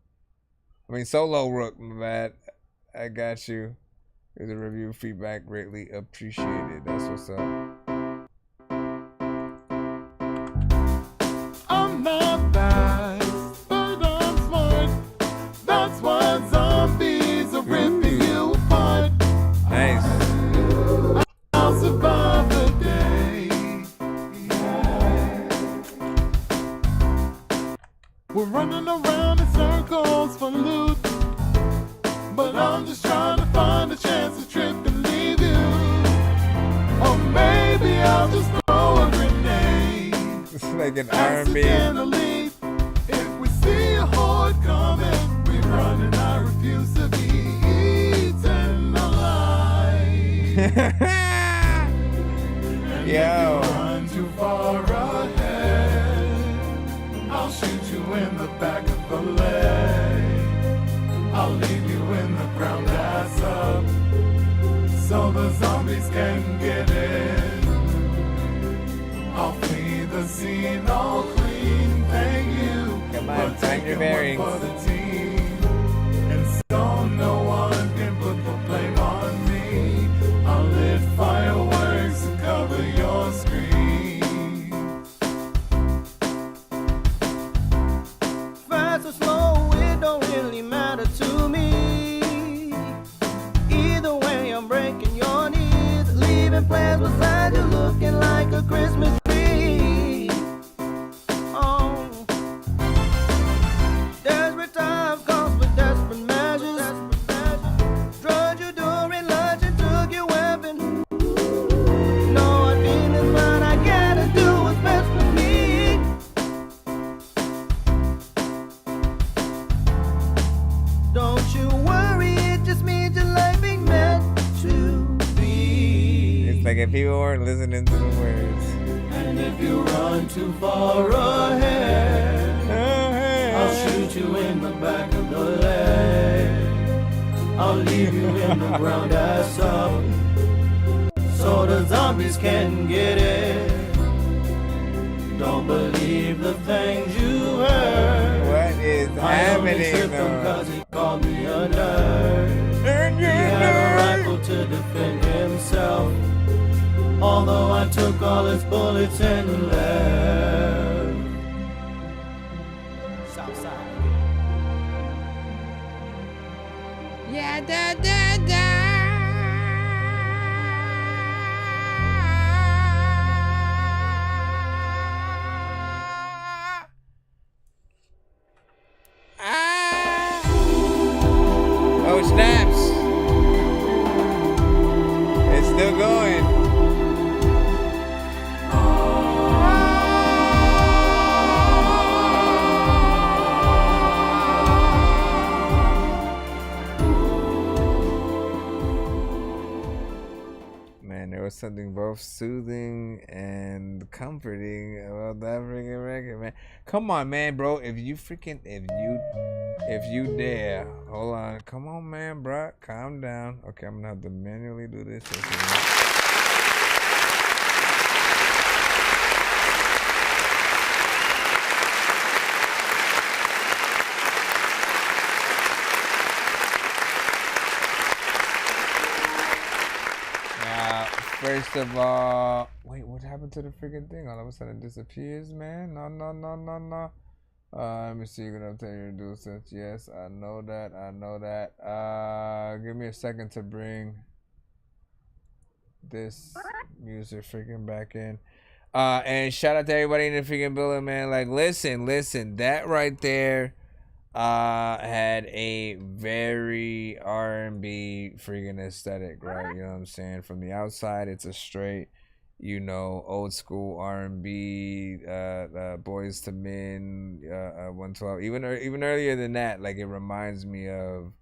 I mean Solo Rook, my bad. I got you. There's a review feedback, greatly appreciated. That's what's up. I'm not bad, but I'm smart. That's why zombies are ripping you apart. around in circles for loot. But I'm just trying to find a chance to trip and leave you. Or maybe I'll just throw a grenade. It's like an Pass R&B. it and a leap. If we see a horde coming, we run and I refuse to be eaten alive. And if you run too far ahead, I'll shoot you in the back of the leg. I'll leave you in the ground ass up, so the zombies can get in. I'll flee the scene all clean, thank you. Come on, find your bearings. For the team. And so no one can put the blame on me. I'll lit fireworks to cover your screen. Fast or slow, it don't really matter to me. Either way, I'm breaking your knees, leaving plans beside you, looking like a Christmas tree. Oh, desperate times calls for desperate measures. Drugged you during lunch and took your weapon. No, I feel it's what I gotta do what's best for me. Don't you worry, it just means your life ain't meant to be. It's like if people weren't listening to the words. And if you run too far ahead, I'll shoot you in the back of the leg. I'll leave you in the ground ass up, so the zombies can get it. Don't believe the things you heard. What is happening though? Because he called me a nerd. He had a rifle to defend himself, although I took all his bullets and left. Southside. Yeah, da da da. Oh snaps! It's still going. Man, there was something both soothing and comforting about that freaking record, man. Come on, man, bro. If you dare, hold on. Come on, man, bro. Calm down. Okay, I'm gonna have to manually do this. First of all, wait, what happened to the freaking thing? All of a sudden it disappears, man. No. Let me see what I'm telling you to do since yes, I know that. Give me a second to bring this music freaking back in. And shout out to everybody in the freaking building, man. Like, listen, that right there had a very R&B freaking aesthetic, right? You know what I'm saying? From the outside, it's a straight, you know, old school R&B, Boys to Men, 112. Even earlier than that, like it reminds me of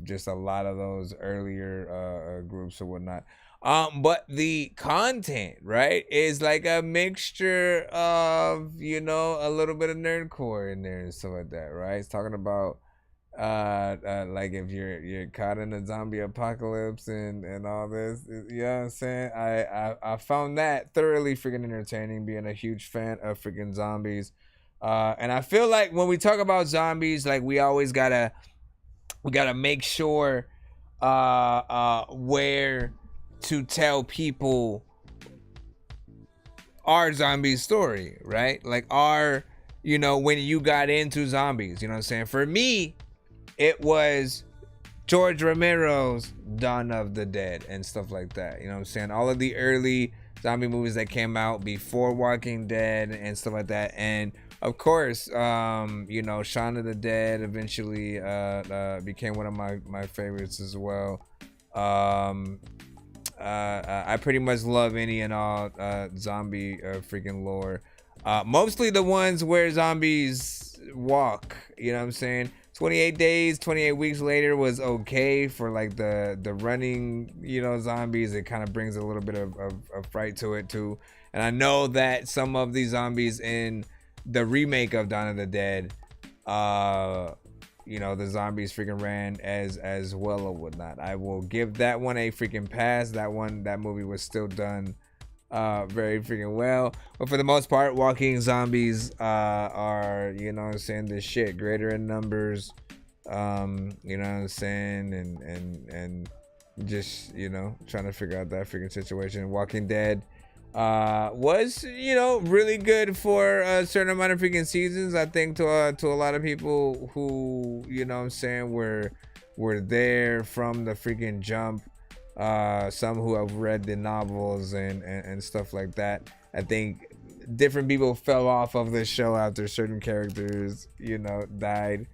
just a lot of those earlier groups or whatnot. But the content, right, is like a mixture of, you know, a little bit of nerdcore in there and stuff like that, right? It's talking about like if you're caught in a zombie apocalypse and all this, you know what I'm saying? I found that thoroughly freaking entertaining, being a huge fan of freaking zombies. And I feel like when we talk about zombies, like we always gotta make sure where to tell people our zombie story, right? Like our, you know, when you got into zombies, you know what I'm saying? For me, it was George Romero's Dawn of the Dead and stuff like that. You know what I'm saying? All of the early zombie movies that came out before Walking Dead and stuff like that. And Of course, you know, Shaun of the Dead eventually became one of my favorites as well. I pretty much love any and all zombie freaking lore. Mostly the ones where zombies walk, you know what I'm saying? 28 days, 28 weeks later was okay for like the running, you know, zombies. It kind of brings a little bit of fright to it too. And I know that some of these zombies in the remake of Dawn of the Dead, you know, the zombies freaking ran as well or whatnot. I will give that one a freaking pass. That movie was still done very freaking well. But for the most part, walking zombies are, you know what I'm saying, the shit. Greater in numbers, you know what I'm saying, and just, you know, trying to figure out that freaking situation. Walking Dead was, you know, really good for a certain amount of freaking seasons. I think to a lot of people who, you know what I'm saying, were there from the freaking jump. Some who have read the novels and stuff like that. I think different people fell off of the show after certain characters, you know, died,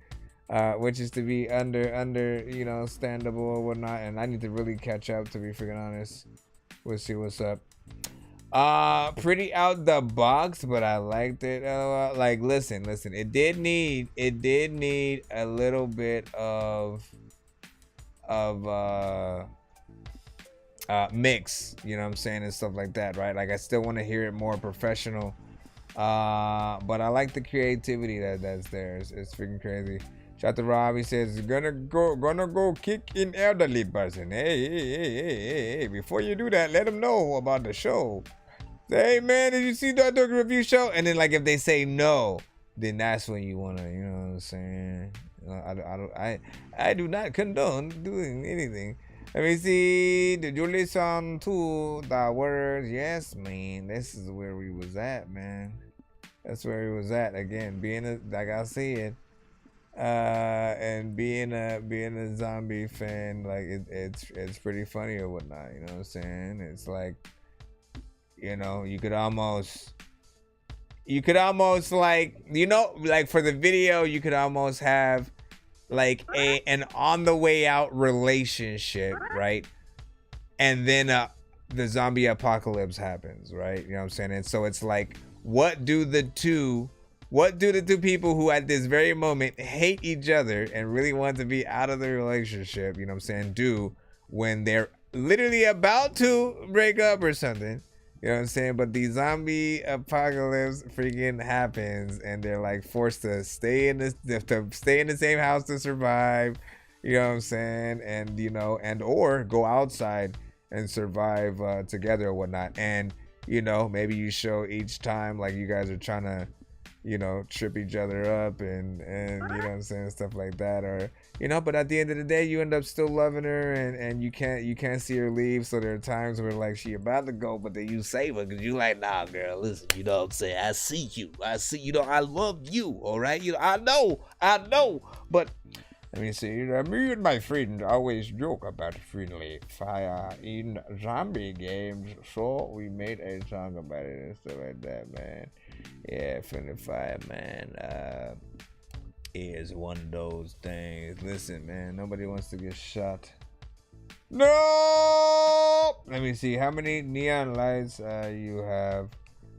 which is to be under you know, standable or whatnot. And I need to really catch up, to be freaking honest. We'll see what's up. Pretty out the box, but I liked it. Like, listen, it did need a little bit of mix, you know what I'm saying, and stuff like that, right? Like, I still want to hear it more professional, but I like the creativity that's there. It's freaking crazy. Shout out to Rob. He says, gonna go kick an elderly person. Hey, before you do that, let them know about the show. Say, hey man, did you see that Dork review show? And then, like, if they say no, then that's when you wanna, you know what I'm saying? I do not condone doing anything. Let me see. Did you listen to the words? Yes, man. This is where we was at, man. That's where we was at. Again, being like I said, and being a zombie fan, like it's pretty funny or whatnot. You know what I'm saying? It's like, you know, you could almost like, you know, like for the video, you could almost have like an on the way out relationship, right? And then the zombie apocalypse happens, right? You know what I'm saying? And so it's like, what do the two people who at this very moment hate each other and really want to be out of the relationship, you know what I'm saying, do when they're literally about to break up or something? You know what I'm saying? But the zombie apocalypse freaking happens, and they're like forced to stay in the same house to survive. You know what I'm saying? And, you know, and or go outside and survive together or whatnot. And, you know, maybe you show each time like you guys are trying to, you know, trip each other up and you know what I'm saying, stuff like that, or, you know, but at the end of the day, you end up still loving her, and you can't see her leave. So there are times where like she about to go, but then you save her because you like, nah, girl, listen, you know what I'm saying, I see you, know, I love you, all right, you know, I know, but let me see, me and my friend always joke about friendly fire in zombie games, so we made a song about it and stuff like that, man. Yeah, friendly fire, man, is one of those things. Listen, man, nobody wants to get shot. No! Let me see, how many neon lights you have?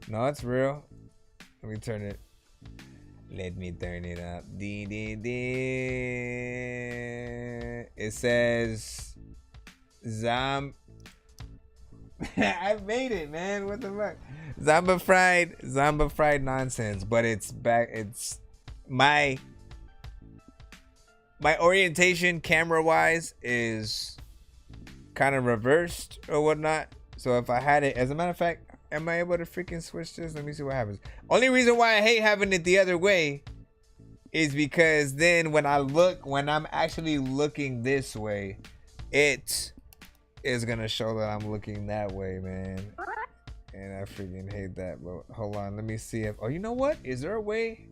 No, it's real. Let me turn it up. It says I made it, man. What the fuck? Zomba fried nonsense. But it's back. It's my orientation camera wise is kind of reversed or whatnot. So if I had it, as a matter of fact, am I able to freaking switch this? Let me see what happens. Only reason why I hate having it the other way is because then when I'm actually looking this way, it is gonna show that I'm looking that way, man. And I freaking hate that. But hold on, let me see if, oh, you know what? Is there a way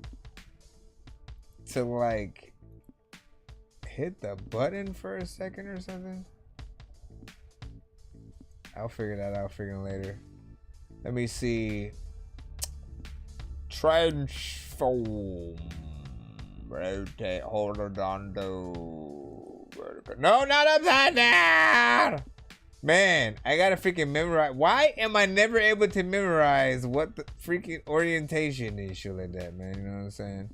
to like hit the button for a second or something? I'll figure that out freaking later. Let me see. Try and Boom. Rotate horizontal. Vertical. No, not upside down. Man, I gotta freaking memorize. Why am I never able to memorize what the freaking orientation is? Shit like that, man. You know what I'm saying?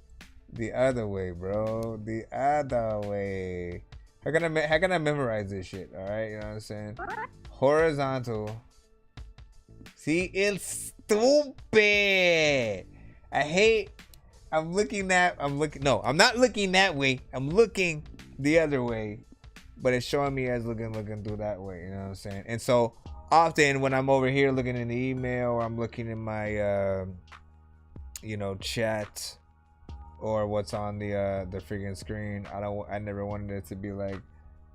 The other way, bro. The other way. How can I memorize this shit? All right, you know what I'm saying? Horizontal. See, it's stupid. I'm not looking that way. I'm looking the other way, but it's showing me as looking through that way. You know what I'm saying? And so often when I'm over here looking in the email, or I'm looking in my, chat, or what's on the freaking screen, I never wanted it to be like,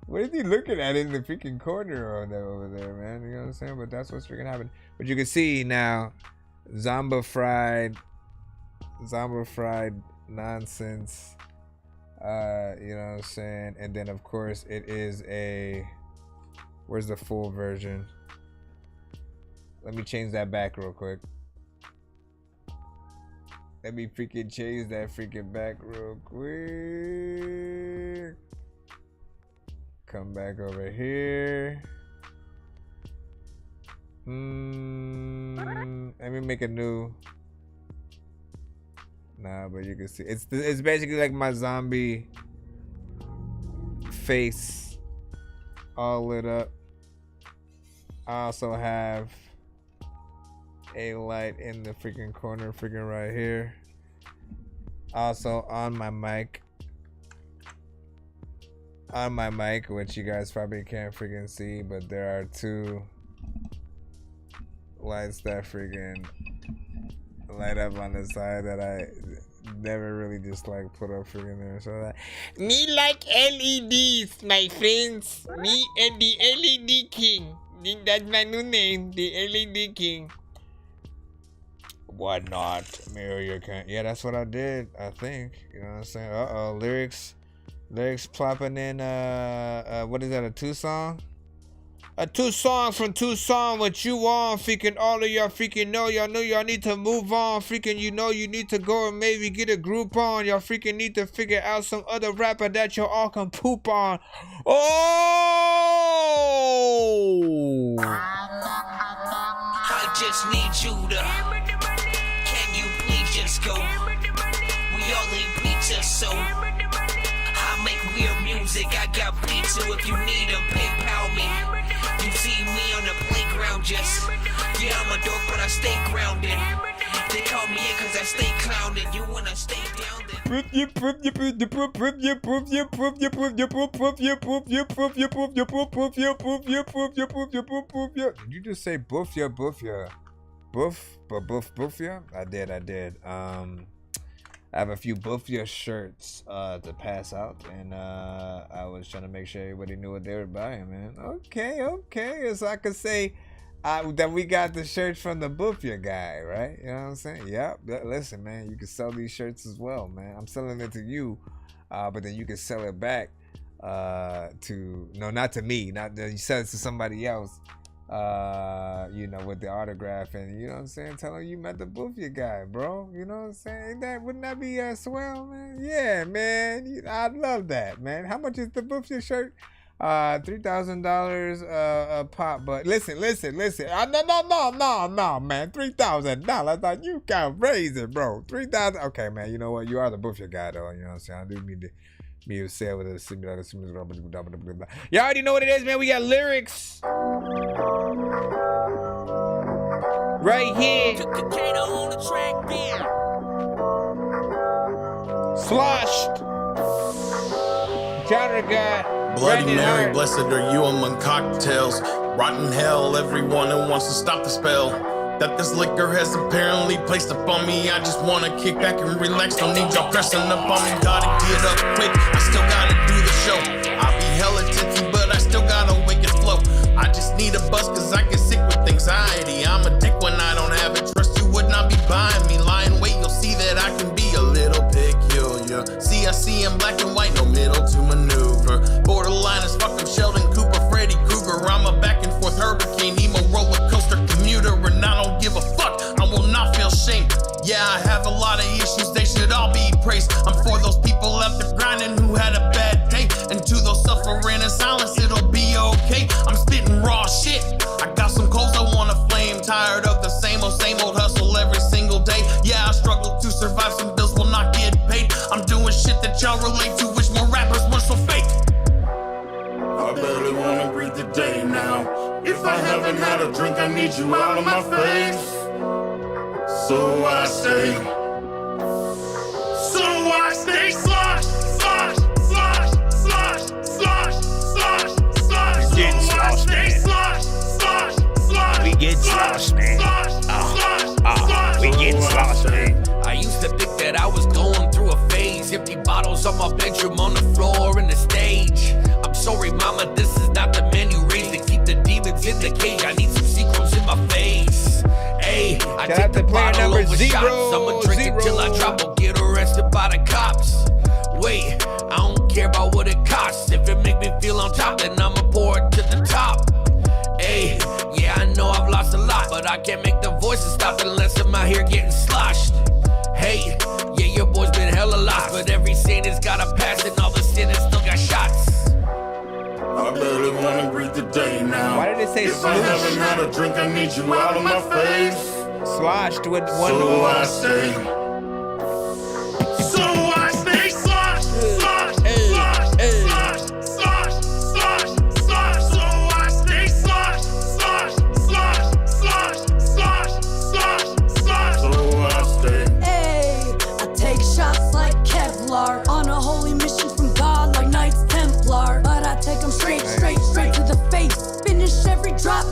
what is he looking at in the freaking corner over there, man? You know what I'm saying? But that's what's freaking happening. But you can see now, Zomba fried nonsense. You know what I'm saying? And then of course it is where's the full version? Let me change that back real quick. Let me freaking change that freaking back real quick. Come back over here. Let me make a new. Nah, but you can see it's basically like my zombie face all lit up. I also have a light in the freaking corner, freaking right here. Also on my mic, which you guys probably can't freaking see, but there are two lights that freaking light up on the side that I never really just like put up freaking there. So that me like LEDs, my friends. Me and the LED King. That's my new name, the LED King. Why not? Yeah, that's what I did, I think. You know what I'm saying? Uh-oh, lyrics plopping in, what is that, a Tucson? A Tucson from Tucson, what you on? Freaking all of y'all freaking know y'all need to move on. Freaking you need to go and maybe get a group on. Y'all freaking need to figure out some other rapper that y'all all can poop on. Oh! I just need you to. Can you please just go? We all need pizza, so I make weird music. I got beats, so if you need them, PayPal me. You see me on the playground, just yeah, I'm a dork, but I stay grounded. They call me in cause I stay clowned. You wanna stay down then? Did you just say boof ya? Boof ya? I did. I have a few Buffia shirts to pass out, and I was trying to make sure everybody knew what they were buying, man. Okay. So I could say that we got the shirts from the Buffia guy, right? You know what I'm saying? Yep. Listen, man, you can sell these shirts as well, man. I'm selling it to you, but then you can sell it back not to me. You sell it to somebody else. With the autograph, and you know what I'm saying, tell him you met the Buffia guy, bro. You know what I'm saying? Wouldn't that be swell, man? Yeah, man. I'd love that, man. How much is the Buffia shirt? $3,000 a pop. But listen. No, man. $3,000. You got raise it, bro. $3,000. Okay, man. You know what? You are the Buffia guy, though. You know what I'm saying? I do need to. Me say with a similar. You already know what it is, man. We got lyrics right here. Sloshed. Genre guy. Bloody Mary, blessed are you among cocktails. Rotten hell, everyone who wants to stop the spell that this liquor has apparently placed upon me. I just wanna kick back and relax. Don't need y'all pressing up on me. Gotta get up quick. I still gotta do the show. I'll be hella tipsy, but I still gotta wake and flow. I just need a buzz cause I get sick with anxiety. I'm a dick when I don't have it. Trust you would not be buying me. Lying wait, you'll see that I can be a little peculiar. See, I see in black and white, no middle to maneuver. Borderline as fuck, I'm Sheldon Cooper, Freddy Krueger. I'm a back and forth hurricane, emo roller coaster commuter, and I don't give a fuck. I will not feel shame. Yeah, I have a lot of issues, they should praise. I'm for those people out there grinding who had a bad day. And to those suffering in silence, it'll be okay. I'm spitting raw shit. I got some coals I wanna flame. Tired of the same old hustle every single day. Yeah, I struggle to survive, some bills will not get paid. I'm doing shit that y'all relate to, wish more rappers weren't so fake. I barely wanna breathe the day now. If I haven't had a drink, I need you out of my face. So I stay slosh, slosh, slosh, slosh, slosh, slosh, slosh. We getting slosh, man. Slosh, slosh, slosh. We getting slosh, man. We getting slosh, man. I used to think that I was going through a phase. Empty bottles on my bedroom, on the floor, and the stage. I'm sorry, mama, this is not the man you raised to keep the demons in the cage. I need some sequels in my face. Hey, I take the bottle over shots. I'ma drink it till I drop or get arrested by the cops. Wait, I don't care about what it costs. If it make me feel on top, then I'ma pour it to the top. Hey, yeah, I know I've lost a lot, but I can't make the voices stop unless I'm out here getting sloshed. Hey, yeah, your boy's been hella lost, but every sin has got a pass and all the sinners still got shots. I barely wanna breathe the day now. Why did it say If I haven't had a drink, I need you out of my face. Sloshed with one. So I stay. So I stay slosh, slosh, slosh, slosh, slosh, slosh, slosh. So I stay slosh, slosh, slosh, slosh, slosh, slosh, slosh. So I stay. Hey, I take shots like Kevlar. On a holy mission from God like Knights Templar. But I take them straight to the face. Finish every drop.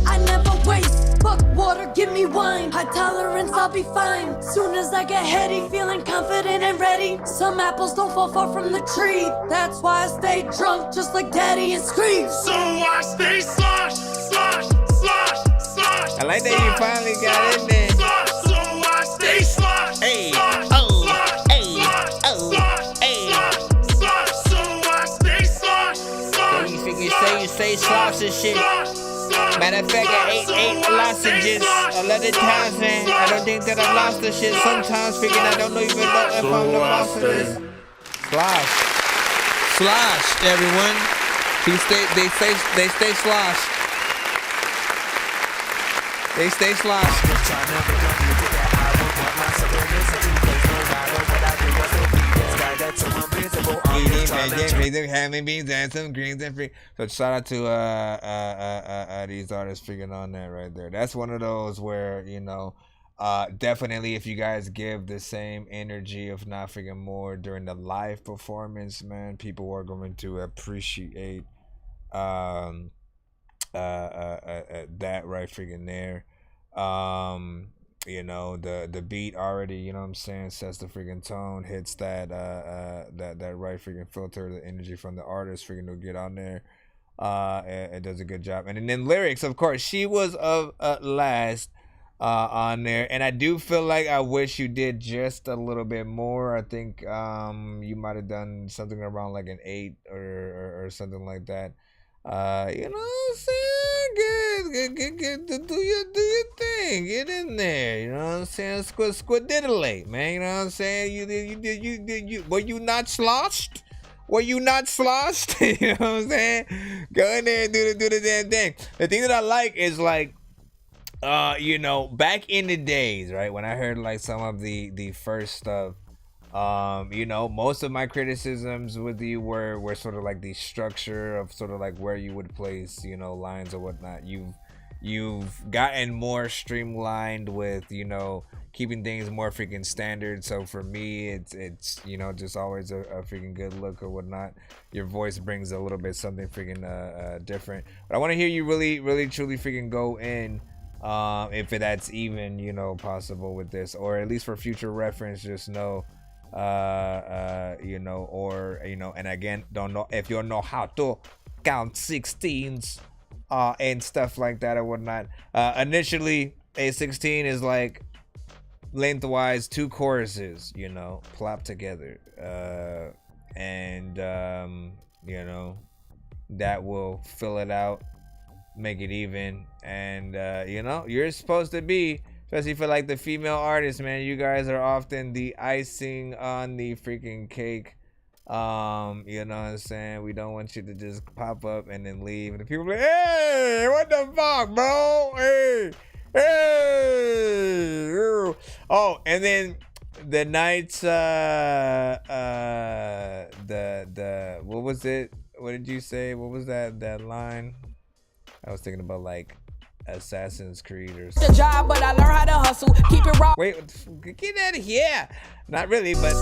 I never waste. Fuck water, give me wine. High tolerance, I'll be fine. Soon as I get heady, feeling confident and ready. Some apples don't fall far from the tree. That's why I stay drunk, just like Daddy and Scream. So I stay slosh, slosh, slosh, slosh. I like that you finally got in there. Slosh, so I stay slosh. Hey, slosh, oh, slosh, hey, slosh, oh, slosh, hey. slosh, slosh. So I stay slosh, slosh. You figure you say slosh and shit. Matter of fact, I ate 8 lozenges 11 times, man. I don't think that I lost the shit sometimes, figuring I don't even know if I'm the boss of this. Slosh, everyone. They stay slosh. They stay slosh. Having beans and some greens and free. So shout out to these artists figuring on that right there. That's one of those where, you know, definitely if you guys give the same energy, if not freaking more, during the live performance, man, people are going to appreciate that right freaking there. You know, the beat already, you know what I'm saying, sets the freaking tone, hits that that right freaking filter, the energy from the artist freaking to get on there. It does a good job. And then lyrics, of course, she was last on there, and I do feel like I wish you did just a little bit more. I think you might have done something around like an 8 or something like that. You know what I'm saying? Get do your thing. Get in there. You know what I'm saying? Squiddiddly, man. You know what I'm saying? You were you not sloshed? Were you not sloshed? You know what I'm saying? Go in there and do the damn thing. The thing that I like is like, you know, back in the days, right, when I heard like some of the first stuff, you know, most of my criticisms with you were sort of like the structure of sort of like where you would place, you know, lines or whatnot. You've gotten more streamlined with, you know, keeping things more freaking standard. So for me, it's you know, just always a freaking good look or whatnot. Your voice brings a little bit something freaking different. But I want to hear you really truly freaking go in, if that's even, you know, possible with this, or at least for future reference, just know, you know, or, you know, and again, don't know if you know how to count 16s and stuff like that or whatnot. Initially, a 16 is like lengthwise 2 choruses, you know, plopped together, and you know, that will fill it out, make it even, and you know, you're supposed to be Especially for like the female artists, man. You guys are often the icing on the freaking cake. You know what I'm saying? We don't want you to just pop up and then leave. And the people be like, hey, what the fuck, bro? Hey, hey. Oh, and then the nights, the what was it? What did you say? What was that line? I was thinking about like Assassin's Creed or something. The job, but I learned how to hustle. Keep it raw. Wait, get out of here. Not really, but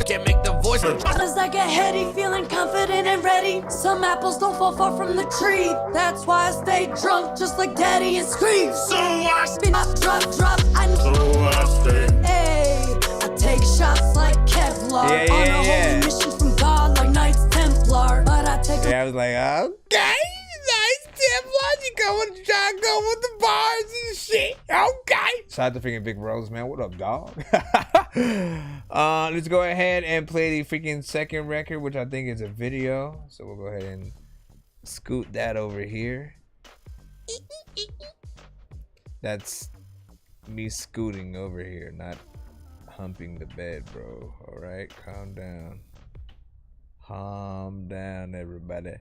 Can't make the voice. Cause I get heady, feeling confident and ready. Some apples don't fall far from the tree. That's why I stay drunk, just like Daddy and scream. So I spin up, drop. So I stay. Hey, I take shots like Kevlar. Yeah. On a holy mission from God, like Knights Templar. But I take. Yeah, I was like, okay. Nice Templar, you trying to go with the bars and shit. Okay. Shout out to freaking Big Rose, man. What up, dog? Let's go ahead and play the freaking second record, which I think is a video. So we'll go ahead and scoot that over here. That's me scooting over here, not humping the bed, bro. All right, calm down. Calm down, everybody.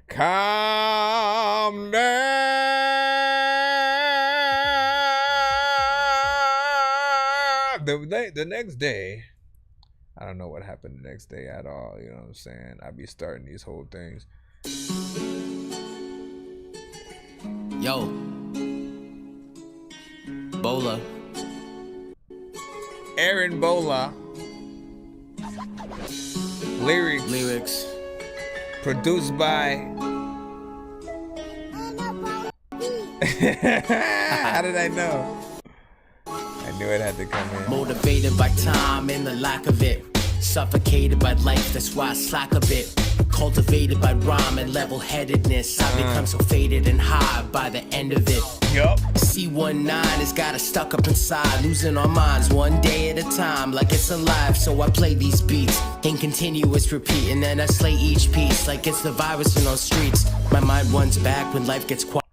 Calm down. The next day, I don't know what happened the next day at all. You know what I'm saying? I be starting these whole things. Yo, Bola. Aaron Bola. Lyrics. Produced by. How did I know? I knew it had to come in. Motivated by time and the lack of it. Suffocated by life, that's why I slack a bit. Cultivated by rhyme and level-headedness. I become so faded and high by the end of it. Yup. C19 has got us stuck up inside, losing our minds one day at a time, like it's alive. So I play these beats in continuous repeat, and then I slay each piece like it's the virus in those streets. My mind runs back when life gets quiet.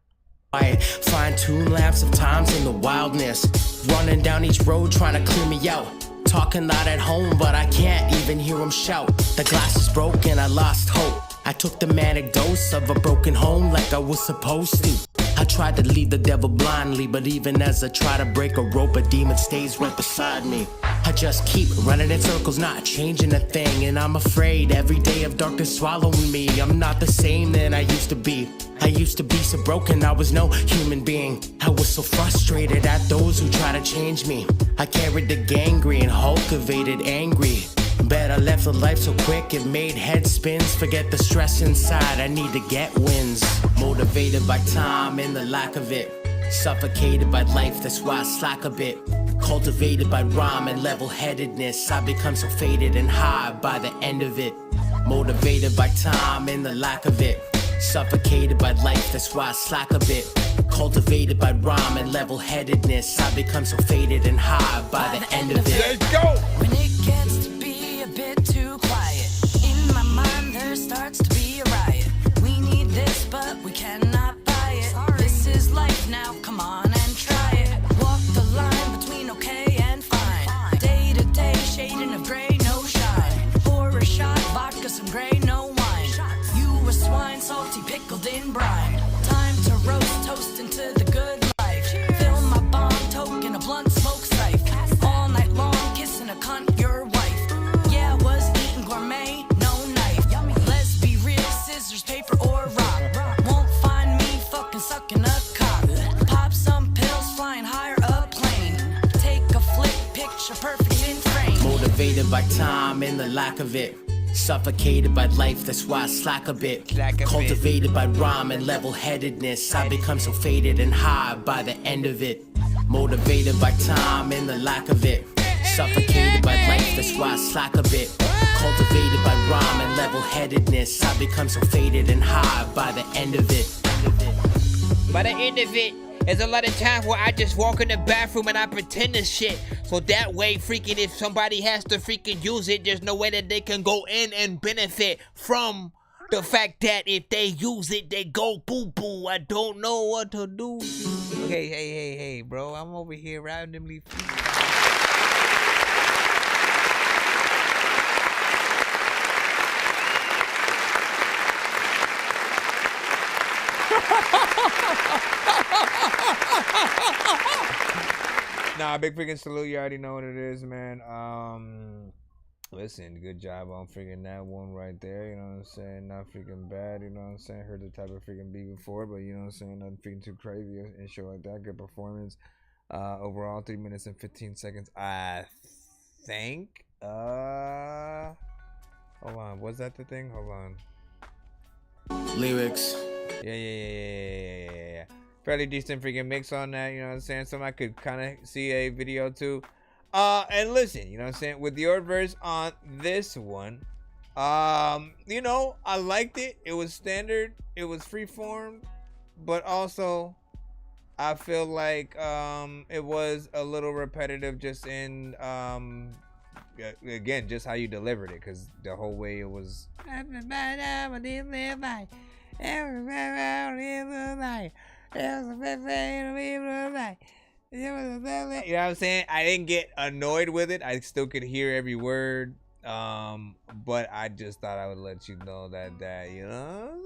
Fine-tune laps of times in the wildness. Running down each road trying to clear me out. Talking loud at home, but I can't even hear them shout. The glass is broken, I lost hope. I took the manic dose of a broken home like I was supposed to. I tried to lead the devil blindly, but even as I try to break a rope, a demon stays right beside me. I just keep running in circles, not changing a thing. And I'm afraid every day of darkness swallowing me. I'm not the same than I used to be. I used to be so broken, I was no human being. I was so frustrated at those who try to change me. I carried the gangrene, cultivated angry. Bet I left the life so quick it made head spins. Forget the stress inside, I need to get wins. Motivated by time and the lack of it. Suffocated by life, that's why I slack a bit. Cultivated by rhyme and level-headedness. I become so faded and high by the end of it. Motivated by time and the lack of it. Suffocated by life, that's why I slack a bit. Cultivated by rhyme and level-headedness. I become so faded and high by the end of it. Let's go! When it gets to be a bit too quiet, in my mind there starts to be a riot. We need this, but we cannot buy it. This is life now, come on and try it. Walk the line between okay and fine. Day to day, shading of gray, no shine. Pour a shot, vodka, some gray, no wine. You a swine, salty, pickled in brine. Time to roast, toast into the good life. Fill my bomb, token, a blunt smoke sife. All night long, kissing a cunt, your wife. Yeah, I was eating gourmet, no knife. Let's be real, scissors, paper, or rock. Won't find me fucking sucking a cock. Pop some pills, flying higher up plane. Take a flick, picture perfect in frame. Motivated by time and the lack of it. Suffocated by life, that's why I slack a bit. Cultivated by rhyme and level-headedness. I become so faded and high by the end of it. Motivated by time and the lack of it. Suffocated by life, that's why I slack a bit. Cultivated by rhyme and level-headedness. I become so faded and high by the end of it. By the end of it, there's a lot of times where I just walk in the bathroom and I pretend to shit. So that way, freaking, if somebody has to freaking use it, there's no way that they can go in and benefit from the fact that if they use it, they go boo-boo. I don't know what to do. Hey, bro. I'm over here randomly. Nah, big freaking salute. You already know what it is, man. Listen, good job on freaking that one right there. You know what I'm saying? Not freaking bad. You know what I'm saying? Heard the type of freaking beat before, but you know what I'm saying? Nothing freaking too crazy and shit like that. Good performance. Overall, 3 minutes and 15 seconds. I think. Hold on. Was that the thing? Hold on. Lyrics. Yeah. Fairly decent freaking mix on that, you know what I'm saying? Something I could kind of see a video too. And listen, you know what I'm saying? With your verse on this one, you know, I liked it. It was standard. It was freeform, but also I feel like it was a little repetitive just in again, just how you delivered it, because the whole way it was. You know what I'm saying? I didn't get annoyed with it. I still could hear every word. But I just thought I would let you know that you know what I'm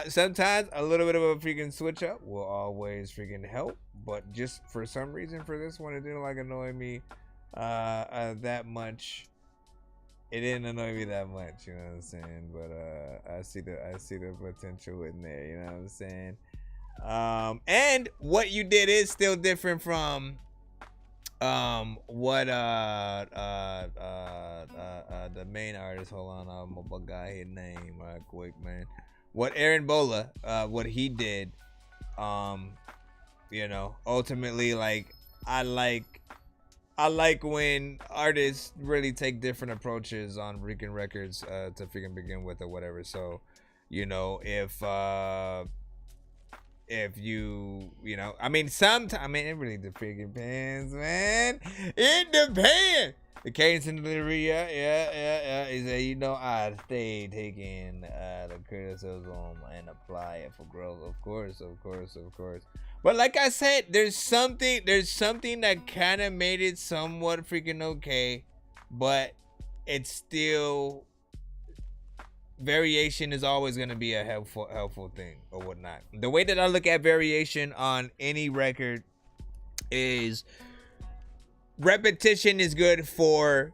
saying? Sometimes a little bit of a freaking switch up will always freaking help. But just for some reason for this one, it didn't like annoy me that much. It didn't annoy me that much, you know what I'm saying? But I see the potential in there, you know what I'm saying? And what you did is still different from what the main artist, hold on, I'm gonna guy his name right quick, man. What Aaron Bola, what he did, you know, ultimately, like, I like when artists really take different approaches on freaking records to freaking begin with or whatever. So, you know, if you know, I mean, sometimes, I mean, it really depends, man. It depends. The cadence and delivery, yeah. Is that, you know, I stay taking the criticism and apply it for growth. Of course. But like I said, there's something that kind of made it somewhat freaking okay, but it's still, variation is always going to be a helpful thing or whatnot. The way that I look at variation on any record is repetition is good for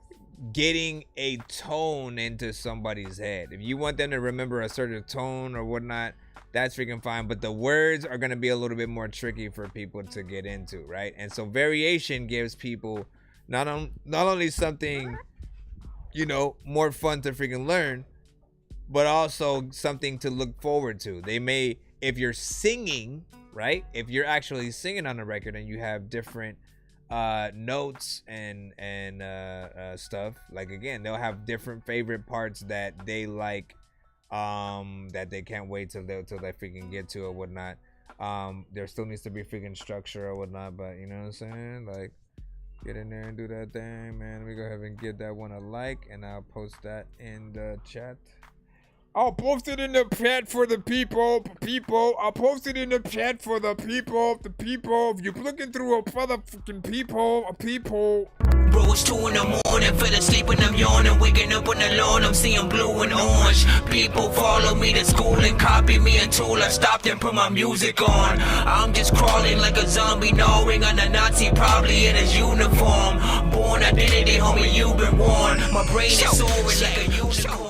getting a tone into somebody's head. If you want them to remember a certain tone or whatnot, that's freaking fine. But the words are going to be a little bit more tricky for people to get into, right? And so variation gives people not only something, you know, more fun to freaking learn, but also something to look forward to. They may, if you're singing, right? If you're actually singing on a record and you have different notes and stuff, like, again, they'll have different favorite parts that they like, that they can't wait till they freaking get to or whatnot. There still needs to be freaking structure or whatnot, but you know what I'm saying? Like, get in there and do that thing, man. Let me go ahead and give that one a like, and I'll post that in the chat. I'll post it in the chat for the people. I'll post it in the chat for the people. If you're looking through a motherfucking people. Bro, it's 2 in the morning, fell asleep and I'm yawning, waking up on the lawn, I'm seeing blue and orange. People follow me to school and copy me until I stopped and put my music on. I'm just crawling like a zombie, gnawing on a Nazi, probably in his uniform. Born identity, homie, you've been warned. My brain is soaring like a unicorn.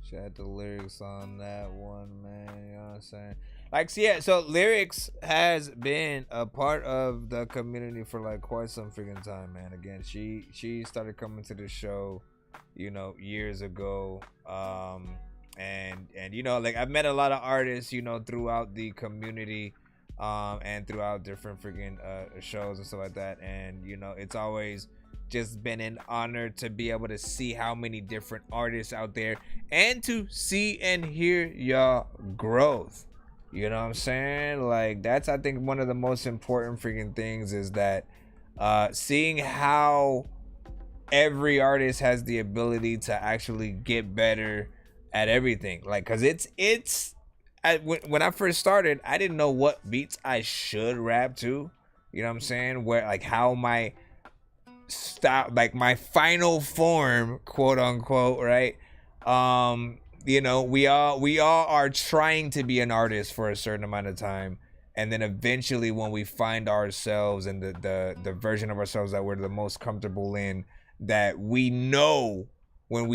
Chat the lyrics on that one, man. You know what I'm saying? Like, yeah, so Lyrics has been a part of the community for like quite some freaking time, man. Again, she started coming to the show, you know, years ago. And you know, like, I've met a lot of artists, you know, throughout the community, and throughout different freaking shows and stuff like that. And you know, it's always just been an honor to be able to see how many different artists out there and to see and hear y'all growth. You know what I'm saying? Like, that's, I think, one of the most important freaking things is that seeing how every artist has the ability to actually get better at everything. Like, cause it's when I first started, I didn't know what beats I should rap to. You know what I'm saying? Where like how my style, like my final form, quote unquote, right? You know, we all are trying to be an artist for a certain amount of time, and then eventually when we find ourselves and the version of ourselves that we're the most comfortable in, that we know when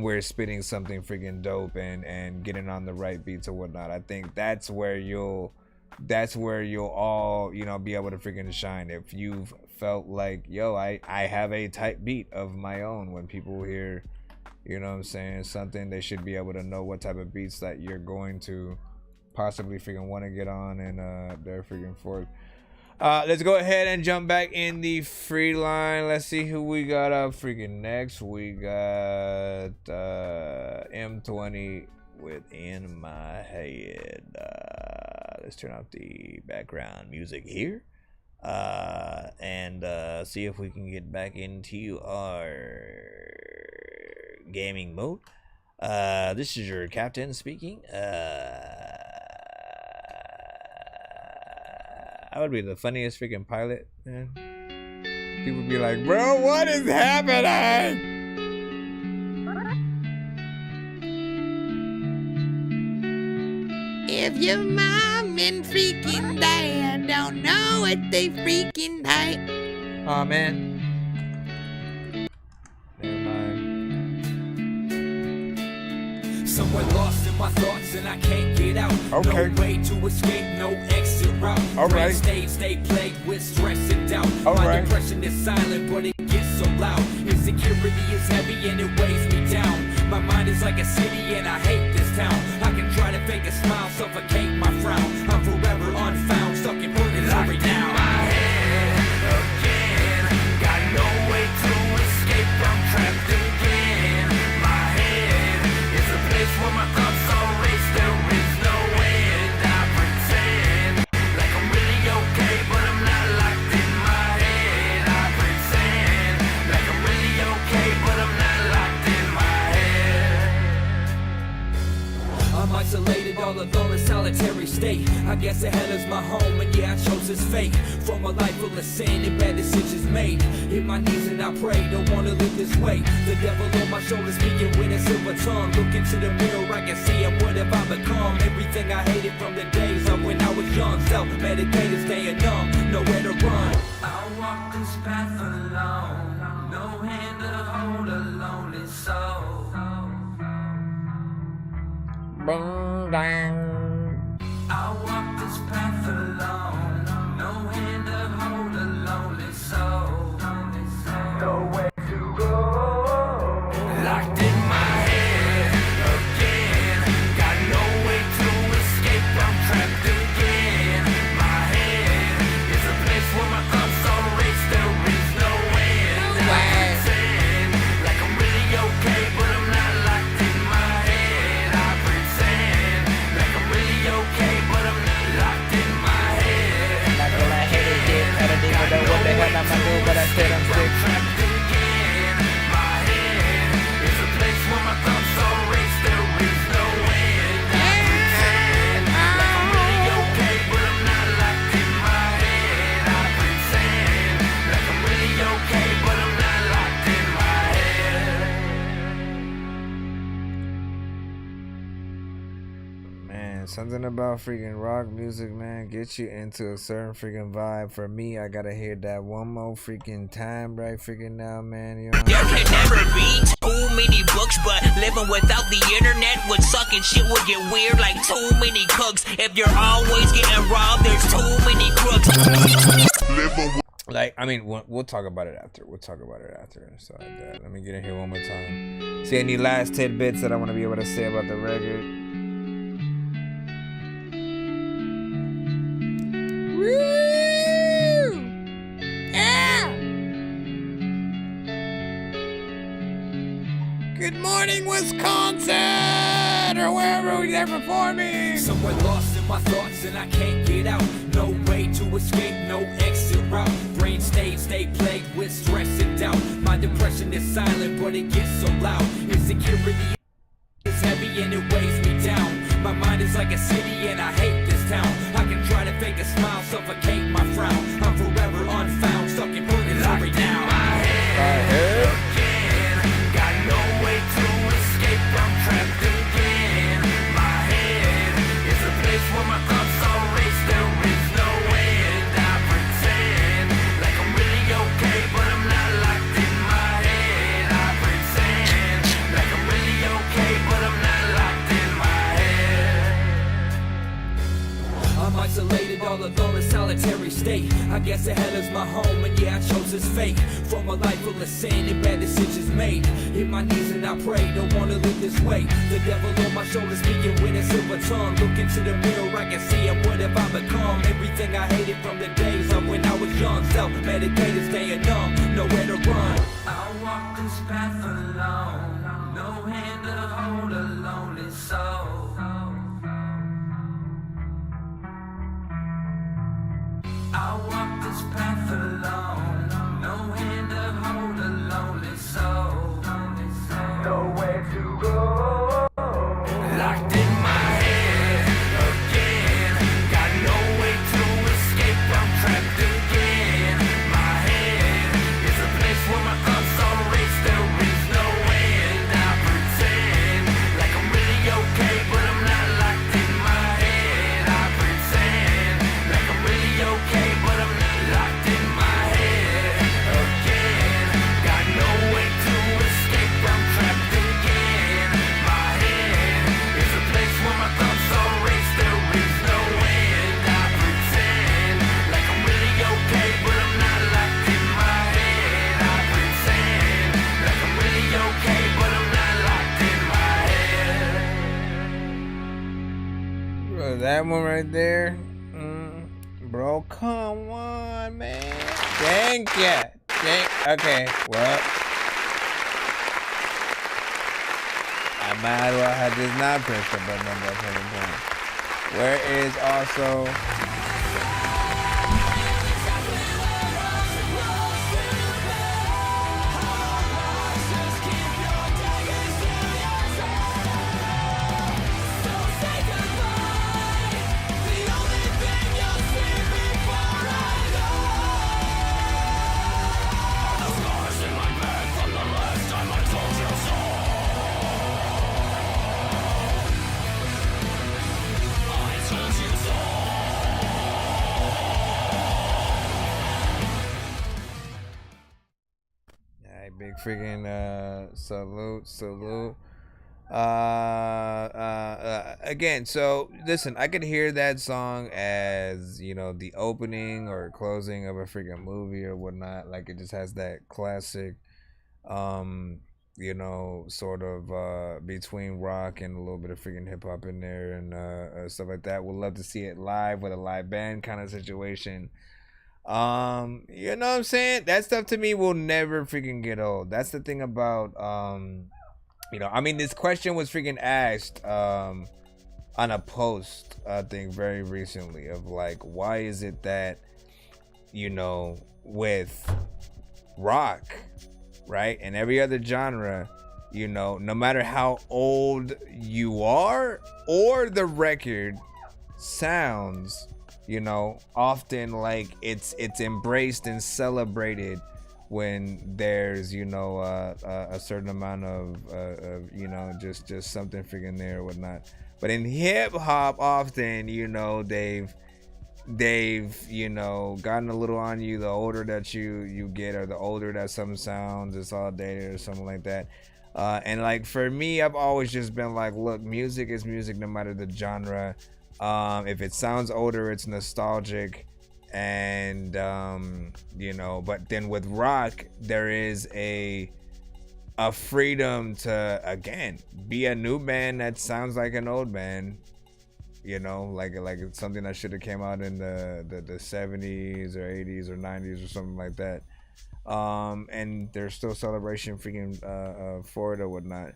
we're spitting something freaking dope and getting on the right beats or whatnot. I think that's where you'll all, you know, be able to freaking shine. If you've felt like, yo, I have a type beat of my own, when people hear, you know what I'm saying, something, they should be able to know what type of beats that you're going to possibly freaking want to get on and their freaking fork. Let's go ahead and jump back in the free line. Let's see who we got up freaking next. We got M20 with In My Head. Let's turn off the background music here and see if we can get back into our gaming mode. This is your captain speaking. I would be the funniest freaking pilot, man. People would be like, bro, what is happening? If your mom and freaking dad don't know what they freaking type. Aw, man. Never mind. Somewhere lost in my thoughts and I can't get out. Okay. No way to escape, no exit route. All right. Stay plagued with stress and doubt. All My right. depression is silent, but it gets so loud. Insecurity is heavy and it weighs me down. My mind is like a city and I hate this town. I can try to fake a smile, suffocate my frown. I'm forever unfound, stuck in purgatory now. My head again, got no way to escape. I'm trapped again. My head is a place where my thoughts all race. There is no end. I pretend like I'm really okay, but I'm not locked in my head. I pretend like I'm really okay, but I'm not locked in my head. I'm isolated, all alone, a solitary state. I guess the hell is my home, and yeah, I chose this fate. From a life full of sin and bad decisions made. Hit my knees and I pray, don't wanna live this way. The devil on my shoulder speaking with a silver tongue. Look into the mirror, I can see him, what have I become? Everything I hated from the days of when I was young. Self-medicated, staying numb, nowhere to run. I walk this path alone, no hand to hold a lonely soul. I walk this path alone, no hand to hold a lonely soul. Nowhere to go. Locked in my head again, got no way to escape. I'm trapped again. My head is a place where my thoughts all race. There is no end. I pretend like I'm really okay, but I'm not locked in my head. I pretend like I'm really okay, but I'm not locked in my head. Not gonna hit it again. I don't even know what the hell I'm gonna do, but I said I'm sick. Trapped again. My head is a place where my thoughts all race. There is no end. I pretend like I'm really okay, but I'm not locked in my head. I pretend like I'm really okay, but I'm not locked in my head. Man, something about freaking rock music, man, gets you into a certain freaking vibe. For me, I gotta hear that one more freaking time right freaking now, man. You know? There can never be too many books, but living without the internet would suck and shit would get weird like too many cooks. If you're always getting robbed, there's too many crooks. Like, I mean, we'll talk about it after. So let me get in here one more time. See any last tidbits that I want to be able to say about the record? Woo! Yeah! Good morning, Wisconsin, or wherever they're performing. Somewhere lost in my thoughts and I can't get out. No way to escape, no exit route. Brain stay plagued with stress and doubt. My depression is silent, but it gets so loud. Insecurity is heavy and it weighs me down. My mind is like a city and I hate this town. I can try to fake a smile, suffocate my frown. I'm forever unfound, stuck in purgatory now. Again, got no way to escape, I'm trapped again. My head is a place where my thoughts are raced. There is no end. I pretend like I'm really okay, but I'm not locked in my head. I pretend like I'm really okay, but I'm not locked in my head. I'm isolated, all alone, a solitary state. I guess the hell is my home, and yeah, I chose this fate. From a life full of sin and bad decisions made. Hit my knees and I pray, don't wanna live this way. The devil on my shoulder speaking with a silver tongue. Look into the mirror, I can see him, what have I become? Everything I hated from the days of when I was young. Self-medicated, staying numb, nowhere to run. I walk this path alone, no hand to hold a lonely soul. I walk this path alone, no hand to hold a lonely soul. Nowhere to go. Locked in my head again, got no way to escape, I'm trapped again. My head is a place where my thoughts are raced, there is no end. I pretend like I'm really okay, but I'm not locked in my head. I pretend like I'm really okay, but I'm not locked in my head again. Got no way to escape, I'm trapped again. My head is a place where my thoughts are raced, there is no end. I pretend like I'm really okay, but I'm not locked in my head. I pretend like I'm really okay, but I'm not locked in my head. That one right there. Bro, come on, man. Thank ya. Okay, well. I might as well have just not pressed the button on that second point. Where is also... Big freaking salute. Again, so listen, I could hear that song as, you know, the opening or closing of a freaking movie or whatnot. Like, it just has that classic, you know, sort of between rock and a little bit of freaking hip hop in there and stuff like that. Would love to see it live with a live band kind of situation. You know what I'm saying? That stuff to me will never freaking get old. That's the thing about, you know, I mean, this question was freaking asked on a post, I think, very recently, of like, why is it that, you know, with rock, right, and every other genre, you know, no matter how old you are or the record sounds, you know, often like it's embraced and celebrated when there's, you know, a certain amount of you know, just something freaking there or whatnot. But in hip hop, often, you know, they've you know, gotten a little on you the older that you get, or the older that something sounds, it's all dated or something like that. And like for me, I've always just been like, look, music is music no matter the genre. If it sounds older, it's nostalgic. And you know, but then with rock, there is a freedom to, again, be a new band that sounds like an old band, you know, like it's something that should have came out in the 70s or 80s or 90s or something like that. And there's still celebration freaking for it or whatnot.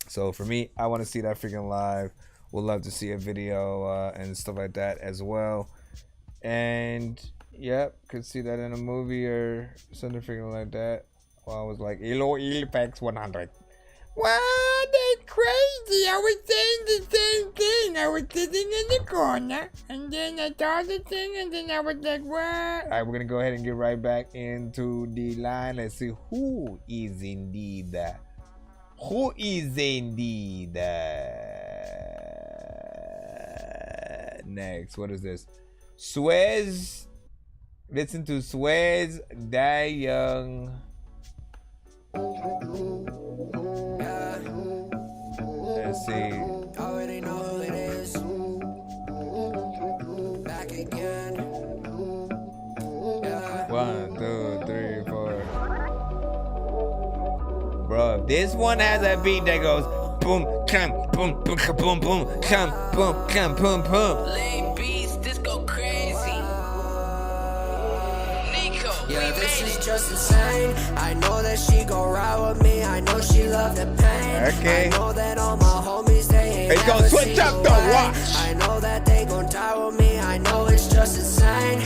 So for me, I want to see that freaking live. We'll love to see a video and stuff like that as well. And yep, could see that in a movie or something freaking like that. Well, I was like, Elo Ilpex 100. What? They crazy. easy. I was saying the same thing. I was sitting in the corner, and then I saw the thing, and then I was like, what? All right, we're gonna go ahead and get right back into the line. Let's see who is indeed next. What is this? Suez. Listen to Suez, Die Young. Let's see. Already know who it is. Back again. 1, 2, 3, 4. Bro, this one has a beat that goes boom, come, boom, boom, boom, boom, come, boom, come, boom, boom. Lame beats, this go crazy. Nico, Yeah, this is just insane. I know that she gon' ride with me. I know she love the pain. Okay. I know that all my homies, they ain't It's gonna never switch seen up the the way. watch. I know that they gon' die with me. I know it's just insane.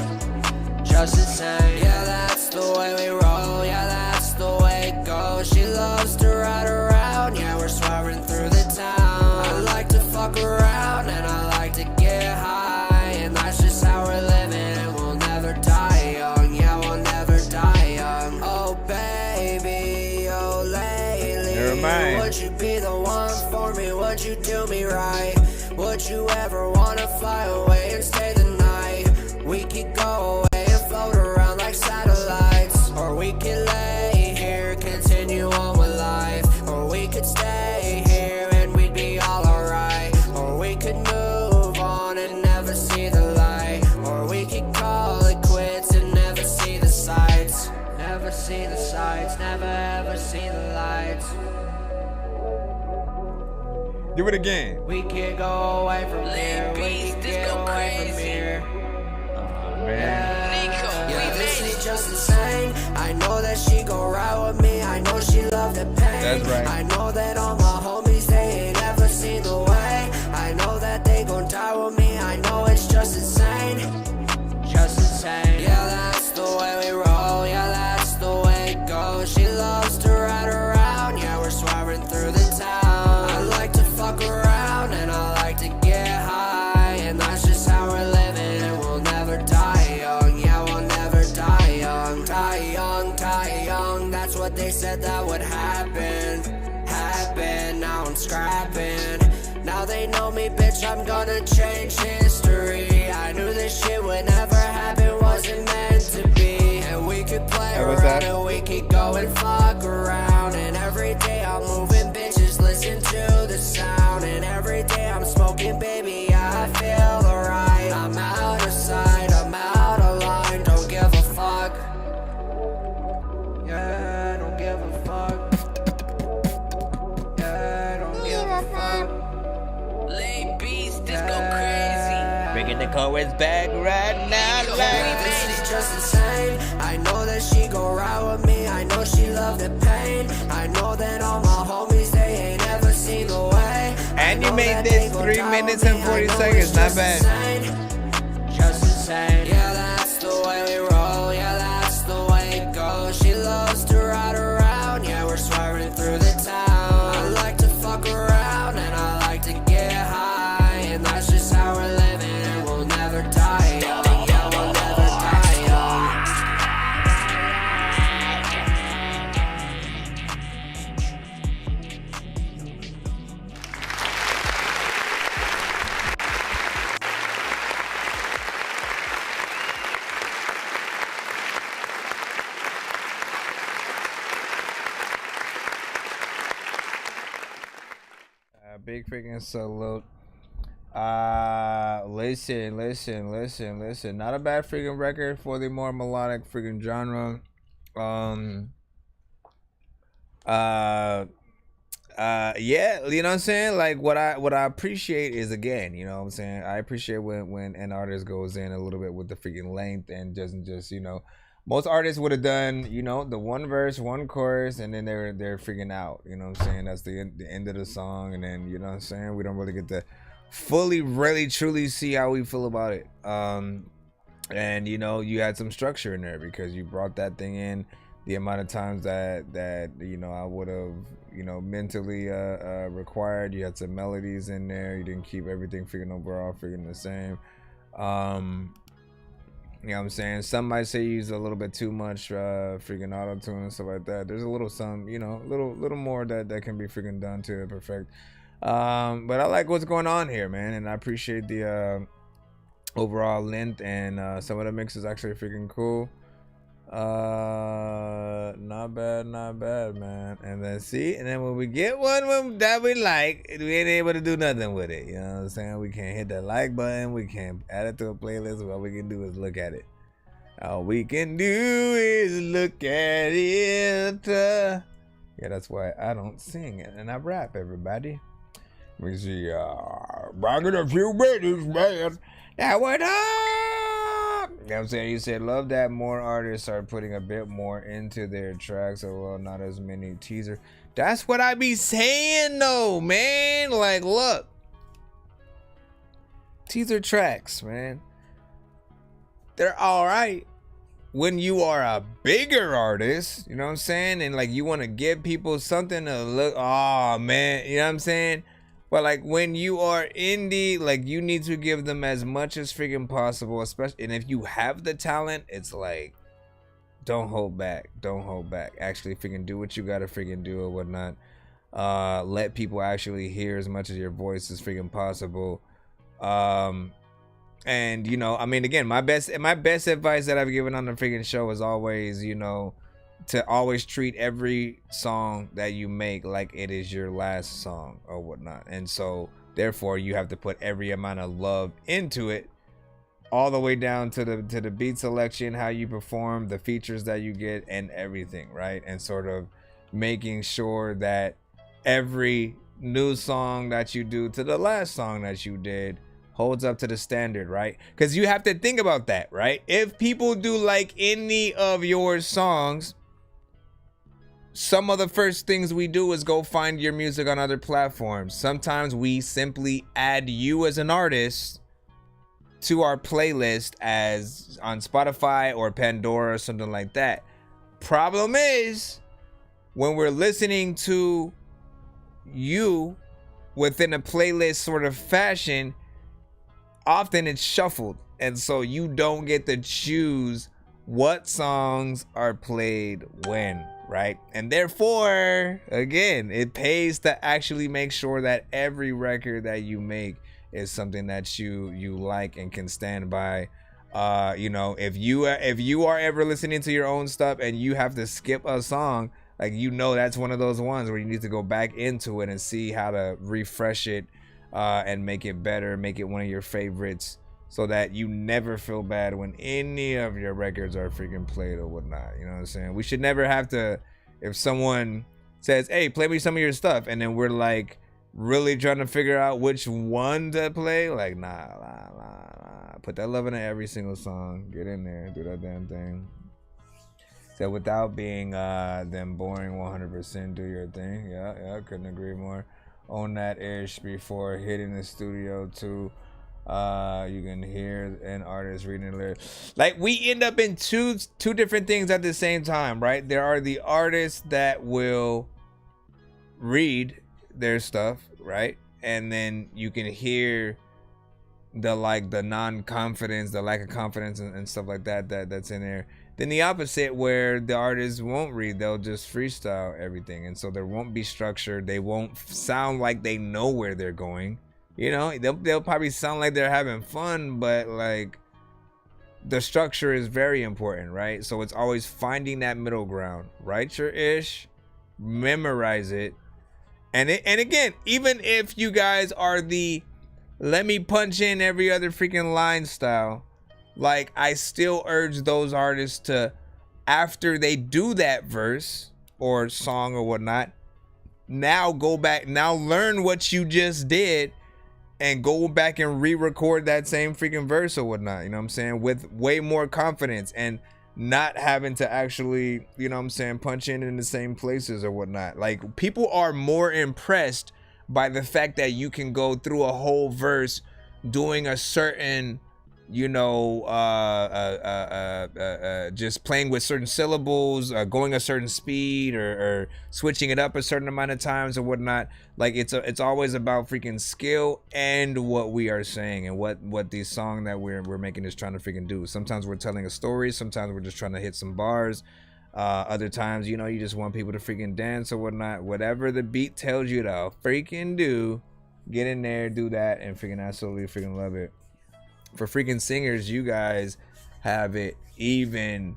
Just insane. Yeah, that's the way we roll. Yeah, that's the way it goes. She loves to ride around. Yeah, we're swerving through the town. I like to fuck around and I like to get high. And that's just how we're living. And we'll never die young. Yeah, we'll never die young. Oh, baby. Oh, lately. Never mind. Would you be the one for me? Would you do me right? Would you ever wanna fly away and stay the night? We could go away and float around like satellites. Or we could lay here, continue on with life. Or we could stay here and we'd be all alright. Or we could move on and never see the light. Or we could call it quits and never see the sights. Never see the sights, never ever see the lights. Do it again. We can't go away from here. We can get away from here. Yeah, this is just insane. I know that she gon' ride with me. I know she love the pain. That's right. I know that all my homies, they ain't ever seen the way. I know that they gon' die with me. I know it's just insane. Just insane. Yeah, that's the way we roll. Yeah, that's the way it goes. She loves to ride around. Yeah, we're swerving through the town. I like to fuck around and I like to get high. And that's just how we're living. And we'll never die young. Yeah, we'll never die young. Die young, die young. That's what they said that would happen. Happen, now I'm scrapping. Now they know me, bitch, I'm gonna change history. I knew this shit would never happen, wasn't meant to be. And we could play around and we could go and fuck around. And every day I'm moving, bitches listen to the sound. And every day I'm smoking, baby, I feel alright. I'm out of sight, I'm out of line, don't give a fuck. Yeah, don't give a fuck. Yeah, don't give a fuck. lame beats, this go crazy. Bringing the chorus back right now. Yeah, this is just insane. I know that she gon' ride with me. I know she love the pain. I know that all my homies, they ain't ever seen the way. And you made this 3 minutes and 40 seconds. Not bad. Just insane. Yeah, that's the way we roll. Yeah, that's the way it goes. She loves to ride around. Yeah, we're swerving through the town. I like to fuck around and I like to get high. And that's just how we're living. And we'll never die young. Yeah, we'll never die young. Big freaking salute. Listen. Not a bad freaking record for the more melodic freaking genre. Yeah, you know what I'm saying? Like what I appreciate is, again, you know what I'm saying, I appreciate when an artist goes in a little bit with the freaking length and doesn't just, you know, most artists would have done, you know, the one verse, one chorus, and then they're freaking out. You know what I'm saying? That's the end of the song, and then, you know what I'm saying, we don't really get to fully, really, truly see how we feel about it. And you know, you had some structure in there because you brought that thing in the amount of times that you know I would have, you know, mentally required. You had some melodies in there. You didn't keep everything freaking overall freaking the same. You know what I'm saying? Some might say you use a little bit too much freaking auto tune and stuff like that. There's a little some, you know, little more that can be freaking done to perfect. But I like what's going on here, man, and I appreciate the overall length, and some of the mix is actually freaking cool. Not bad, man. And then see, and then when we get one that we like, we ain't able to do nothing with it. You know what I'm saying? We can't hit that like button. We can't add it to a playlist. All we can do is look at it. All we can do is look at it. Yeah, that's why I don't sing it and I rap, everybody. Let me see. Back in a few minutes, man. That went up. You know what I'm saying? You said love that more artists are putting a bit more into their tracks, so well, not as many teaser. That's what I be saying though, man. Like, look, teaser tracks, man, they're all right when you are a bigger artist, you know what I'm saying, and like you want to give people something to look. Oh man, you know what I'm saying? But like when you are indie, like you need to give them as much as freaking possible, especially, and if you have the talent, it's like, don't hold back. Actually freaking do what you gotta freaking do or whatnot. Let people actually hear as much of your voice as freaking possible. And you know, I mean, again, my best advice that I've given on the freaking show is always, you know, to always treat every song that you make like it is your last song or whatnot. And so therefore you have to put every amount of love into it, all the way down to the beat selection, how you perform, the features that you get, and everything, right? And sort of making sure that every new song that you do to the last song that you did holds up to the standard, right? Because you have to think about that, right? If people do like any of your songs, some of the first things we do is go find your music on other platforms. Sometimes we simply add you as an artist to our playlist as on Spotify or Pandora or something like that. Problem is, when we're listening to you within a playlist sort of fashion, often it's shuffled, and so you don't get to choose what songs are played when, right? And therefore, again, it pays to actually make sure that every record that you make is something that you like and can stand by. You know, if you are ever listening to your own stuff and you have to skip a song, like, you know, that's one of those ones where you need to go back into it and see how to refresh it and make it better, make it one of your favorites, so that you never feel bad when any of your records are freaking played or whatnot. You know what I'm saying? We should never have to, if someone says, hey, play me some of your stuff, and then we're like really trying to figure out which one to play, like, nah. Put that love in every single song. Get in there, do that damn thing. So without being them boring 100%, do your thing. Yeah, couldn't agree more. Own that ish before hitting the studio too. You can hear an artist reading the lyrics. Like, we end up in two different things at the same time, right? There are the artists that will read their stuff, right? And then you can hear the non-confidence, the lack of confidence and stuff like that's in there. Then the opposite, where the artists won't read, they'll just freestyle everything, and so there won't be structure. They won't sound like they know where they're going. You know, they'll probably sound like they're having fun, but like, the structure is very important, right? So it's always finding that middle ground. Write your ish, memorize it, and again, even if you guys are the let me punch in every other freaking line style, like, I still urge those artists to, after they do that verse or song or whatnot, now go back, now learn what you just did and go back and re-record that same freaking verse or whatnot, you know what I'm saying, with way more confidence and not having to actually, you know what I'm saying, punch in the same places or whatnot. Like, people are more impressed by the fact that you can go through a whole verse doing a certain you know, just playing with certain syllables, going a certain speed, or switching it up a certain amount of times or whatnot. Like it's always about freaking skill and what we are saying and what the song that we're making is trying to freaking do. Sometimes we're telling a story, sometimes we're just trying to hit some bars. Other times, you know, you just want people to freaking dance or whatnot. Whatever the beat tells you to freaking do, get in there, do that, and freaking absolutely freaking love it. For freaking singers, you guys have it even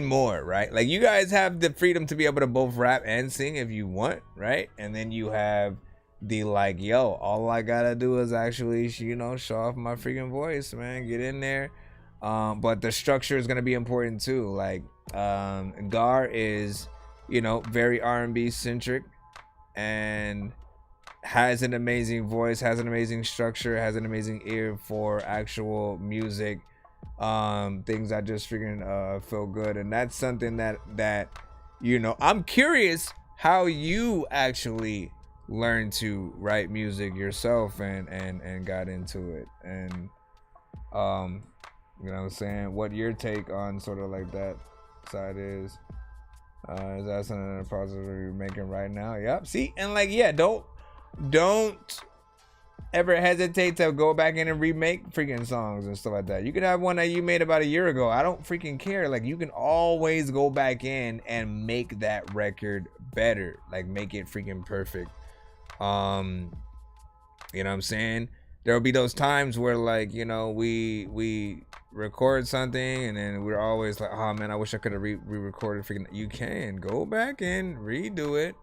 more, right? Like, you guys have the freedom to be able to both rap and sing if you want, right? And then you have the, like, yo, all I gotta do is actually, you know, show off my freaking voice, man. Get in there. But the structure is gonna be important too. Like, Gar is, you know, very R&B centric and has an amazing voice, has an amazing structure, has an amazing ear for actual music, things that just freaking feel good. And that's something that you know, I'm curious how you actually learned to write music yourself and got into it. And you know what I'm saying, what your take on sort of like that side is. Is that something in the process you're making right now? Yep. See, and like, yeah, don't ever hesitate to go back in and remake freaking songs and stuff like that. You could have one that you made about a year ago. I don't freaking care. Like, you can always go back in and make that record better. Like, make it freaking perfect. You know what I'm saying? There'll be those times where, like, you know, we record something and then we're always like, oh man, I wish I could have re-recorded freaking. You can go back in, redo it,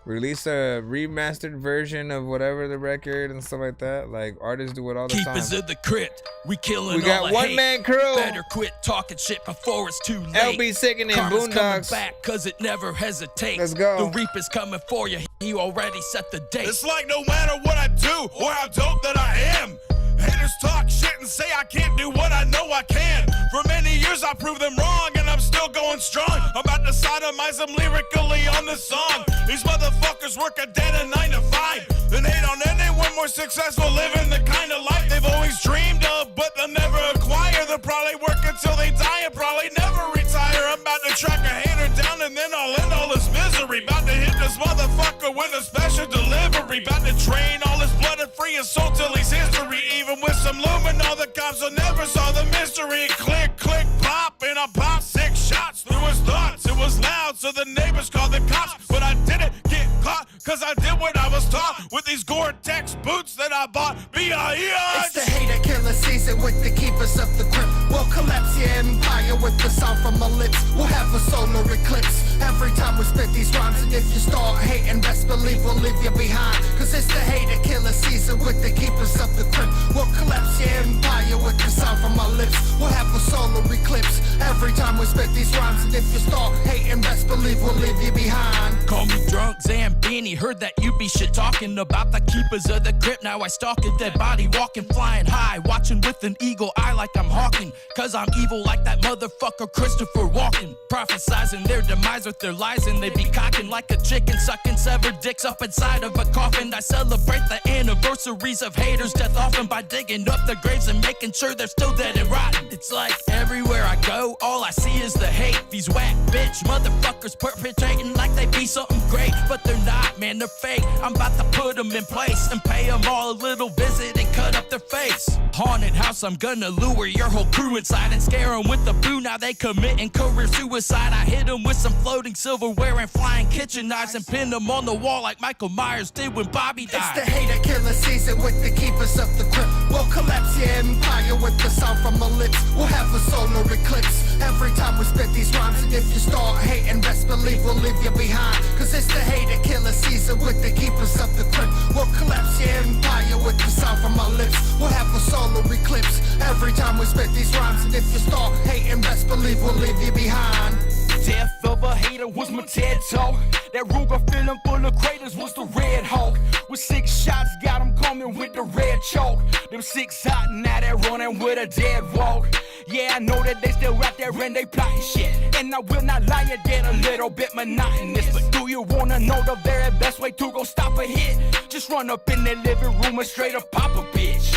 release a remastered version of whatever the record and stuff like that. Like, artists do it all the time. Keepers of the crypt, we killing. We got all one hate. Man crew. Better quit talking shit before it's too late. LB sickening Karma's Boondocks. coming back cause it never hesitates. Let's go. The reaper's coming for you. He already set the date. It's like no matter what I do or how dope that I am, haters talk shit and say I can't do what I know I can. For many years I proved them wrong and I'm still going strong. I'm about to sodomize them lyrically on this song. These motherfuckers work a day to 9 to 5 and hate on anyone more successful, living the kind of life they've always dreamed of, but they'll never acquire. They'll probably work until they die and probably never retire. I'm about to track a hater down and then I'll end all this misery. About to hit this motherfucker with a special delivery. About to drain all his blood and free his soul till he's history. Even with some luminol, the cops will never saw the mystery. Click, click, pop, and I popped 6 shots through his thoughts. It was loud, so the neighbors called the cops, but I didn't get caught, cause I did what I was taught with these Gore-Tex boots that I bought. B.I.E.O. It's the hater killer season with the keepers of the crypt. We'll collapse your empire with the sound from my lips. We'll have a solar eclipse every time we spit these rhymes. And if you start hating, best believe we'll leave you behind. Cause it's the hater killer season with the keepers of the crypt. We'll collapse your empire with the sound from my lips. We'll have a solar eclipse every time we spit these rhymes. And if you start hating, best believe we'll leave you behind. Call me drunk Zambini, heard that you be shit talking about the keepers of the crypt. Now I stalk a dead body, walking, flying high, watching with an eagle eye like I'm hawking. Cause I'm evil like that motherfucker Christopher Walken. Prophesizing their demise with their lies, and they be cocking like a chicken, sucking severed dicks up inside of a coffin. I celebrate the anniversaries of haters' death often by digging up their graves and making sure they're still dead and rotten. It's like everywhere I go, all I see is the hate. These whack bitch motherfuckers perpetrating like they be something great, but they're not, man, they're fake. I'm about to put them in place and pay them all a little visit and cut up their face. Haunted house, I'm gonna lure your whole crew inside and scare them with the boo. Now they committing career suicide. I hit them with some floating silverware and flying kitchen knives and pin them on the wall like Michael Myers did when Bobby died. It's the hater killer season with the keepers of the crypt. We'll collapse your empire with the sound from my lips. We'll have a solar eclipse every time we spit these rhymes. And if you start hating, best believe we'll leave you behind. Cause it's the hater killer season with the keepers of the crypt. We'll collapse your empire with the sound from my lips. We'll have a solar eclipse every time we spit these rhymes. And if you start hating, best believe we'll leave you behind. Death of a hater was my TED talk. That Ruger feeling full of craters was the Red Hawk. With 6 shots, got him coming with the red chalk. Them 6 hot, now they running with a dead walk. Yeah, I know that they still out there and they plotting shit. And I will not lie, it get a little bit monotonous. But do you wanna know the very best way to go stop a hit? Just run up in their living room and straight up pop a bitch.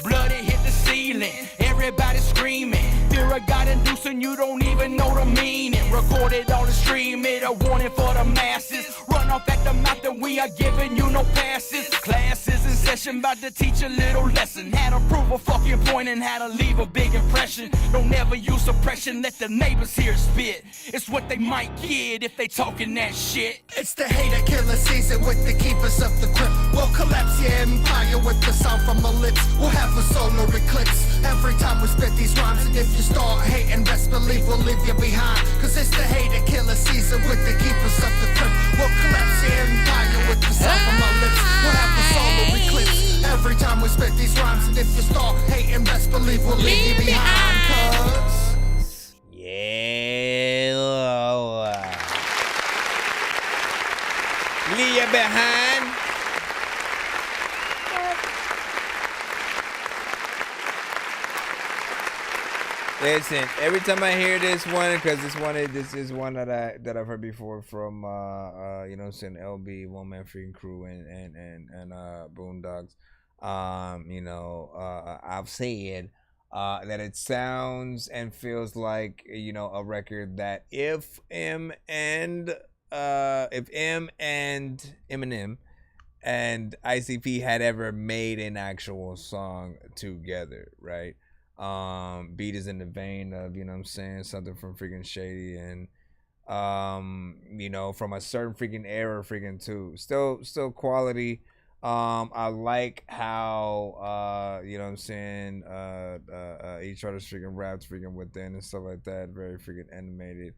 Blood, it hit the ceiling. Everybody screaming. Fear of God inducing, you don't even know the meaning. Recorded on the stream, it a warning for the masses. Run off at the mouth and we are giving you no passes. Classes in session, about to teach a little lesson. How to prove a fucking point and how to leave a big impression. Don't ever use suppression, let the neighbors hear it spit. It's what they might get if they talking that shit. It's the hater killer season with the keepers of the crypt. We'll collapse your empire with the sound from our lips. We'll have a solar eclipse every time we spit these rhymes. And if you start hating, best believe we'll leave you behind. Cause it's the hater killer season with the keepers of the crypt. We'll collapse your empire with the sound from our lips. We'll have a solar eclipse every time we spit these rhymes. And if you start hating, best believe we'll leave you behind. Cause yeah, leave you behind. Listen, every time I hear this one, because this is one that I've heard before from you know, saying LB, One Man Freaking Crew, and Boondocks. You know, I've said that it sounds and feels like, you know, a record that if M and Eminem and ICP had ever made an actual song together, right? Beat is in the vein of, you know what I'm saying, something from freaking Shady and you know, from a certain freaking era freaking too. Still quality. I like how you know what I'm saying, each other's freaking raps freaking within and stuff like that. Very freaking animated.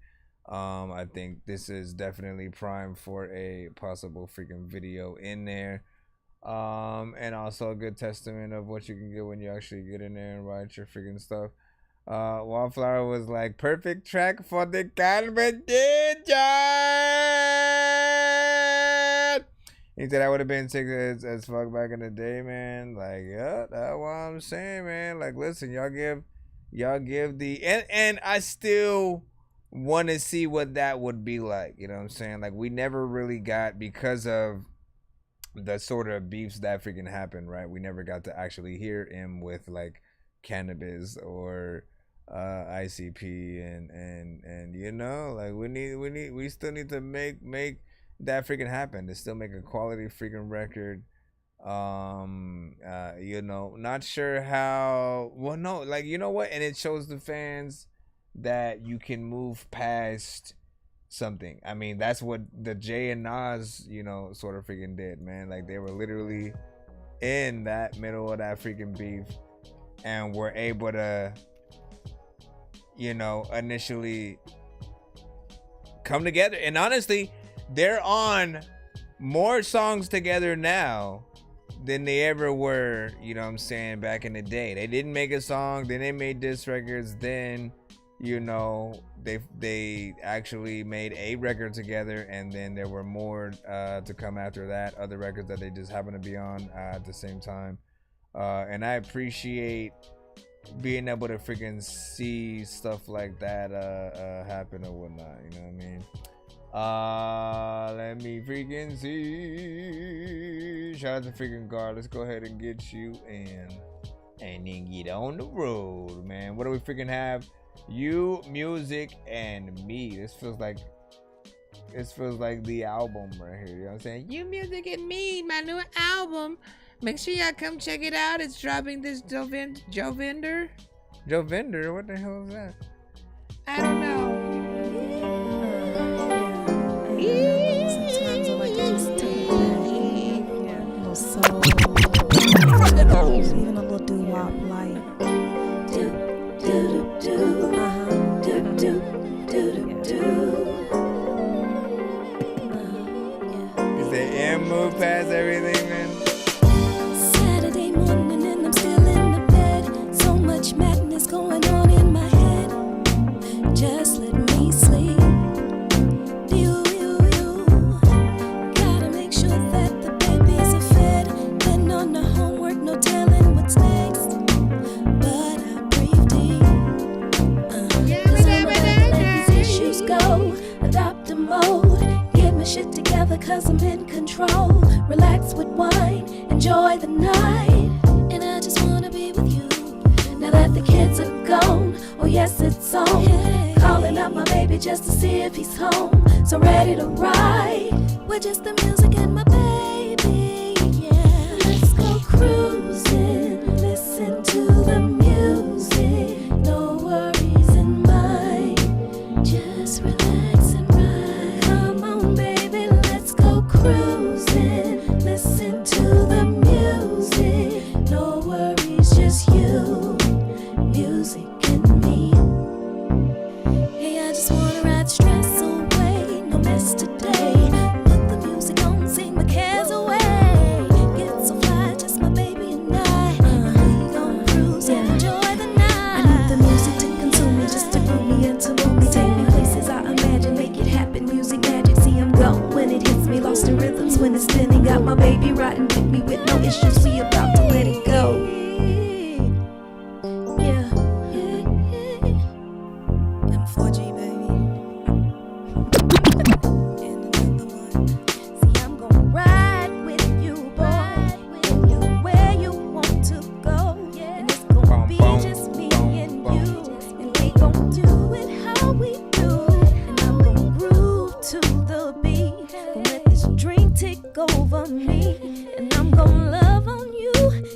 I think this is definitely prime for a possible freaking video in there. And also a good testament of what you can get when you actually get in there and write your freaking stuff. Wallflower was like, perfect track for the competition. He said I would have been sick as fuck back in the day, man. Like, yeah, that's what I'm saying, man. Like, listen, y'all give the and I still want to see what that would be like. You know what I'm saying? Like, we never really got, because of the sort of beefs that freaking happened, right? We never got to actually hear him with like Cannabis or ICP and you know, like we still need to make that freaking happen, to still make a quality freaking record. You know, not sure how, well, no, like, you know what, and it shows the fans that you can move past something. I mean, that's what the Jay and Nas, you know, sort of freaking did, man. Like, they were literally in that middle of that freaking beef and were able to, you know, initially come together. And honestly, they're on more songs together now than they ever were, you know what I'm saying, back in the day. They didn't make a song, then they made diss records, then, you know, they actually made a record together, and then there were more to come after that, other records that they just happen to be on at the same time. And I appreciate being able to freaking see stuff like that happen or whatnot, you know what I mean? Let me freaking see. Shout out to freaking Guard. Let's go ahead and get you in and then get on the road, man. What do we freaking have? You, Music, and Me. This feels like the album right here. You know what I'm saying? You, Music, and Me, my new album. Make sure y'all come check it out. It's dropping this Jovinder. Jovinder? What the hell is that? I don't know. Sometimes I like to just take it back. A little soul. Even a little doo-wop light. Is the M move past everything, man? Saturday morning and I'm still in the bed. So much madness going on in my head. Just let me sleep. Gotta make sure that the babies are fed. Then on the homework, no telling what's next. But I breathe deep. Cause I'm about to let these issues go. Adopt a mode. Get my shit together cause I'm in control. Relax with wine. Enjoy the night. And I just wanna be with yes, it's on. Calling up my baby just to see if he's home. So ready to ride with just the music and my baby, yeah. Let's go cruising, listen to the music. No worries in mind, just relax and ride. Come on, baby, let's go cruising, listen to the music. No worries, just you, music and me. Hey, I just wanna ride stress away, no mess today. Put the music on, sing my cares away. Get so fly, just my baby and I. We gon' cruise and enjoy the night. I need the music to consume me, just to groove me and to move me. Take me places I imagine, make it happen. Music magic, see I'm gone when it hits me. Lost in rhythms when it's spinning. Got my baby riding with me with no issues. We about to let it go. Yeah. M4G, baby. And another one. See, I'm gonna ride with you, boy. Where you want to go. And it's gonna be just me and you. And we gon' do it how we do. And I'm gonna groove to the beat. Gonna let this drink take over me. And I'm gonna love on you,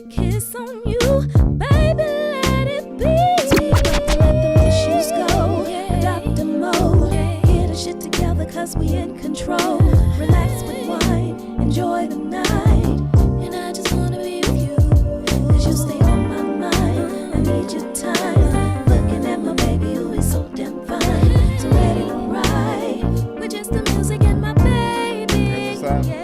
kiss on you, baby, let it be. So we got to let them issues go, adopt a mode, get the shit together cause we in control. Relax with wine, enjoy the night. And I just wanna be with you, cause you stay on my mind. I need your time, looking at my baby who is so damn fine. So ready to ride, with just the music and my baby. Yeah.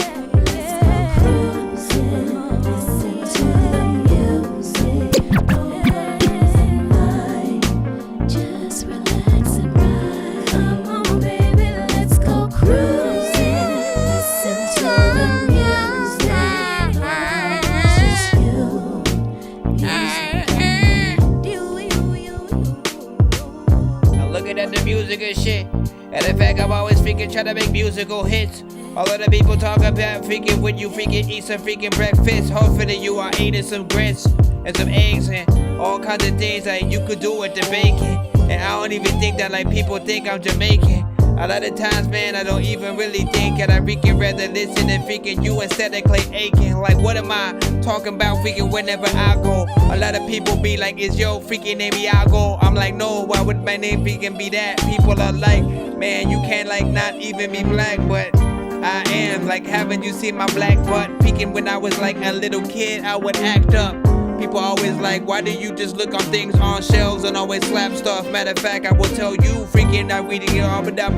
I'm looking at the music and shit. And in fact, I'm always freaking trying to make musical hits. All of the people talk about freaking when you freaking eat some freaking breakfast. Hopefully you are eating some grits and some eggs and all kinds of things that you could do with the bacon. And I don't even think that like people think I'm Jamaican. A lot of times, man, I don't even really think that I freaking rather listen to freaking you instead of Clay Aiken. Like, what am I talking about freaking whenever I go? A lot of people be like, is your freaking name Iago? I'm like, no, why would my name freaking be that? People are like, man, you can't like not even be black, but I am. Like, haven't you seen my black butt? Freaking when I was like a little kid, I would act up. People always like, why do you just look on things on shelves and always slap stuff? Matter of fact, I will tell you, freaking not reading it all, but that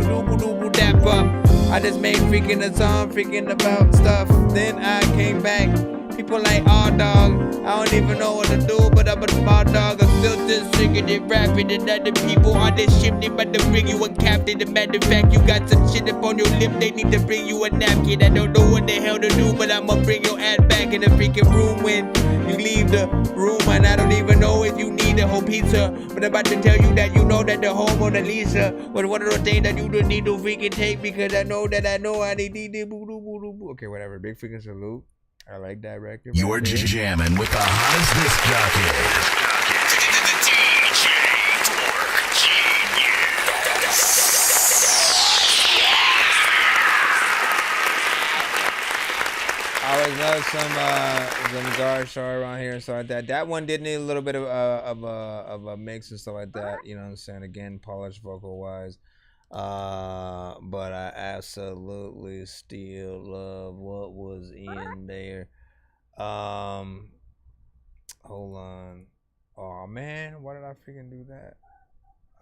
up. I just made freaking a song, freaking about stuff. Then I came back. People like, oh dog, I don't even know what to do, but I'm a small dog. I'm still just singing and rapping, and other people on this ship, they about to bring you a captain. As a matter of fact, you got some shit up on your lip, they need to bring you a napkin. I don't know what the hell to do, but I'ma bring your ass back in the freaking room when you leave the room. And I don't even know if you need a whole pizza, but I'm about to tell you that you know that the whole Mona Lisa was one of those things that you don't need to freaking take, because I know I need it. Okay, whatever. Big freaking salute. I like that record. You're jamming with the hottest disc jockey. I always love some guard show around here and stuff like that. That one did need a little bit of a mix and stuff like that. You know what I'm saying? Again, polished vocal wise. But I absolutely still love what was in there. Hold on. Oh man, why did I freaking do that?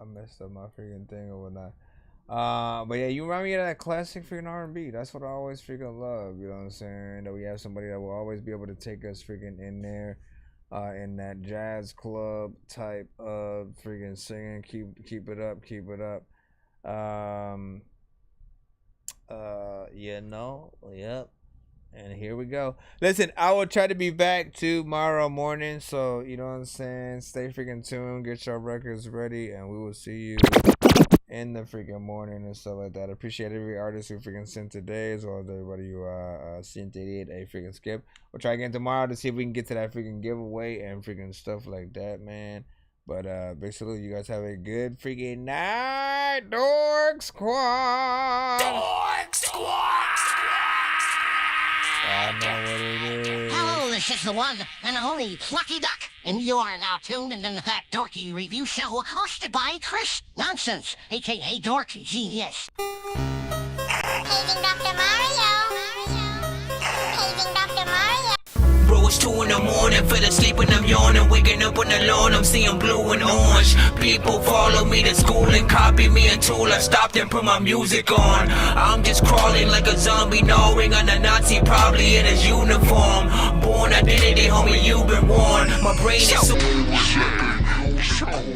I messed up my freaking thing or whatnot. But yeah, you remind me of that classic freaking R&B. That's what I always freaking love. You know what I'm saying? That we have somebody that will always be able to take us freaking in there, in that jazz club type of freaking singing. Keep it up, keep it up. You know, yep. And here we go. Listen, I will try to be back tomorrow morning. So, you know what I'm saying? Stay freaking tuned. Get your records ready. And we will see you in the freaking morning and stuff like that. I appreciate every artist who freaking sent today, as well as everybody who sent it a freaking skip. We'll try again tomorrow to see if we can get to that freaking giveaway and freaking stuff like that, man. But big salute. You guys have a good freaking night, Dork Squad. Dork Squad. I know what it is. Hello, this is the one and only Lucky Duck, and you are now tuned into that Dorky review show hosted by Chris Nonsenze, aka Dork Genius. Paging Dr. Mario. Paging Dr. Mario. Bro, it's 2 in the morning, fell asleep and I'm yawning. Waking up on the lawn, I'm seeing blue and orange. People follow me to school and copy me until I stopped and put my music on. I'm just crawling like a zombie, gnawing on a Nazi, probably in his uniform. Born identity, homie, you've been warned. My brain is so